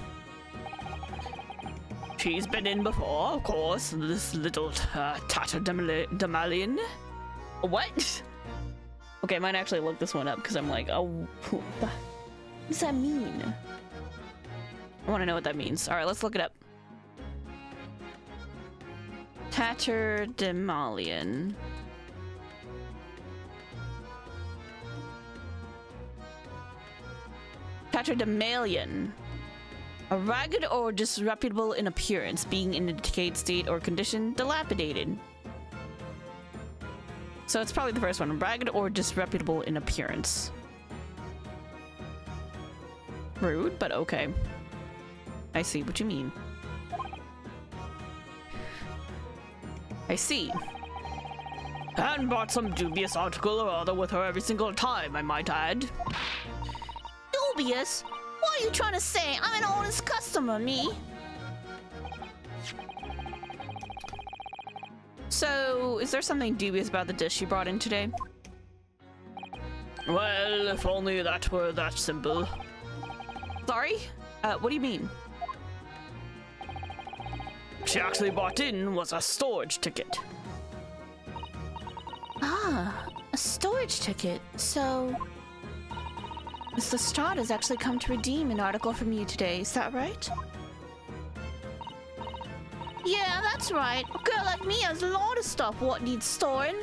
She's been in before, of course. This little tatterdemalion. What? Okay, I might actually look this one up because I'm like, oh, what does that mean? I want to know what that means. All right, let's look it up. Tatterdemalion. Tatterdemalion. A ragged or disreputable in appearance, being in a decayed state or condition, dilapidated. So it's probably the first one. Ragged or disreputable in appearance. Rude, but okay. I see what you mean. I see. And bought some dubious article or other with her every single time, I might add. Dubious? What are you trying to say? I'm an honest customer, me. So, is there something dubious about the dish you brought in today? Well, if only that were that simple. Sorry? What do you mean? She actually bought in was a storage ticket. Ah, a storage ticket. So, Mr. Strahd has actually come to redeem an article from you today, is that right? Yeah, that's right. A girl like me has a lot of stuff what needs storing.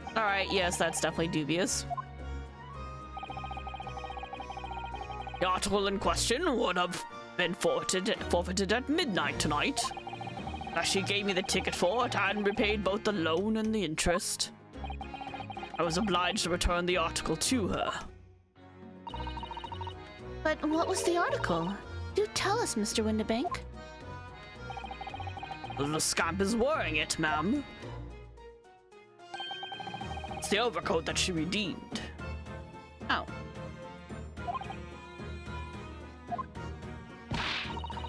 Alright, yes, that's definitely dubious. The article in question would have been forfeited at midnight tonight. As she gave me the ticket for it and repaid both the loan and the interest. I was obliged to return the article to her. But what was the article? Do tell us, Mr. Windibank. The scamp is wearing it, ma'am. It's the overcoat that she redeemed. Oh.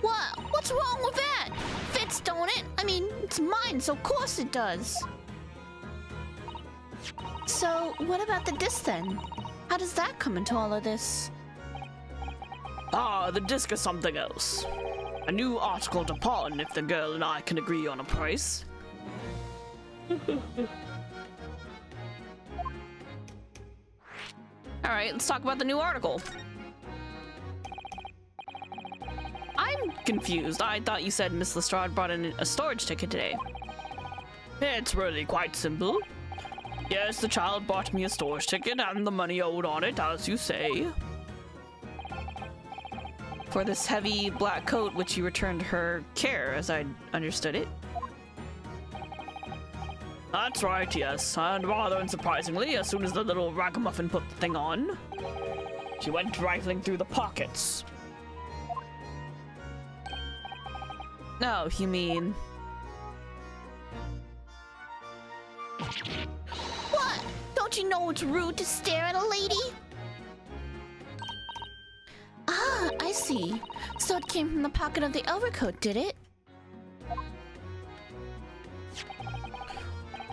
What? What's wrong with that? Fits, don't it? I mean, it's mine, so of course it does. So, what about the disc then? How does that come into all of this? Ah, the disc is something else. A new article to pawn if the girl and I can agree on a price. Alright, let's talk about the new article. I'm confused. I thought you said Miss Lestrade brought in a storage ticket today. It's really quite simple. Yes, the child bought me a storage ticket and the money owed on it, as you say. For this heavy black coat, which you returned her care, as I understood it. That's right, yes. And rather unsurprisingly, as soon as the little ragamuffin put the thing on, she went rifling through the pockets. No, you mean... What? Don't you know it's rude to stare at a lady? Ah, I see. So it came from the pocket of the overcoat, did it?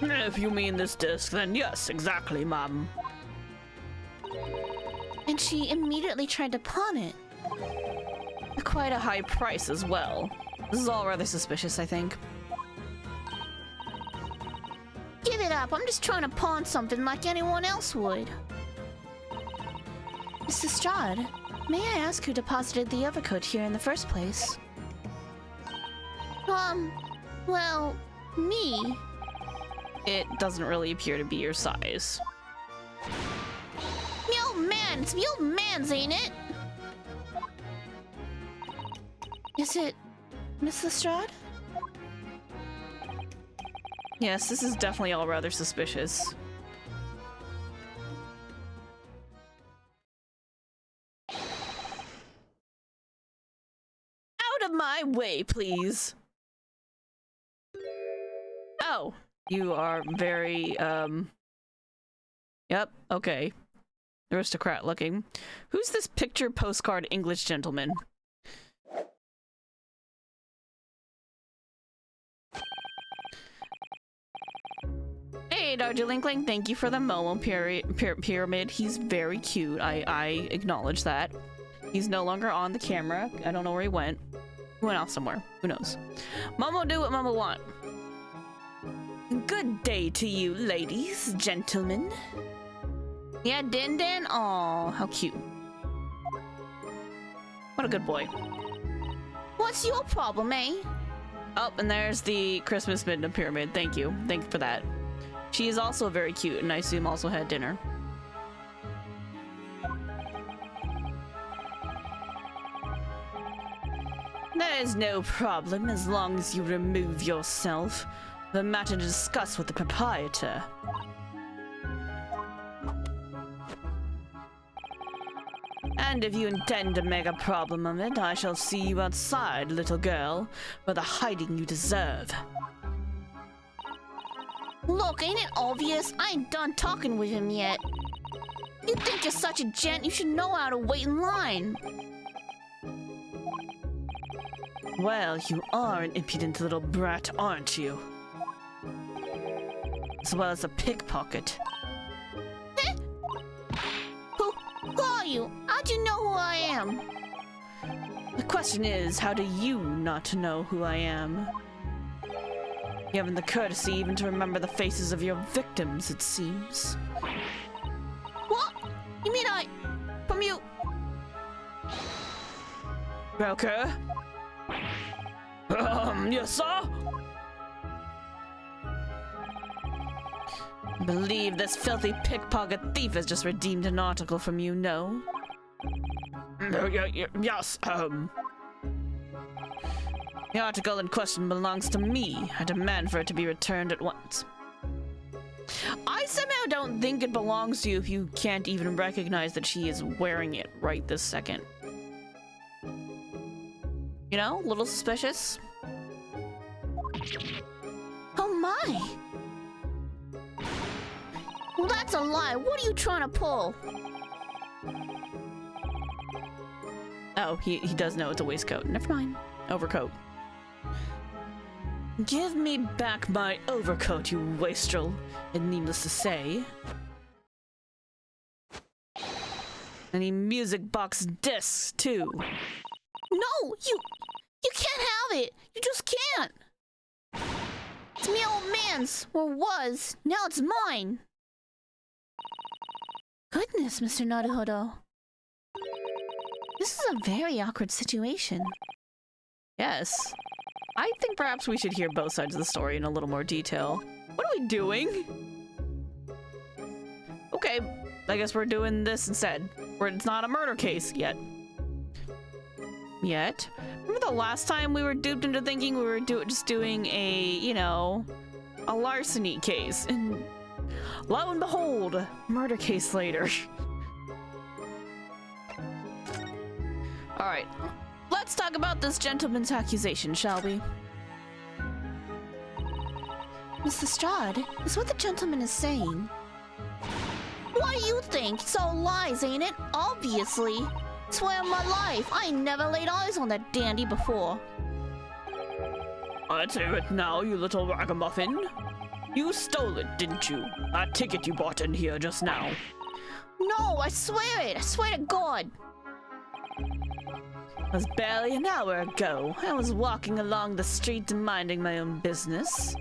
If you mean this disc, then yes, exactly, ma'am. And she immediately tried to pawn it. At quite a high price as well. This is all rather suspicious, I think. Give it up, I'm just trying to pawn something like anyone else would. Mrs. Strahd, may I ask who deposited the overcoat here in the first place? Well, me. It doesn't really appear to be your size. Me old man, it's me old man's, ain't it? Is it Miss Lestrade? Yes, this is definitely all rather suspicious. Out of my way, please! Oh, you are very, Yep, okay. Aristocrat looking. Who's this picture postcard English gentleman? Hey, Darjeeling, thank you for the Momo pyramid. He's very cute. I acknowledge that. He's no longer on the camera. I don't know where he went. He went off somewhere. Who knows? Momo do what Momo want. Good day to you, ladies, gentlemen. Yeah, Din Din? Aw, how cute. What a good boy. What's your problem, eh? Oh, and there's the Christmas Midnight Pyramid. Thank you. Thank you for that. She is also very cute, and I assume also had dinner. There is no problem as long as you remove yourself. The matter to discuss with the proprietor. And if you intend to make a problem of it, I shall see you outside, little girl, for the hiding you deserve. Look, ain't it obvious? I ain't done talking with him yet. You think you're such a gent, you should know how to wait in line. Well, you are an impudent little brat, aren't you? As well as a pickpocket. Who are you? How'd you know who I am? The question is, how do you not know who I am? You haven't the courtesy even to remember the faces of your victims, it seems. What? You mean from you? Broker? Yes, sir? I believe this filthy pickpocket thief has just redeemed an article from you, no? Yes, The article in question belongs to me. I demand for it to be returned at once. I somehow don't think it belongs to you if you can't even recognize that she is wearing it right this second. You know, a little suspicious. Oh my! Well, that's a lie. What are you trying to pull? Oh, he does know it's a waistcoat. Never mind. Overcoat. Give me back my overcoat, you wastrel. And needless to say... any music box discs, too. No, you can't have it. You just can't. It's me old man's, or was. Now it's mine. Goodness, Mr. Naruhodo. This is a very awkward situation. Yes. I think perhaps we should hear both sides of the story in a little more detail. What are we doing? Okay, I guess we're doing this instead. It's not a murder case yet. Remember the last time we were duped into thinking we were just doing a, you know, a larceny case, and lo and behold, murder case later. Alright, let's talk about this gentleman's accusation, shall we? Miss Lestrade, is what the gentleman is saying. What do you think? It's all lies, ain't it? Obviously. Swear on my life, I never laid eyes on that dandy before. Let's hear it now, you little ragamuffin. You stole it, didn't you? That ticket you bought in here just now. No, I swear it. I swear to God. It was barely an hour ago. I was walking along the street minding my own business.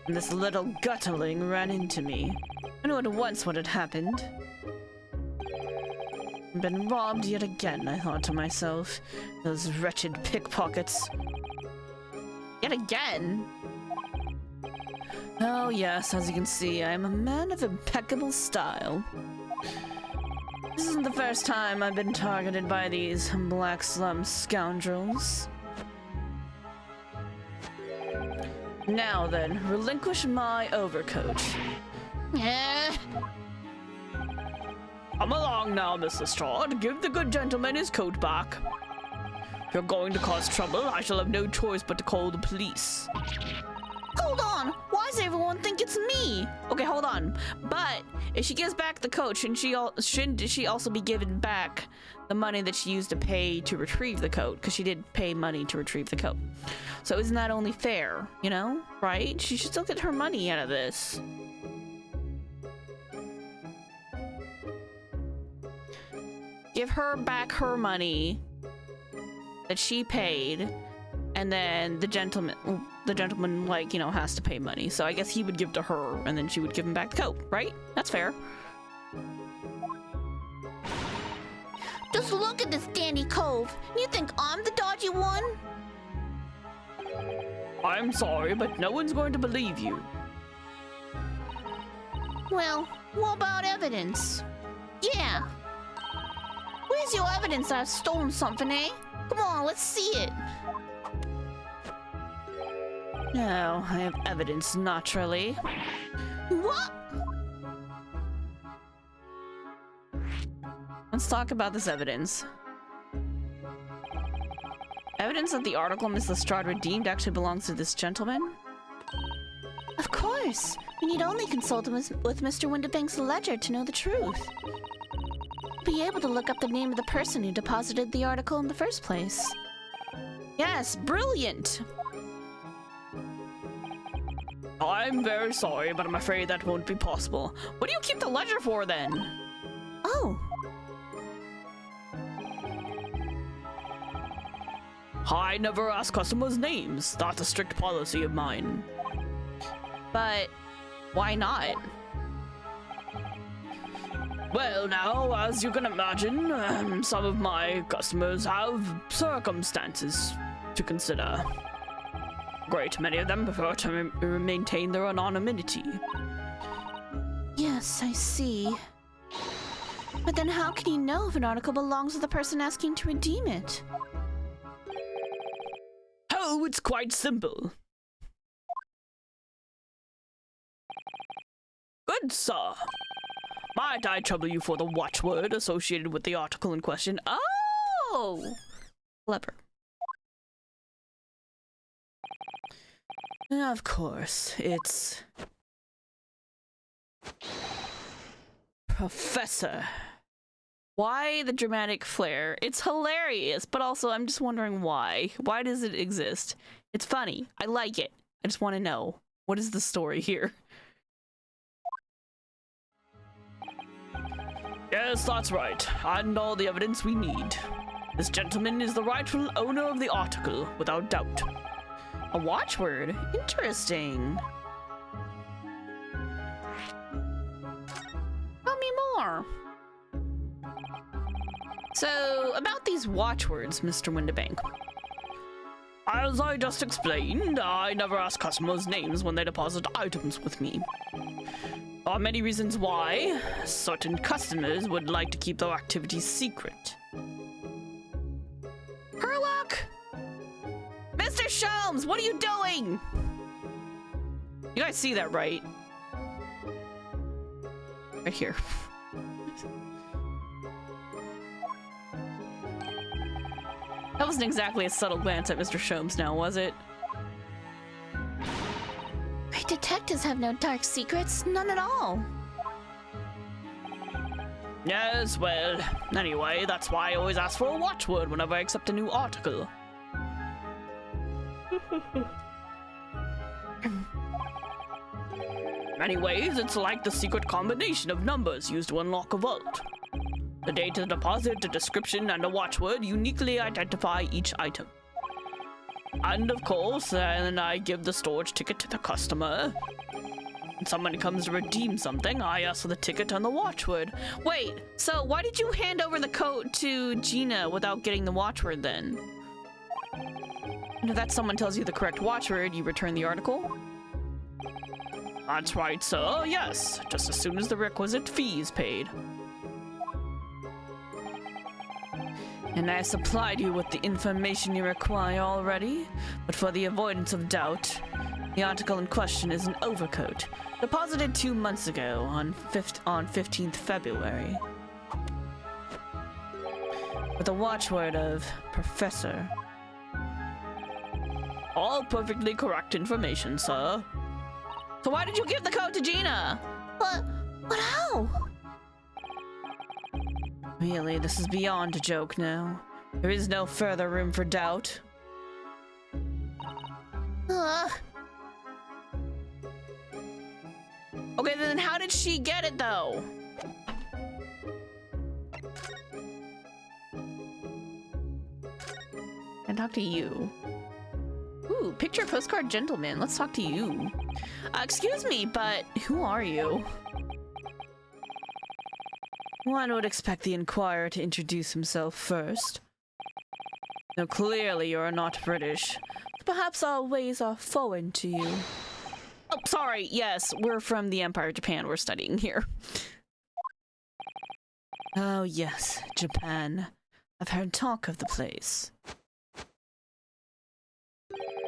And this little gutterling ran into me. I knew at once what had happened. Been robbed yet again, I thought to myself. Those wretched pickpockets. Yet again? Oh yes, as you can see, I am a man of impeccable style. This isn't the first time I've been targeted by these black slum scoundrels. Now then, relinquish my overcoat. Come along now, Miss Lestrade. Give the good gentleman his coat back. If you're going to cause trouble, I shall have no choice but to call the police. Hold on! Why does everyone think it's That's me. Okay, hold on. But if she gives back the coat, shouldn't she also be given back the money that she used to pay to retrieve the coat? Because she did pay money to retrieve the coat. So isn't that only fair, you know? Right? She should still get her money out of this. Give her back her money that she paid, and then the gentleman, like, you know, has to pay money. So I guess he would give to her, and then she would give him back the coat, right? That's fair. Just look at this dandy cove. You think I'm the dodgy one? I'm sorry, but no one's going to believe you. Well, what about evidence? Yeah. Where's your evidence I've stolen something, eh? Come on, let's see it. No, I have evidence, naturally. What? Let's talk about this evidence. Evidence that the article Miss Lestrade redeemed actually belongs to this gentleman? Of course. We need only consult with Mr. Windibank's ledger to know the truth. Be able to look up the name of the person who deposited the article in the first place. Yes, brilliant! I'm very sorry, but I'm afraid that won't be possible. What do you keep the ledger for, then? Oh. I never ask customers' names. That's a strict policy of mine. But why not? Well, now, as you can imagine, some of my customers have circumstances to consider. A great many of them prefer to maintain their anonymity. Yes, I see. But then how can you know if an article belongs to the person asking to redeem it? Oh, it's quite simple. Good sir. Might I trouble you for the watchword associated with the article in question? Oh! Clever. Of course, it's... Professor. Why the dramatic flair? It's hilarious, but also I'm just wondering why. Why does it exist? It's funny. I like it. I just want to know. What is the story here? Yes, that's right. And all the evidence we need. This gentleman is the rightful owner of the article, without doubt. A watchword? Interesting. Tell me more. So, about these watchwords, Mr. Windibank. As I just explained, I never ask customers' names when they deposit items with me. There are many reasons why. Certain customers would like to keep their activities secret. Herlock! Mr. Sholmes, what are you doing? You guys see that, right? Right here. That wasn't exactly a subtle glance at Mr. Sholmes now, was it? Great detectives have no dark secrets, none at all. Yes, well, anyway, that's why I always ask for a watchword whenever I accept a new article. Anyways, it's like the secret combination of numbers used to unlock a vault. The date of the deposit, a description, and a watchword uniquely identify each item. And of course, then I give the storage ticket to the customer. When somebody comes to redeem something, I ask for the ticket and the watchword. Wait, so why did you hand over the coat to Gina without getting the watchword then? And if that someone tells you the correct watchword, you return the article? That's right, sir, yes, just as soon as the requisite fee is paid. And I supplied you with the information you require already, but for the avoidance of doubt, the article in question is an overcoat, deposited 2 months ago on 15th February. With a watchword of Professor. All perfectly correct information, sir. So why did you give the code to Gina? But how? Really, this is beyond a joke now. There is no further room for doubt. Okay, then how did she get it, though? And talk to you. Ooh, picture postcard gentleman. Let's talk to you. Excuse me, but who are you? One would expect the Inquirer to introduce himself first. Now, clearly you're not British. Perhaps our ways are foreign to you. Oh, sorry. Yes, we're from the Empire of Japan. We're studying here. Oh, yes, Japan. I've heard talk of the place.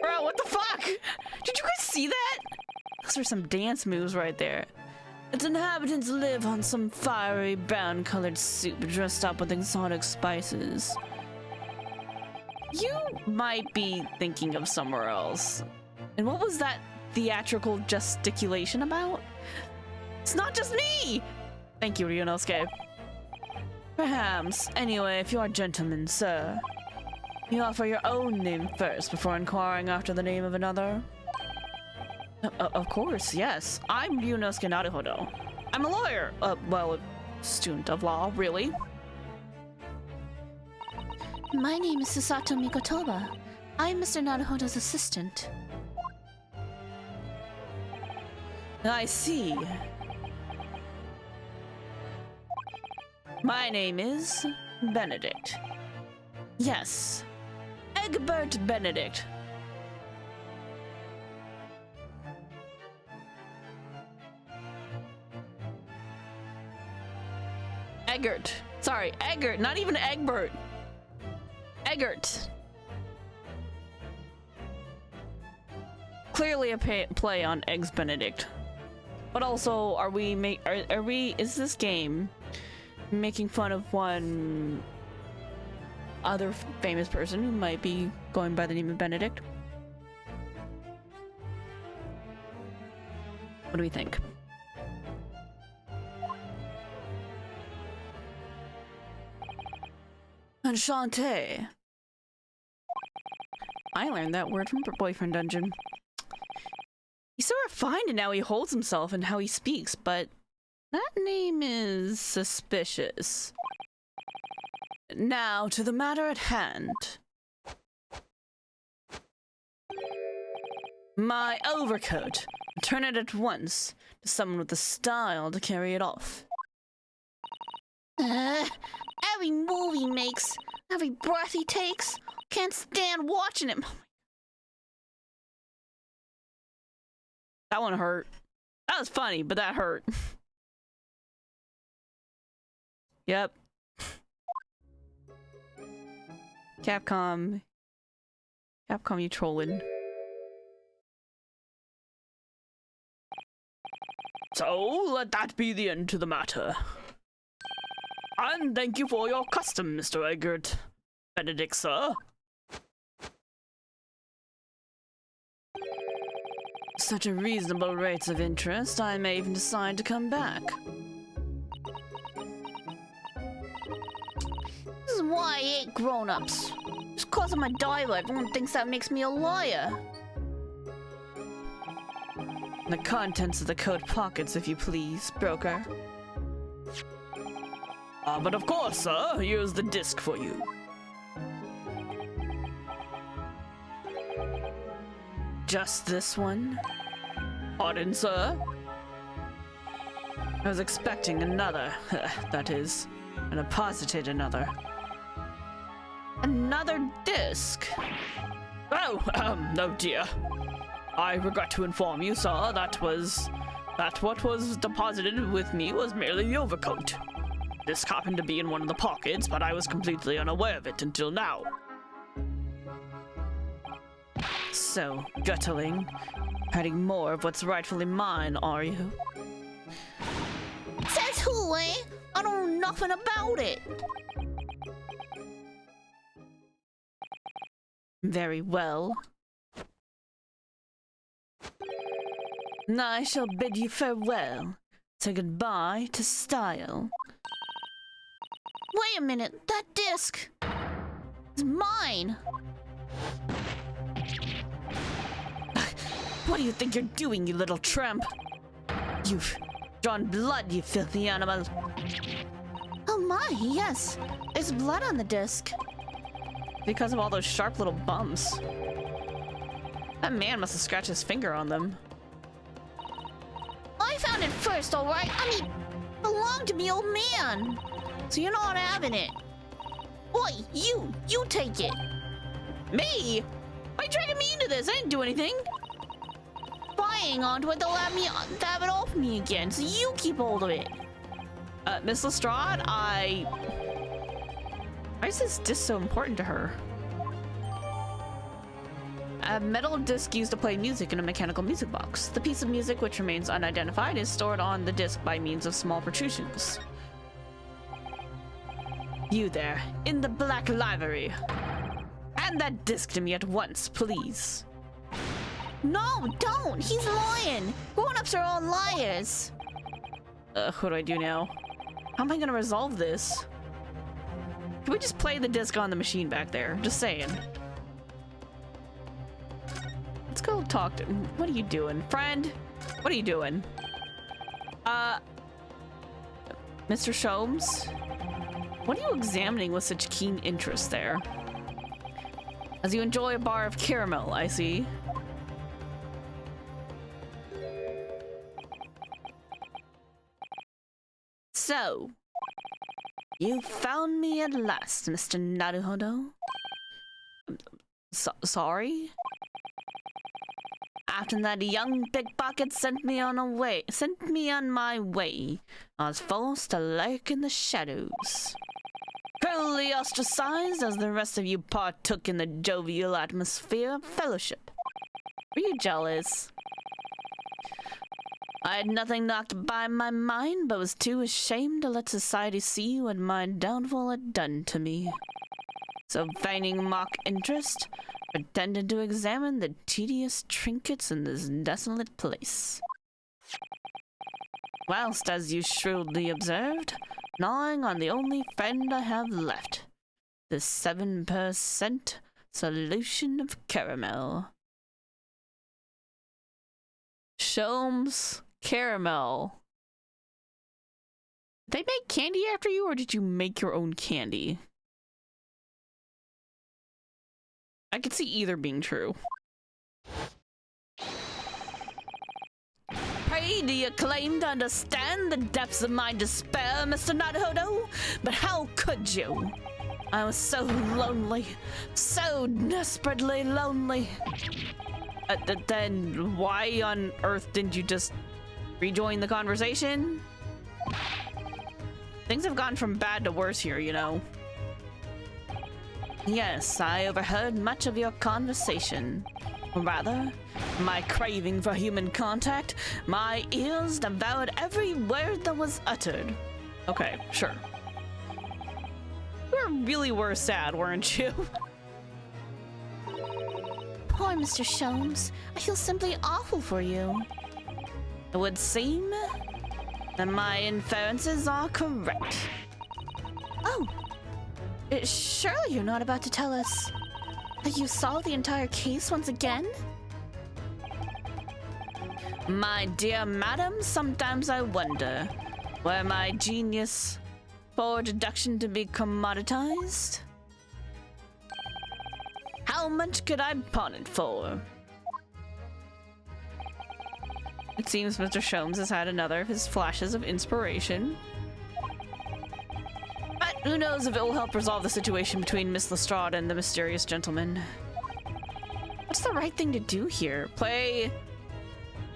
Bro, what the fuck? Did you guys see that? Those are some dance moves right there. Its inhabitants live on some fiery brown-colored soup dressed up with exotic spices. You might be thinking of somewhere else. And what was that theatrical gesticulation about? It's not just me! Thank you, Ryunosuke. Perhaps. Anyway, if you are a gentleman, sir, you offer your own name first before inquiring after the name of another. Of course, yes. I'm Ryunosuke Naruhodo. I'm a lawyer. Well, a student of law, really. My name is Susato Mikotoba. I'm Mr. Naruhodo's assistant. I see. My name is Benedict. Yes, Egbert Benedict. Eggert. Sorry, Eggert, not even Egbert. Eggert. Clearly a play on Eggs Benedict. But also, is this game making fun of one other famous person who might be going by the name of Benedict? What do we think? Enchanté. I learned that word from Boyfriend Dungeon. He's so refined in how he holds himself and how he speaks, but that name is suspicious. Now, to the matter at hand. My overcoat. Return it at once to someone with the style to carry it off. Every move he makes, every breath he takes, can't stand watching him. That one hurt. That was funny, but that hurt. Yep. Capcom, you trolling. So, let that be the end to the matter. And thank you for your custom, Mr. Eggert. Benedict, sir. Such a reasonable rate of interest, I may even decide to come back. This is why I hate grown-ups. Just cause of my dialogue, everyone thinks that makes me a liar. The contents of the coat pockets, if you please, broker. But of course, sir, here's the disc for you. Just this one? Pardon, sir? I was expecting another, that is, and deposited another. Another disc? Oh, no dear. I regret to inform you, sir, that what was deposited with me was merely the overcoat. This happened to be in one of the pockets, but I was completely unaware of it until now. So, Gutterling, hiding more of what's rightfully mine, are you? Says who, eh? I don't know nothing about it. Very well. I shall bid you farewell. Say goodbye to style. Wait a minute, that disc is mine. What do you think you're doing, you little tramp? You've drawn blood, you filthy animal. Oh my, yes. There's blood on the disc. Because of all those sharp little bumps. That man must have scratched his finger on them. I found it first, alright? I mean, it belonged to me old man. So you're not having it. Oi, you take it. Me? Why are you dragging me into this? I didn't do anything. Buying onto it, they'll have it off me again, so you keep hold of it. Miss Lestrade, why is this disc so important to her? A metal disc used to play music in a mechanical music box. The piece of music, which remains unidentified, is stored on the disc by means of small protrusions. You there, in the black livery. Hand that disc to me at once, please. No, don't! He's lying! Grown-ups are all liars! What do I do now? How am I gonna resolve this? Can we just play the disc on the machine back there? Just saying. Let's go talk to... What are you doing? Friend? What are you doing? Mr. Sholmes? What are you examining with such keen interest there? As you enjoy a bar of caramel, I see. So, you found me at last, Mr. Naruhodo. Sorry? After that young pickpocket sent me on my way, I was forced to lurk in the shadows. Cruelly ostracized as the rest of you partook in the jovial atmosphere of fellowship. Were you jealous? I had nothing knocked by my mind, but was too ashamed to let society see what my downfall had done to me. So, feigning mock interest, pretended to examine the tedious trinkets in this desolate place. Whilst, as you shrewdly observed, gnawing on the only friend I have left, the 7% solution of caramel. Sholmes caramel. Did they make candy after you, or did you make your own candy? I could see either being true. Pray, do you claim to understand the depths of my despair, Mr. Naruhodo? But how could you? I was so lonely, so desperately lonely. Then why on earth didn't you just rejoin the conversation? Things have gone from bad to worse here, you know. Yes, I overheard much of your conversation. Or rather, my craving for human contact, my ears devoured every word that was uttered. Okay, sure. You really were sad, weren't you? Poor Mr. Sholmes. I feel simply awful for you. It would seem that my inferences are correct. Oh. Surely you're not about to tell us that you solved the entire case once again? My dear madam, sometimes I wonder, were my genius for deduction to be commoditized? How much could I pawn it for? It seems Mr. Sholmes has had another of his flashes of inspiration. But who knows if it will help resolve the situation between Miss Lestrade and the mysterious gentleman. What's the right thing to do here? Play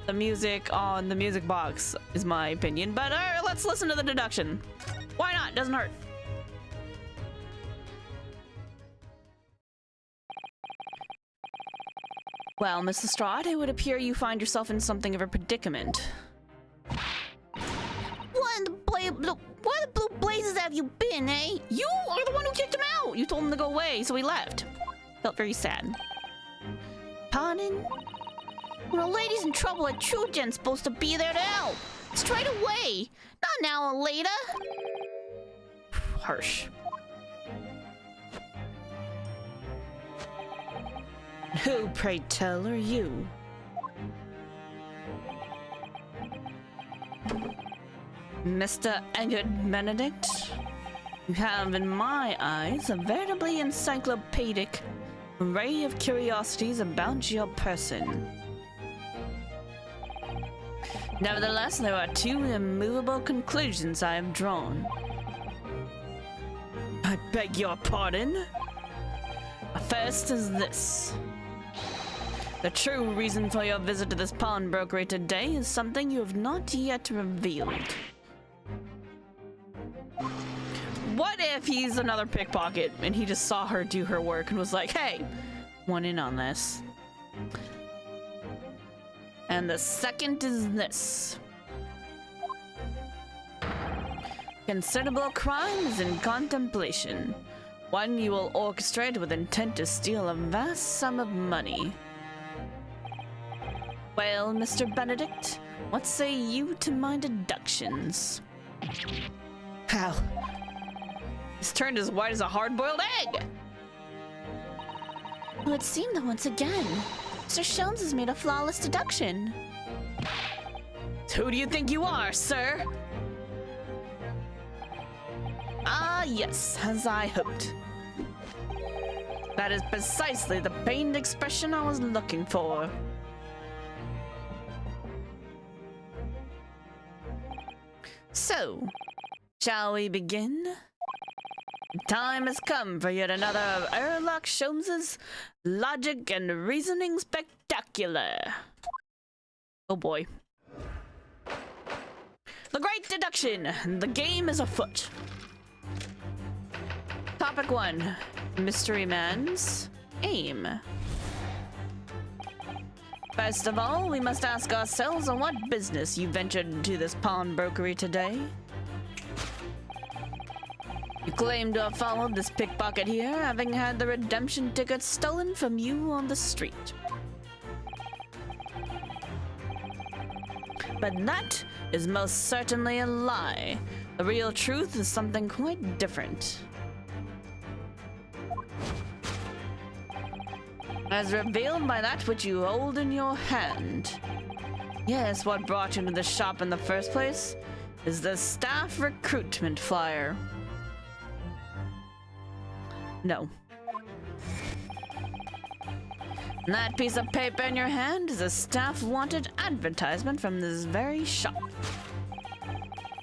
the music on the music box, is my opinion. But let's listen to the deduction. Why not? Doesn't hurt. Well, Miss Lestrade, it would appear you find yourself in something of a predicament. Where in the blue blazes have you been, eh? You are the one who kicked him out! You told him to go away, so he left. Felt very sad. Pardon? When a lady's in trouble, a true gent's supposed to be there to help. Straight away. Not an hour later. Harsh. Who, pray tell, are you? Mr. Eggert Benedict? You have, in my eyes, a veritably encyclopedic array of curiosities about your person. Nevertheless, there are two immovable conclusions I have drawn. I beg your pardon? First is this. The true reason for your visit to this pawnbrokery today is something you have not yet revealed. What if he's another pickpocket and he just saw her do her work and was like, hey, want in on this? And the second is this. Considerable crime is in contemplation. One you will orchestrate with intent to steal a vast sum of money. Well, Mr. Benedict, what say you to my deductions? How? He's turned as white as a hard-boiled egg! It would seem that once again, Mr. Sholmes has made a flawless deduction. Who do you think you are, sir? Ah, yes, as I hoped. That is precisely the pained expression I was looking for. So, shall we begin? The time has come for yet another of Sherlock Sholmes's logic and reasoning spectacular. Oh boy. The Great Deduction! The game is afoot. Topic 1. Mystery Man's aim. First of all, we must ask ourselves on what business you ventured into this pawnbrokery today. You claim to have followed this pickpocket here, having had the redemption ticket stolen from you on the street. But that is most certainly a lie. The real truth is something quite different. As revealed by that which you hold in your hand. Yes, what brought you to the shop in the first place is the staff recruitment flyer. No. That piece of paper in your hand is a staff wanted advertisement from this very shop.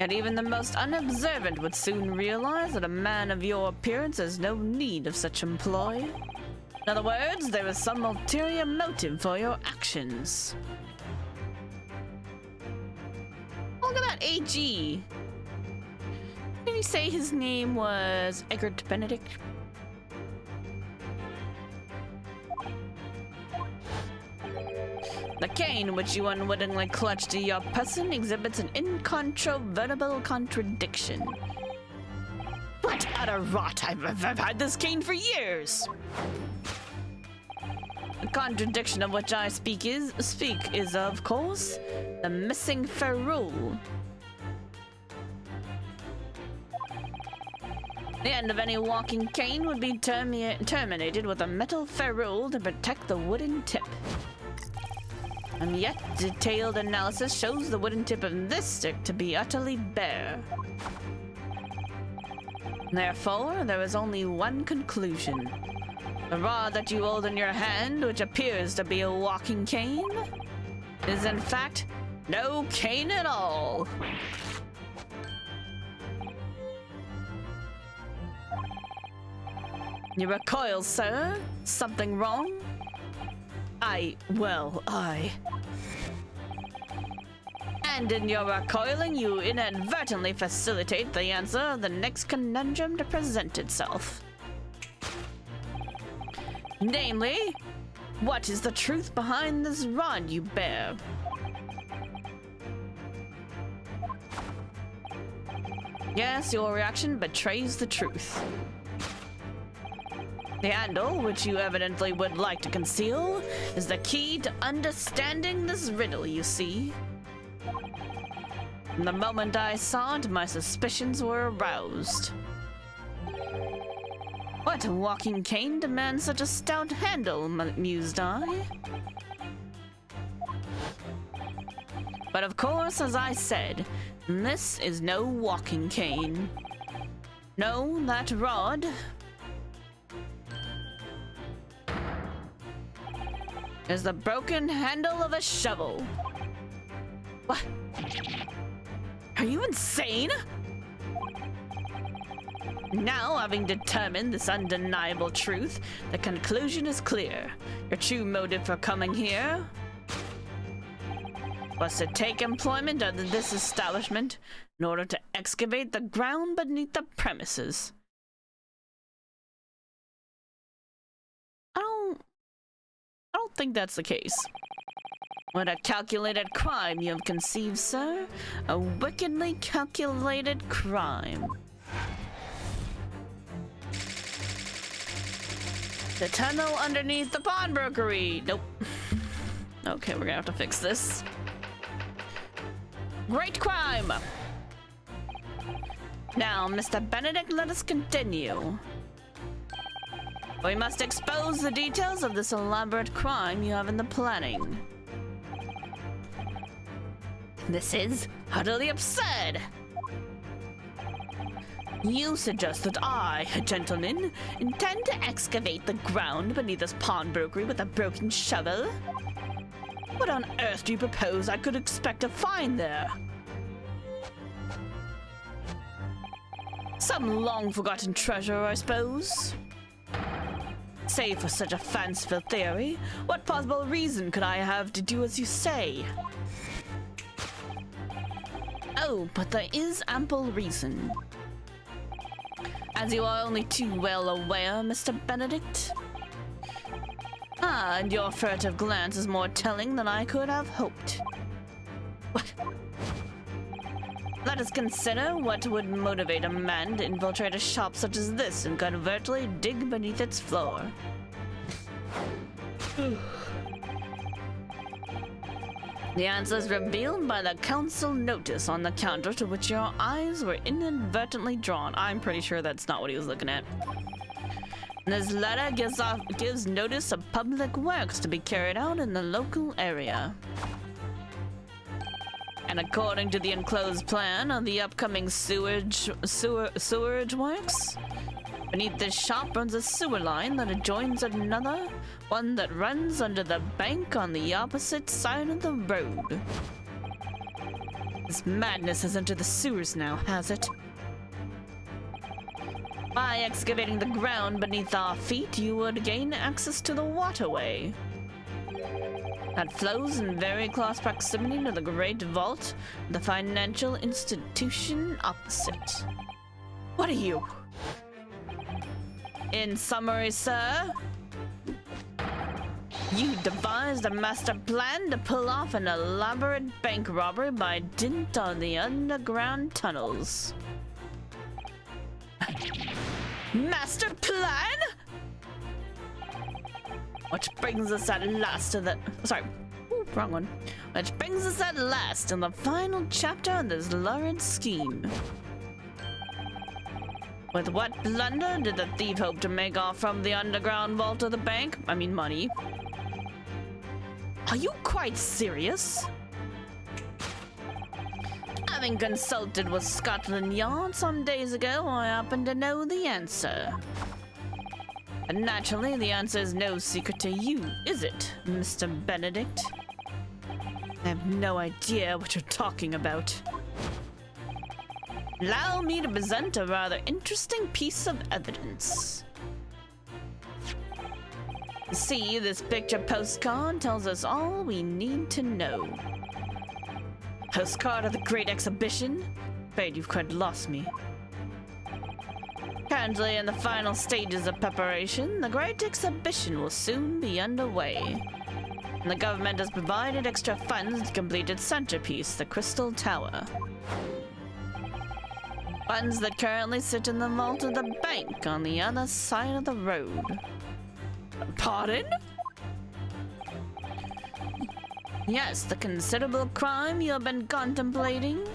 Yet even the most unobservant would soon realize that a man of your appearance has no need of such employ. In other words, there is some ulterior motive for your actions. Look at that AG. Did he say his name was Eggert Benedict? The cane which you unwittingly clutched to your person exhibits an incontrovertible contradiction. What utter rot! I've had this cane for years! The contradiction of which I speak is, of course, the missing ferrule. The end of any walking cane would be terminated with a metal ferrule to protect the wooden tip. And yet, detailed analysis shows the wooden tip of this stick to be utterly bare. Therefore, there is only one conclusion. The rod that you hold in your hand, which appears to be a walking cane, is in fact no cane at all. You recoil, sir? Something wrong? And in your recoiling, you inadvertently facilitate the answer of the next conundrum to present itself. Namely, what is the truth behind this rod you bear? Yes, your reaction betrays the truth. The handle, which you evidently would like to conceal, is the key to understanding this riddle, you see. From the moment I saw it, my suspicions were aroused. What walking cane demands such a stout handle, mused I. But of course, as I said, this is no walking cane. No, that rod is the broken handle of a shovel. What? Are you insane? Now, having determined this undeniable truth, the conclusion is clear. Your true motive for coming here was to take employment under this establishment in order to excavate the ground beneath the premises. I don't think that's the case. What a calculated crime you have conceived, sir. A wickedly calculated crime. The tunnel underneath the pawnbrokery. Nope. Okay, we're gonna have to fix this. Great crime! Now, Mr. Benedict, let us continue. We must expose the details of this elaborate crime you have in the planning. This is utterly absurd! You suggest that I, gentlemen, intend to excavate the ground beneath this pawnbrokery with a broken shovel? What on earth do you propose I could expect to find there? Some long-forgotten treasure, I suppose? Save for such a fanciful theory, what possible reason could I have to do as you say? Oh, but there is ample reason. As you are only too well aware, Mr. Benedict. Ah, and your furtive glance is more telling than I could have hoped. What? Let us consider what would motivate a man to infiltrate a shop such as this and covertly dig beneath its floor. The answer is revealed by the council notice on the counter to which your eyes were inadvertently drawn. I'm pretty sure that's not what he was looking at. This letter gives notice of public works to be carried out in the local area. And according to the enclosed plan of the upcoming sewerage works, beneath this shop runs a sewer line that adjoins another, one that runs under the bank on the opposite side of the road. This madness has entered the sewers now, has it? By excavating the ground beneath our feet, you would gain access to the waterway that flows in very close proximity to the Great Vault, the financial institution opposite. What are you? In summary, sir, you devised a master plan to pull off an elaborate bank robbery by dint of the underground tunnels. Master plan? Which brings us at last to the... Sorry. Ooh, wrong one. Which brings us at last to the final chapter of this lurid scheme. With what blunder did the thief hope to make off from the underground vault of the bank? I mean, money. Are you quite serious? Having consulted with Scotland Yard some days ago, I happen to know the answer. And naturally, the answer is no secret to you, is it, Mr. Benedict? I have no idea what you're talking about. Allow me to present a rather interesting piece of evidence. See, this picture postcard tells us all we need to know. Postcard of the Great Exhibition? Afraid you've quite lost me. Currently in the final stages of preparation, the Great Exhibition will soon be underway. And the government has provided extra funds to complete its centerpiece, the Crystal Tower. Funds that currently sit in the vault of the bank on the other side of the road. Pardon? Yes, the considerable crime you have been contemplating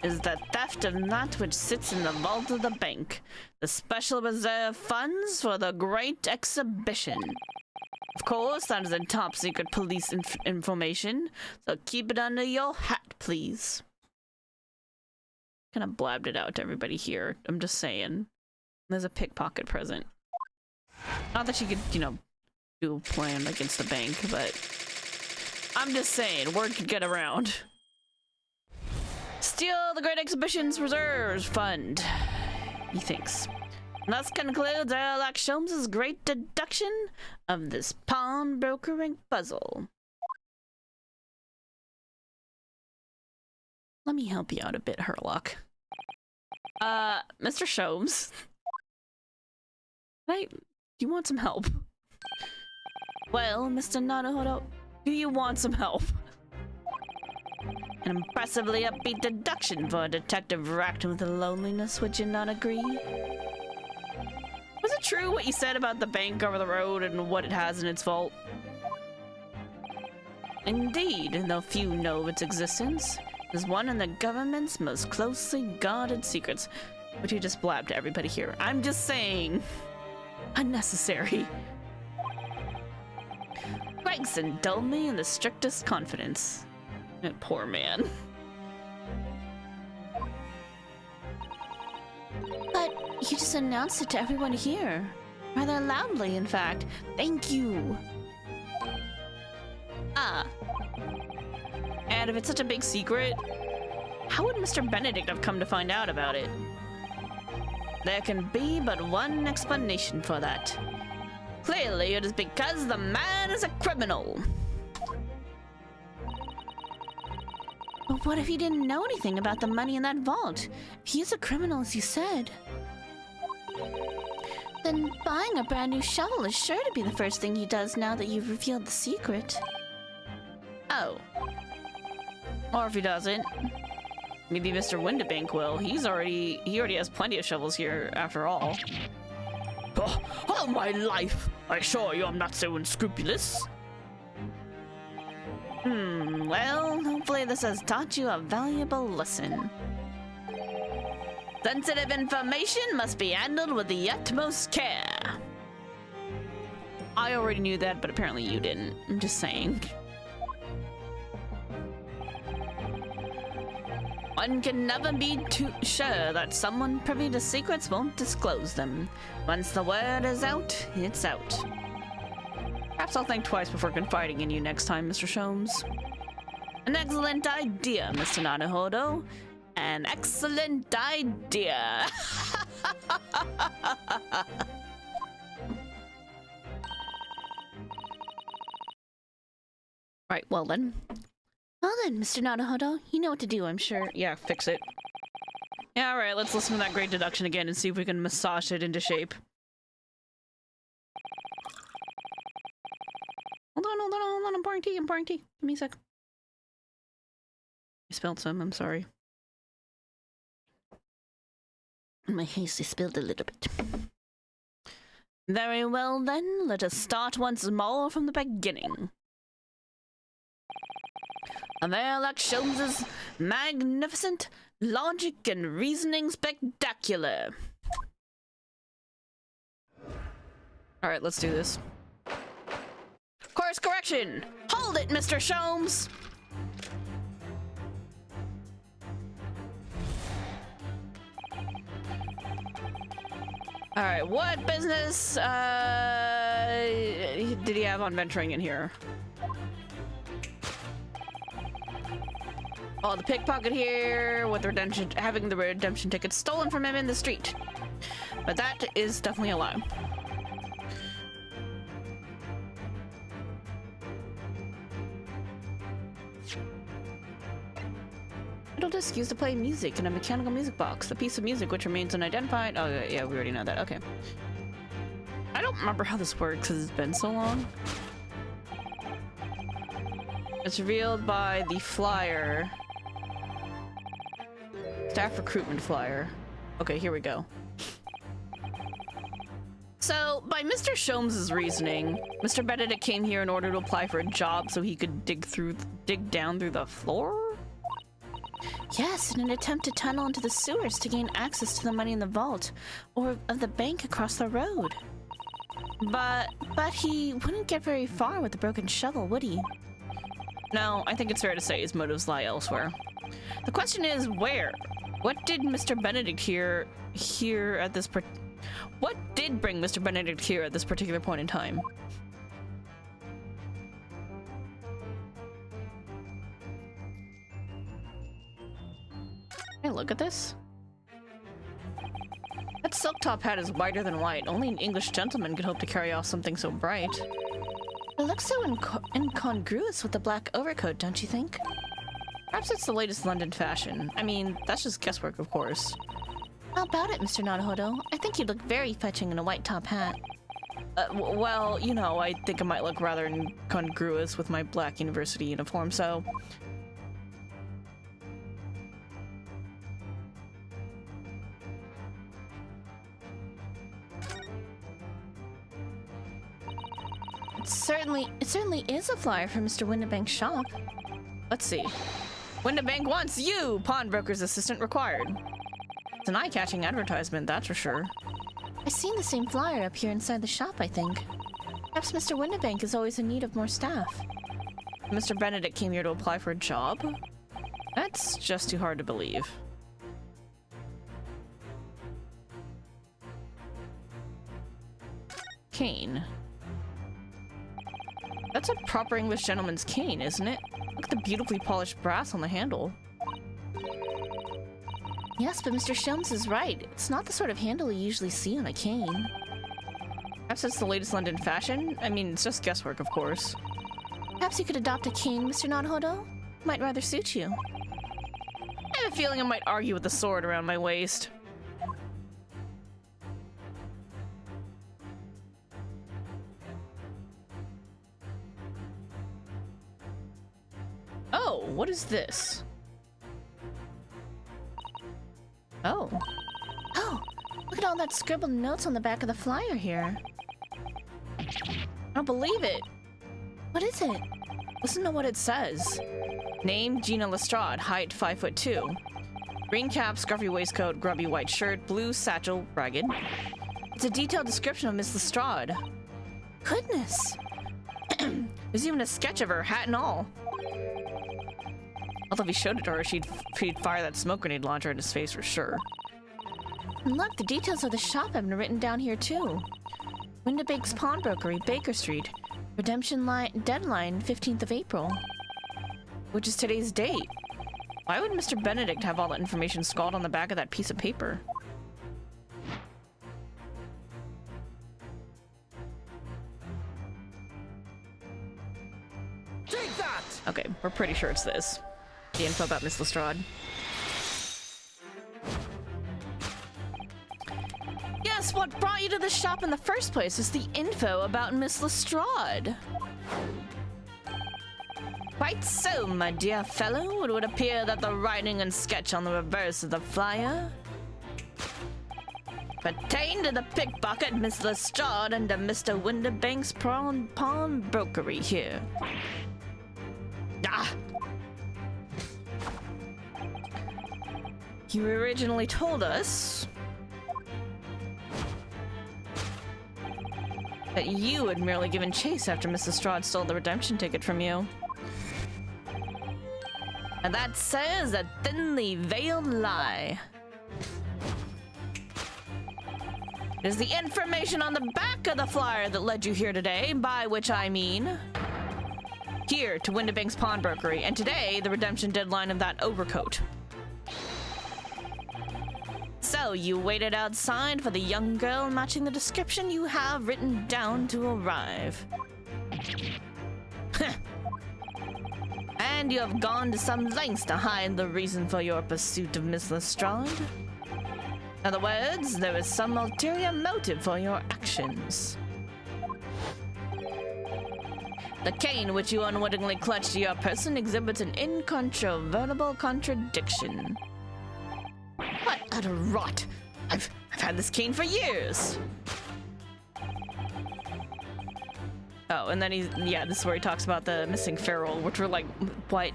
is the theft of that which sits in the vault of the bank, the special reserve funds for the great exhibition. Of course, that is a top secret police information, so keep it under your hat, please. Kind of blabbed it out to everybody here. I'm just saying. There's a pickpocket present. Not that she could, you know, do a plan against the bank, but I'm just saying, word could get around. Steal the Great Exhibition's Reserves Fund, he thinks. Thus concludes Erlach Sholmes' great deduction of this pawnbrokering puzzle. Let me help you out a bit, Herlock. Mr. Sholmes. Do you want some help? Well, Mr. Naruhodo, do you want some help? An impressively upbeat deduction for a detective racked with loneliness, would you not agree? Was it true what you said about the bank over the road and what it has in its vault? Indeed, though few know of its existence, it is one of the government's most closely guarded secrets, which you just blabbed to everybody here. I'm just saying. Unnecessary. Gregson told me in the strictest confidence. That poor man. But you just announced it to everyone here. Rather loudly, in fact. Thank you. Ah. And if it's such a big secret, how would Mr. Benedict have come to find out about it? There can be but one explanation for that. Clearly, it is because the man is a criminal. But what if he didn't know anything about the money in that vault? If he is a criminal, as you said. Then buying a brand new shovel is sure to be the first thing he does now that you've revealed the secret. Oh. Or if he doesn't, maybe Mr. Windibank will. He already has plenty of shovels here, after all. Oh, all my life! I assure you I'm not so unscrupulous. Well, hopefully this has taught you a valuable lesson. Sensitive information must be handled with the utmost care. I already knew that, but apparently you didn't. I'm just saying. One can never be too sure that someone privy to secrets won't disclose them. Once the word is out, it's out. Perhaps I'll think twice before confiding in you next time, Mr. Sholmes. An excellent idea, Mr. Naruhodo. An excellent idea. Right, well then, Mr. Naruhodo, you know what to do, I'm sure. Yeah, fix it. Yeah, alright, let's listen to that great deduction again and see if we can massage it into shape. Hold on, I'm pouring tea. Give me a sec. I spilled some, I'm sorry. In my haste, I spilled a little bit. Very well then, let us start once more from the beginning. Erlach Sholmes' magnificent logic and reasoning spectacular. Alright, let's do this. Course correction! Hold it, Mr. Sholmes! Alright, what business did he have on venturing in here? Oh, the pickpocket here with having the redemption ticket stolen from him in the street. But that is definitely a lie. Idle disc used to play music in a mechanical music box. The piece of music which remains unidentified. Oh yeah, we already know that. Okay. I don't remember how this works because it's been so long. It's revealed by the flyer. Staff recruitment flyer. Okay, here we go. So, by Mr. Sholmes's reasoning, Mr. Benedict came here in order to apply for a job so he could dig down through the floor? Yes, in an attempt to tunnel into the sewers to gain access to the money in the vault, or of the bank across the road. But he wouldn't get very far with the broken shovel, would he? No, I think it's fair to say his motives lie elsewhere. The question is, where? What did Mr. Benedict here at this What did bring Mr. Benedict here at this particular point in time? Hey, look at this. That silk top hat is whiter than white. Only an English gentleman could hope to carry off something so bright. It looks so incongruous with the black overcoat, don't you think? Perhaps it's the latest London fashion. I mean, that's just guesswork, of course. How about it, Mr. Naruhodo? I think you'd look very fetching in a white top hat. Well, you know, I think it might look rather incongruous with my black university uniform, so... It certainly is a flyer from Mr. Windibank's shop. Let's see. Windibank wants you! Pawnbroker's assistant required. It's an eye-catching advertisement, that's for sure. I've seen the same flyer up here inside the shop, I think. Perhaps Mr. Windibank is always in need of more staff. Mr. Benedict came here to apply for a job? That's just too hard to believe. Cane. That's a proper English gentleman's cane, isn't it? Look at the beautifully polished brass on the handle. Yes, but Mr. Sholmes is right. It's not the sort of handle you usually see on a cane. Perhaps it's the latest London fashion? I mean, it's just guesswork, of course. Perhaps you could adopt a cane, Mr. Naruhodo? Might rather suit you. I have a feeling I might argue with the sword around my waist. Oh, what is this? Oh. Oh, look at all that scribbled notes on the back of the flyer here. I don't believe it. What is it? Listen to what it says. Name, Gina Lestrade, height 5'2". Green cap, scruffy waistcoat, grubby white shirt, blue satchel, ragged. It's a detailed description of Miss Lestrade. Goodness. There's even a sketch of her, hat and all. Although if he showed it to her, she'd fire that smoke grenade launcher in his face for sure. And look, the details of the shop have been written down here too. Windibank's Pawnbrokery, Baker Street. Redemption deadline, 15th of April. Which is today's date. Why would Mr. Benedict have all that information scrawled on the back of that piece of paper? Take that! Okay, we're pretty sure it's this. The info about Miss Lestrade. Yes, what brought you to the shop in the first place is the info about Miss Lestrade. Quite so, my dear fellow. It would appear that the writing and sketch on the reverse of the flyer pertain to the pickpocket Miss Lestrade and to Mr. Windibank's pawnbrokery here. Ah! You originally told us that you had merely given chase after Miss Lestrade stole the redemption ticket from you. And that says a thinly veiled lie. It is the information on the back of the flyer that led you here today, by which I mean here to Windibank's Pawnbrokery, and today the redemption deadline of that overcoat. So you waited outside for the young girl matching the description you have written down to arrive. And you have gone to some lengths to hide the reason for your pursuit of Miss Lestrade. In other words, there is some ulterior motive for your actions. The cane which you unwittingly clutched to your person exhibits an incontrovertible contradiction. What utter rot! I've had this cane for years! Oh, and then yeah, this is where he talks about the missing ferrule, which we're like, what?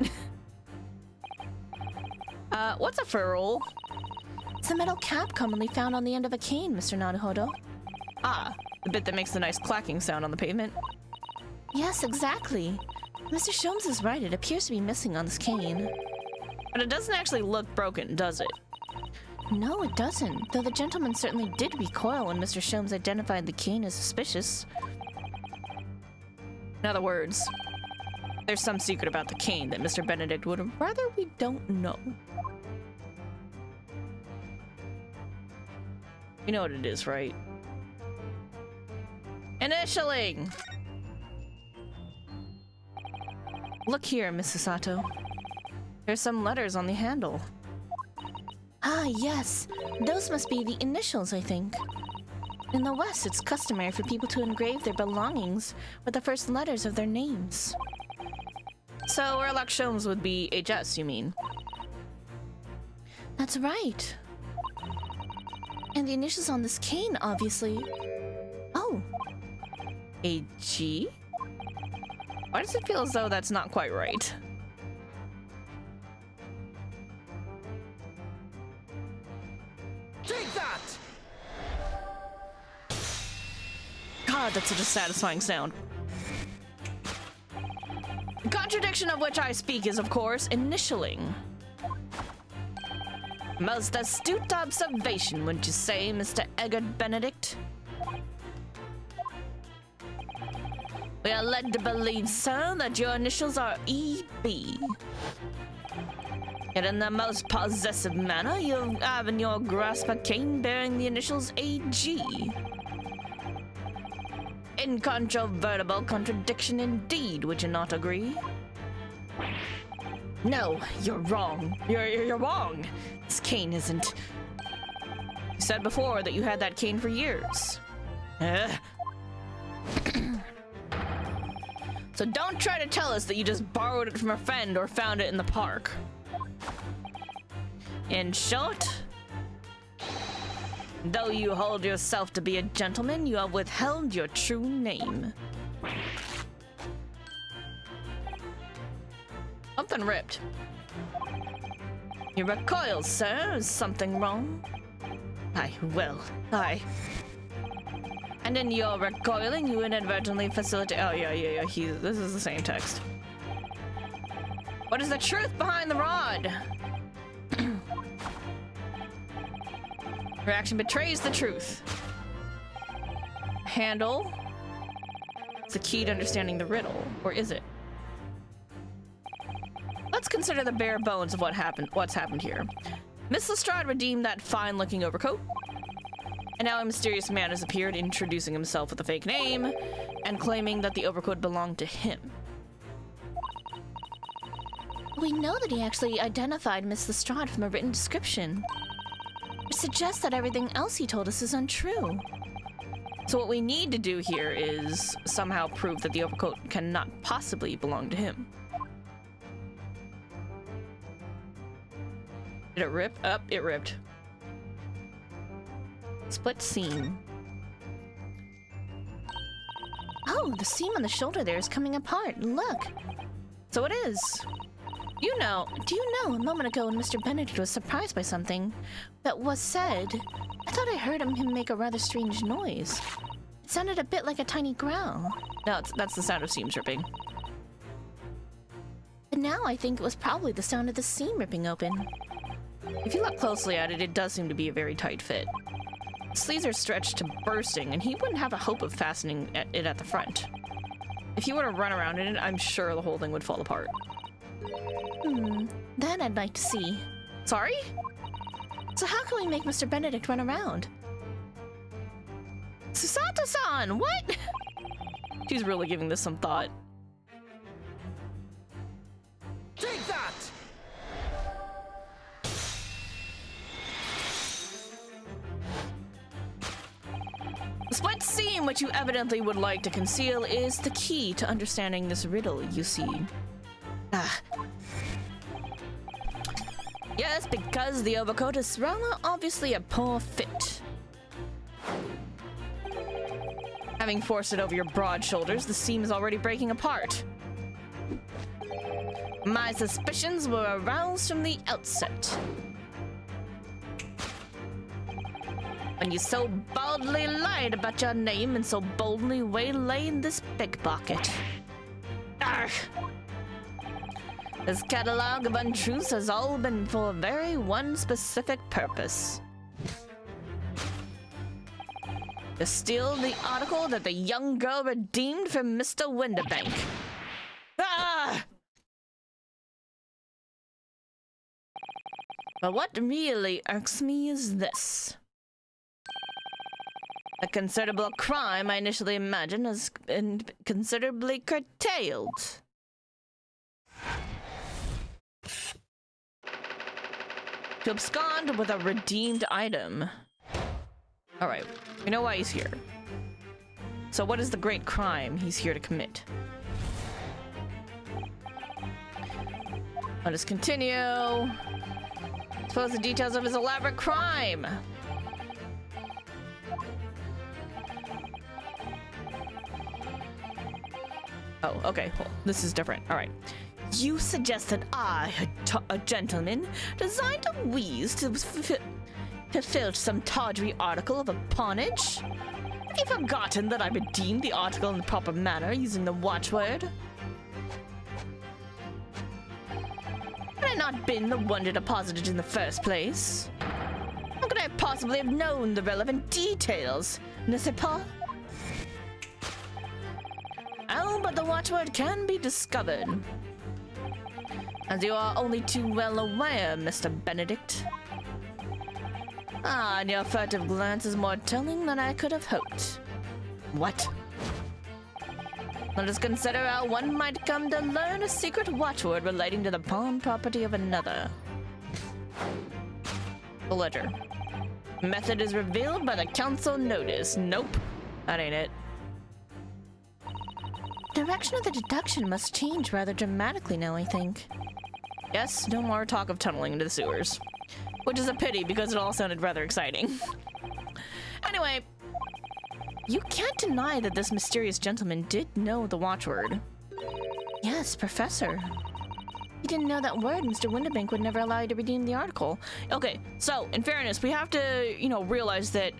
What's a ferrule? It's a metal cap commonly found on the end of a cane, Mr. Naruhodo. Ah, the bit that makes the nice clacking sound on the pavement. Yes, exactly. Mr. Sholmes is right, it appears to be missing on this cane. But it doesn't actually look broken, does it? No, it doesn't, though the gentleman certainly did recoil when Mr. Sholmes identified the cane as suspicious. In other words, there's some secret about the cane that Mr. Benedict would rather we don't know. You know what it is, right? Initialing! Look here, Mrs. Sato. There's some letters on the handle. Ah, yes. Those must be the initials, I think. In the West, it's customary for people to engrave their belongings with the first letters of their names. So Sherlock Sholmes would be HS, you mean? That's right. And the initials on this cane, obviously. Oh. A G? Why does it feel as though that's not quite right? Take that! God, that's such a satisfying sound. The contradiction of which I speak is, of course, initialing. Most astute observation, wouldn't you say, Mr. Eggert Benedict? We are led to believe, sir, that your initials are E.B. Yet in the most possessive manner, you have in your grasp a cane bearing the initials A.G. Incontrovertible contradiction indeed, would you not agree? No, you're wrong. You're wrong. This cane isn't... You said before that you had that cane for years. So don't try to tell us that you just borrowed it from a friend or found it in the park. In short, though you hold yourself to be a gentleman, you have withheld your true name. Something ripped. You recoil, sir. Is something wrong? Aye, well, aye. And in your recoiling, you inadvertently facilitate. Oh, yeah. This is the same text. What is the truth behind the rod? Your action betrays the truth. Handle. It's the key to understanding the riddle, or is it? Let's consider the bare bones of what's happened here. Miss Lestrade redeemed that fine-looking overcoat, and now a mysterious man has appeared, introducing himself with a fake name and claiming that the overcoat belonged to him. We know that he actually identified Miss Lestrade from a written description, which suggests that everything else he told us is untrue. So what we need to do here is somehow prove that the overcoat cannot possibly belong to him. Did it rip? Up, it ripped. Split seam. Oh, the seam on the shoulder there is coming apart. Look. So it is. You know. Do you know, a moment ago when Mr. Benedict was surprised by something that was said, I thought I heard him make a rather strange noise. It sounded a bit like a tiny growl. No, that's the sound of seams ripping. But now I think it was probably the sound of the seam ripping open. If you look closely at it, it does seem to be a very tight fit. The sleeves are stretched to bursting, and he wouldn't have a hope of fastening it at the front. If he were to run around in it, I'm sure the whole thing would fall apart. That I'd like to see. Sorry? So how can we make Mr. Benedict run around? Susato-san, what? She's really giving this some thought. Take that! The split seam, which you evidently would like to conceal, is the key to understanding this riddle, you see. Ah. Yes, because the overcoat is rather obviously a poor fit. Having forced it over your broad shoulders, the seam is already breaking apart. My suspicions were aroused from the outset. When you so boldly lied about your name and so boldly waylaid this pickpocket. Arrgh! This catalog of untruths has all been for a very one specific purpose. To steal the article that the young girl redeemed from Mr. Winterbank. Ah! But what really irks me is this. A considerable crime I initially imagined has been considerably curtailed. To abscond with a redeemed item. Alright, we know why he's here. So what is the great crime he's here to commit? Let us continue. Expose the details of his elaborate crime. Oh, okay. Well, this is different. All right. You suggest that I, a gentleman, designed a wheeze to filch some tawdry article of a pawnage? Have you forgotten that I redeemed the article in the proper manner using the watchword? Had I not been the one to deposit it in the first place? How could I possibly have known the relevant details, n'est-ce pas? Oh, but the watchword can be discovered. As you are only too well aware, Mr. Benedict. Ah, and your furtive glance is more telling than I could have hoped. What? Let us consider how one might come to learn a secret watchword relating to the pawn property of another. The ledger. Method is revealed by the council notice. Nope, that ain't it. Direction of the deduction must change rather dramatically now, I think. Yes, no more talk of tunneling into the sewers. Which is a pity because it all sounded rather exciting. Anyway, you can't deny that this mysterious gentleman did know the watchword. Yes, Professor. He didn't know that word. Mr. Winterbank would never allow you to redeem the article. Okay, so, in fairness, we have to, realize that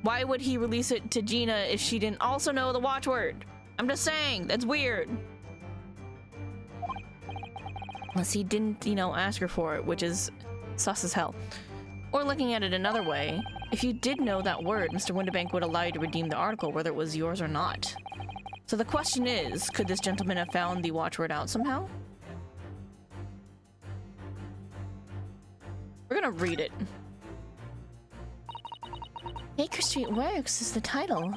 why would he release it to Gina if she didn't also know the watchword? I'm just saying, that's weird. Unless he didn't, ask her for it, which is sus as hell. Or looking at it another way, if you did know that word, Mr. Winterbank would allow you to redeem the article, whether it was yours or not. So the question is, could this gentleman have found the watchword out somehow? We're gonna read it. Baker Street Works is the title.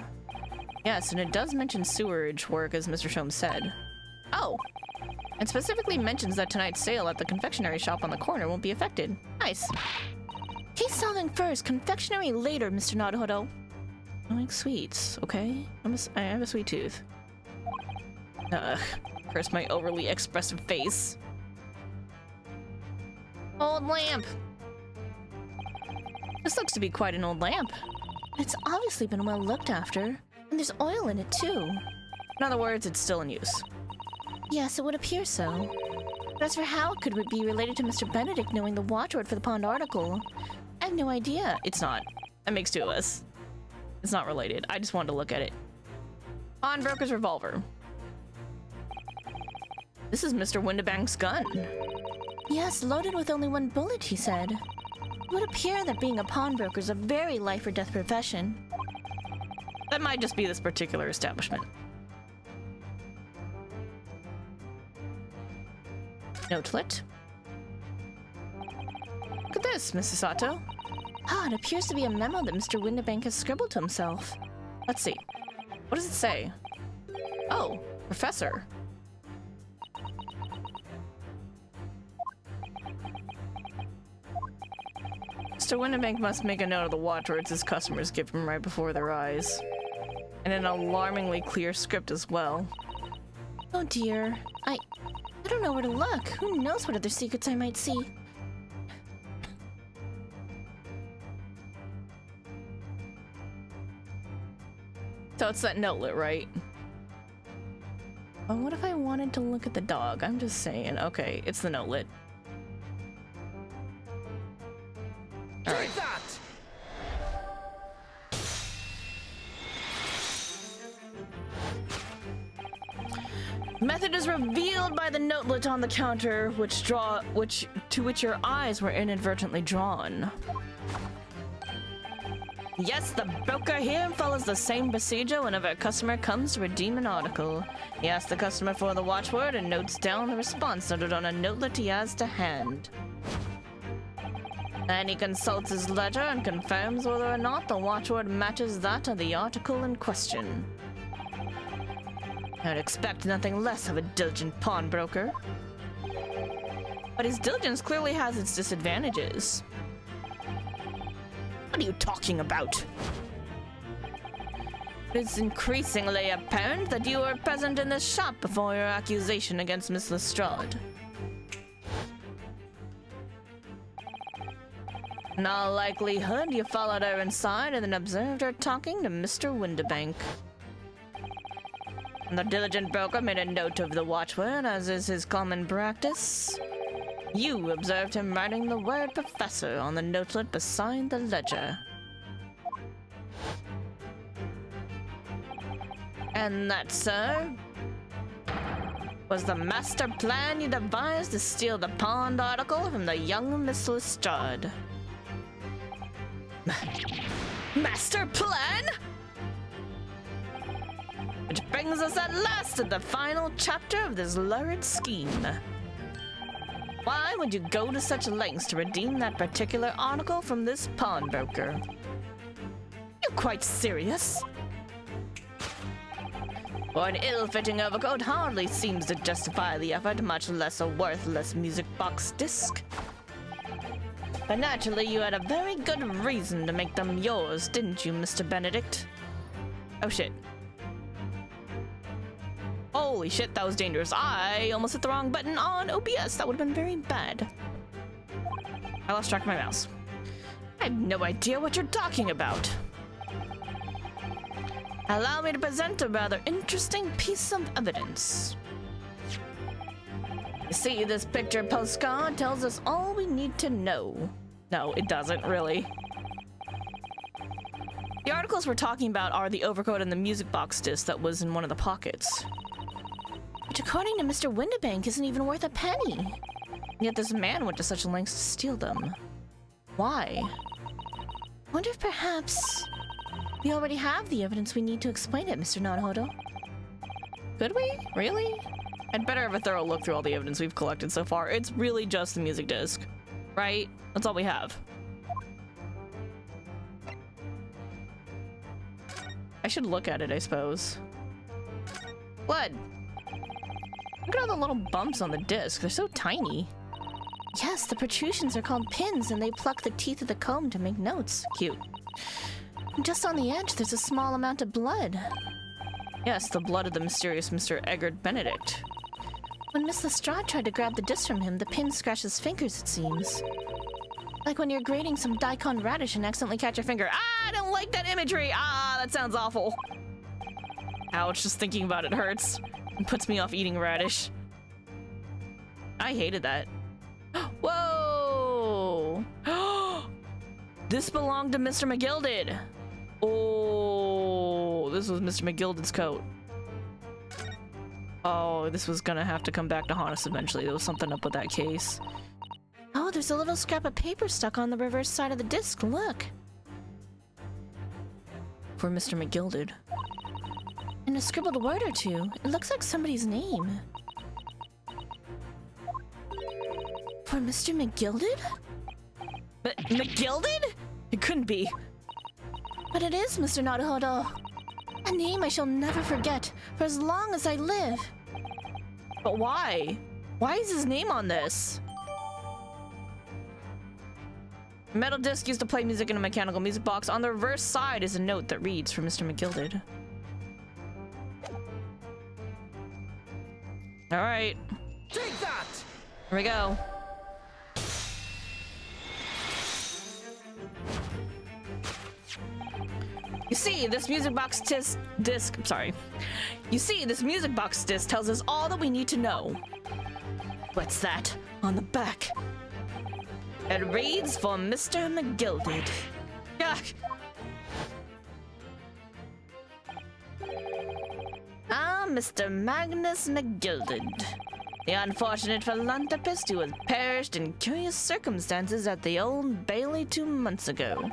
Yes, and it does mention sewerage work, as Mr. Sholmes said. Oh! And specifically mentions that tonight's sale at the confectionery shop on the corner won't be affected. Nice. Case solving first, confectionery later, Mr. Naruhodo. I like sweets, okay? I have a sweet tooth. Ugh. Curse my overly expressive face. Old lamp! This looks to be quite an old lamp. It's obviously been well looked after, and there's oil in it too. In other words, it's still in use. Yes, it would appear so. But as for how it could be related to Mr. Benedict knowing the watchword for the pawned article, I have no idea. It's not. That makes two of us. It's not related. I just wanted to look at it. Pawnbroker's revolver. This is Mr. Winterbank's gun. Yes, loaded with only one bullet, he said. It would appear that being a pawnbroker is a very life-or-death profession. That might just be this particular establishment. Notelet. Look at this, Mrs. Sato. Ah, it appears to be a memo that Mr. Winterbank has scribbled to himself. Let's see. What does it say? Oh, Professor. Mr. Winterbank must make a note of the watchwords his customers give him right before their eyes. And an alarmingly clear script as well. Oh dear. I don't know where to look. Who knows what other secrets I might see? So it's that notelet, right? Oh, what if I wanted to look at the dog? I'm just saying. Okay, it's the notelet. All right. Take that! Method is revealed by the notelet on the counter, to which your eyes were inadvertently drawn. Yes, the broker here follows the same procedure whenever a customer comes to redeem an article. He asks the customer for the watchword and notes down the response noted on a notelet he has to hand. Then he consults his ledger and confirms whether or not the watchword matches that of the article in question. I would expect nothing less of a diligent pawnbroker. But his diligence clearly has its disadvantages. What are you talking about? It's increasingly apparent that you were present in this shop before your accusation against Miss Lestrade. In all likelihood, you followed her inside and then observed her talking to Mr. Windibank. The diligent broker made a note of the watchword, as is his common practice. You observed him writing the word professor on the notelet beside the ledger. And that, sir, was the master plan you devised to steal the pawned article from the young Miss Lestrade. Master plan? Which brings us at last to the final chapter of this lurid scheme. Why would you go to such lengths to redeem that particular article from this pawnbroker? You're quite serious? For an ill-fitting overcoat hardly seems to justify the effort, much less a worthless music box disc. But naturally, you had a very good reason to make them yours, didn't you, Mr. Benedict? Oh shit. Holy shit, that was dangerous. I almost hit the wrong button on OBS. That would have been very bad. I lost track of my mouse. I have no idea what you're talking about. Allow me to present a rather interesting piece of evidence. You see, this picture postcard tells us all we need to know. No, it doesn't, really. The articles we're talking about are the overcoat and the music box disc that was in one of the pockets. Which, according to Mr. Windibank, isn't even worth a penny. Yet this man went to such lengths to steal them. Why? Wonder if perhaps we already have the evidence we need to explain it, Mr. Naruhodo. Could we? Really? I'd better have a thorough look through all the evidence we've collected so far. It's really just the music disc, right? That's all we have. I should look at it, I suppose. Blood. Look at all the little bumps on the disc. They're so tiny. Yes, the protrusions are called pins, and they pluck the teeth of the comb to make notes. Cute. And just on the edge, there's a small amount of blood. Yes, the blood of the mysterious Mr. Eggert Benedict. When Miss Lestrade tried to grab the disc from him, the pin scratched his fingers, it seems. Like when you're grating some daikon radish and accidentally catch your finger. Ah, I don't like that imagery! Ah, that sounds awful. Ouch, just thinking about it hurts. It puts me off eating radish. I hated that. Whoa! This belonged to Mr. McGilded. Oh, this was Mr. McGilded's coat. Oh, this was gonna have to come back to haunt us eventually. There was something up with that case. Oh, there's a little scrap of paper stuck on the reverse side of the disc. Look. For Mr. McGilded. And a scribbled word or two. It looks like somebody's name. For Mr. McGilded? But McGilded? It couldn't be. But it is, Mr. Naruhodo. A name I shall never forget for as long as I live. But why? Why is his name on this? A metal disc used to play music in a mechanical music box. On the reverse side is a note that reads for Mr. McGilded. All right. Take that! Here we go. You see, this music box disc tells us all that we need to know. What's that on the back? It reads for Mr. McGilded. Yuck. Ah, Mr. Magnus McGilded. The unfortunate philanthropist who had perished in curious circumstances at the Old Bailey 2 months ago.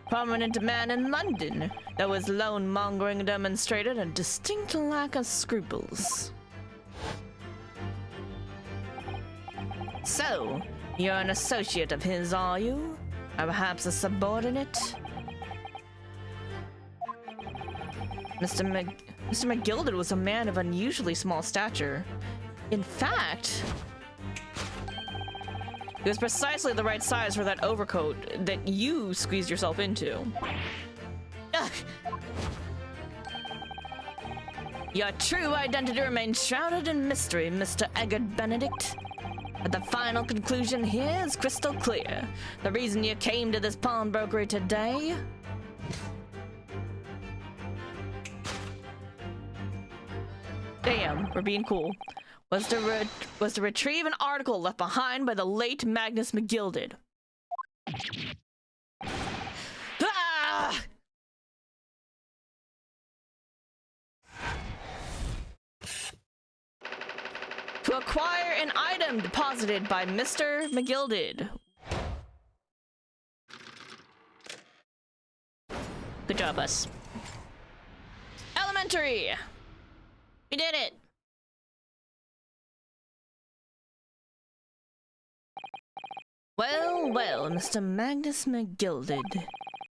Prominent man in London, though his lone-mongering demonstrated a distinct lack of scruples. So, you're an associate of his, are you? Or perhaps a subordinate? Mr. McGilded was a man of unusually small stature. In fact, he was precisely the right size for that overcoat that you squeezed yourself into. Ugh. Your true identity remains shrouded in mystery, Mr. Eggert Benedict. But the final conclusion here is crystal clear. The reason you came to this pawnbrokery today... Damn, we're being cool. Was to retrieve an article left behind by the late Magnus McGilded. Ah! To acquire an item deposited by Mr. McGilded. Good job, us. Elementary! We did it! Well, well, Mr. Magnus McGilded.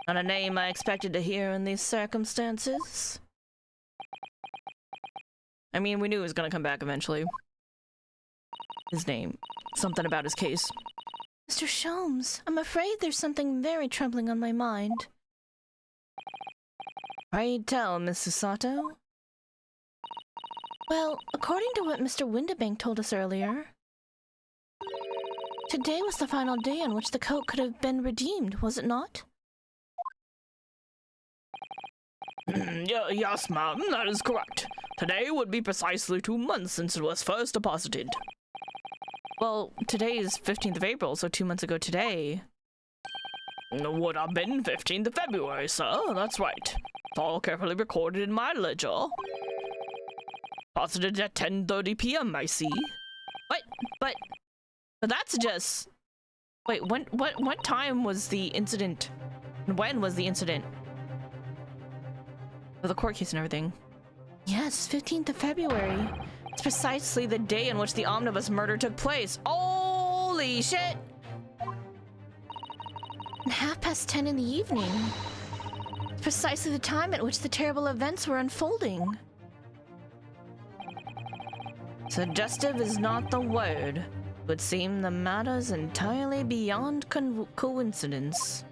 Not a name I expected to hear in these circumstances. I mean, we knew he was gonna come back eventually. His name. Something about his case. Mr. Sholmes, I'm afraid there's something very troubling on my mind. Pray tell, Miss Susato. Well, according to what Mr. Windibank told us earlier, today was the final day on which the coat could have been redeemed, was it not? Yes, ma'am, that is correct. Today would be precisely 2 months since it was first deposited. Well, today is 15th of April, so 2 months ago today. Would have been 15th of February, sir. That's right. It's all carefully recorded in my ledger. Deposited at 10:30 p.m., I see. What? But that suggests... Wait, what time was the incident? When was the incident? For the court case and everything. Yes, 15th of February. It's precisely the day in which the omnibus murder took place. Holy shit! And 10:30 in the evening. It's precisely the time at which the terrible events were unfolding. Suggestive is not the word. It would seem the matter's entirely beyond coincidence.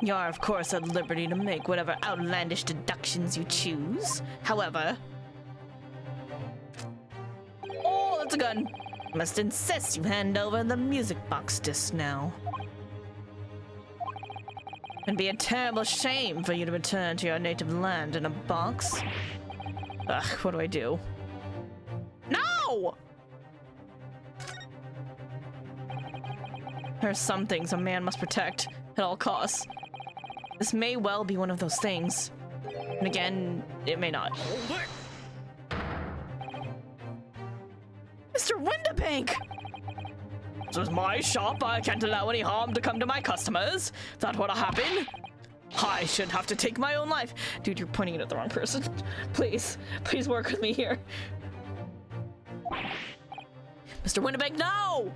You are, of course, at liberty to make whatever outlandish deductions you choose. However... Oh, that's a gun! I must insist you hand over the music box disc now. It'd be a terrible shame for you to return to your native land in a box. Ugh, what do I do? No! There are some things a man must protect at all costs. This may well be one of those things. And again, it may not. Mr. Windibank! This is my shop. I can't allow any harm to come to my customers. Is that what'll happen? I should have to take my own life. Dude, you're pointing it at the wrong person. Please, please work with me here. Mr. Windibank, no!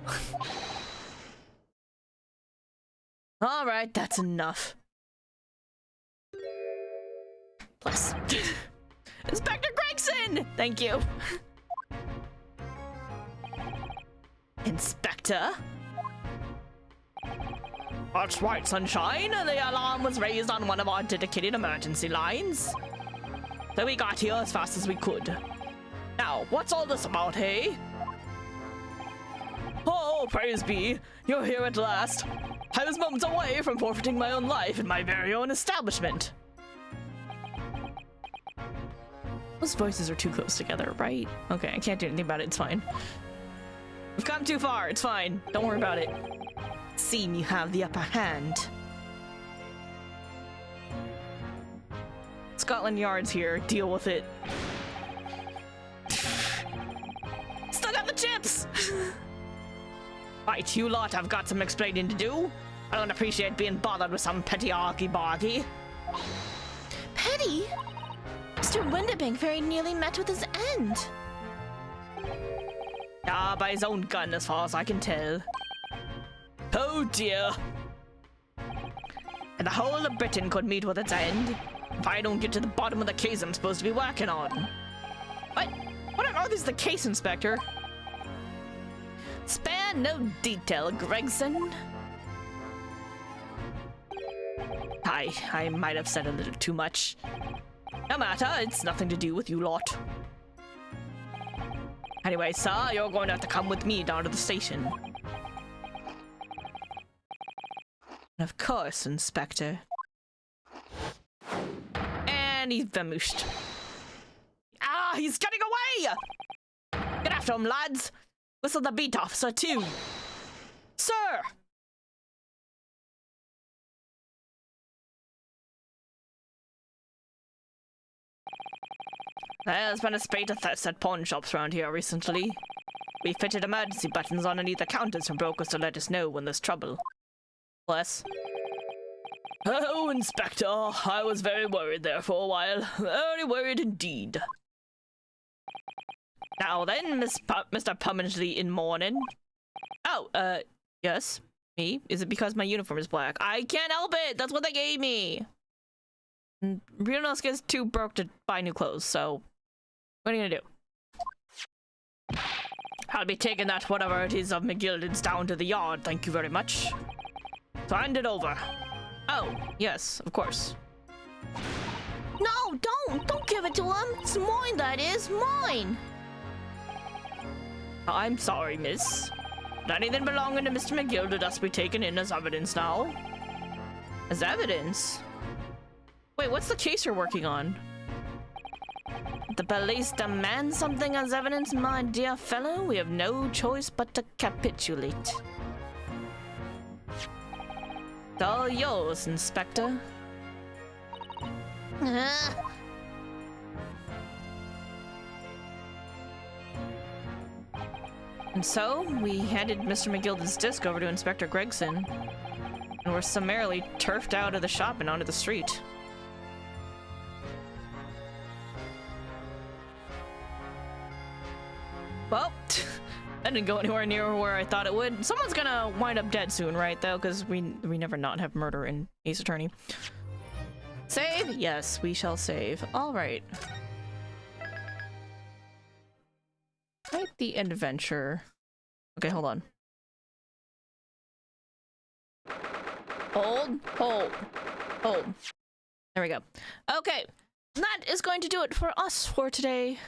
All right, that's enough. Plus, Inspector Gregson! Thank you. Inspector? That's right, Sunshine. The alarm was raised on one of our dedicated emergency lines. So we got here as fast as we could. Now, what's all this about, hey? Oh, praise be! You're here at last. I was moments away from forfeiting my own life in my very own establishment. Those voices are too close together, right? Okay, I can't do anything about it. It's fine. We've come too far. It's fine. Don't worry about it. Seem you have the upper hand. Scotland Yard's here. Deal with it. Still got the chips! Right, you lot have got some explaining to do. I don't appreciate being bothered with some petty argy-bargy. Petty? Mr. Windibank very nearly met with his end. Ah, by his own gun, as far as I can tell. Oh dear. And the whole of Britain could meet with its end if I don't get to the bottom of the case I'm supposed to be working on. What on earth is the case, Inspector? Spare no detail, Gregson. I might have said a little too much. No matter, it's nothing to do with you lot. Anyway, sir, you're going to have to come with me down to the station. Of course, Inspector. And he's vamooshed. Ah, he's getting away! Get after him, lads! Whistle the beat officer, too. Sir! There's been a spate of thefts at pawn shops around here recently. We fitted emergency buttons on underneath the counters for brokers to let us know when there's trouble. Bless. Oh, Inspector, I was very worried there for a while. Very worried indeed. Now then, Mr. Permanently in mourning. Oh, yes, me. Is it because my uniform is black? I can't help it. That's what they gave me. Realness gets too broke to buy new clothes, so what are you gonna do? I'll be taking that whatever it is of McGilded's down to the yard, thank you very much. So hand it over. Oh, yes, of course. No, don't give it to him. It's mine, that is, mine. I'm sorry, miss. But anything belonging to Mr. McGilded has to be taken in as evidence now. As evidence? Wait, what's the case you're working on? The police demand something as evidence, my dear fellow. We have no choice but to capitulate. It's all yours, Inspector. And so, we handed Mr. McGilded's disc over to Inspector Gregson, and were summarily turfed out of the shop and onto the street. Well, that didn't go anywhere near where I thought it would. Someone's gonna wind up dead soon, right, though? Because we never not have murder in Ace Attorney. Save? Yes, we shall save. All right. Right, the adventure. Okay, hold on. Hold. There we go. Okay, that is going to do it for us for today.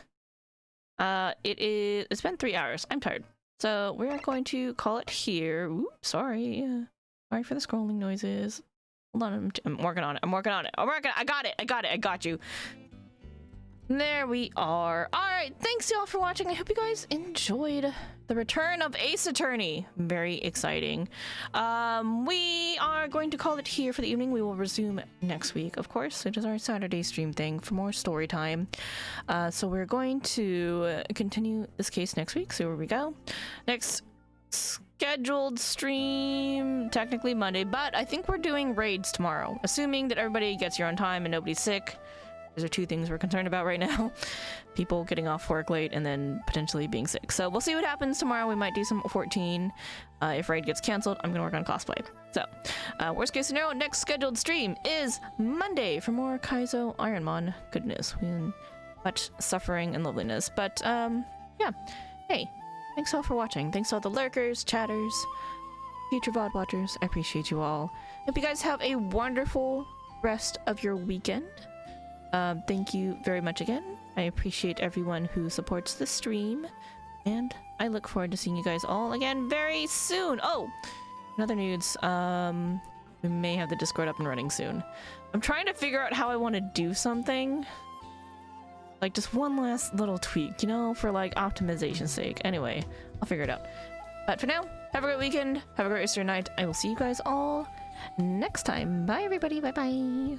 It's been 3 hours. I'm tired. So we're going to call it here. Oops, sorry. Sorry for the scrolling noises. Hold on, I'm working on it. I got you. There we are. Alright, thanks y'all for watching. I hope you guys enjoyed the return of Ace Attorney. Very exciting. We are going to call it here for the evening. We will resume next week, of course. It is our Saturday stream thing for more story time. So we're going to continue this case next week. So here we go. Next scheduled stream, technically Monday, but I think we're doing raids tomorrow, assuming that everybody gets here on time and nobody's sick. Those are two things we're concerned about right now. People getting off work late and then potentially being sick. So we'll see what happens tomorrow. We might do some 14. If raid gets canceled, I'm gonna work on cosplay. So, worst case scenario, next scheduled stream is Monday for more Kaizo Ironmon goodness. Much suffering and loveliness. But, yeah. Hey, thanks all for watching. Thanks to all the lurkers, chatters, future VoD watchers. I appreciate you all. Hope you guys have a wonderful rest of your weekend. Thank you very much again. I appreciate everyone who supports the stream, and I look forward to seeing you guys all again very soon. Oh, another news. We may have the Discord up and running soon. I'm trying to figure out how I want to do something. Like just one last little tweak, you know, for like optimization's sake. Anyway, I'll figure it out. But for now, have a great weekend. Have a great rest of your night. I will see you guys all next time. Bye, everybody. Bye-bye.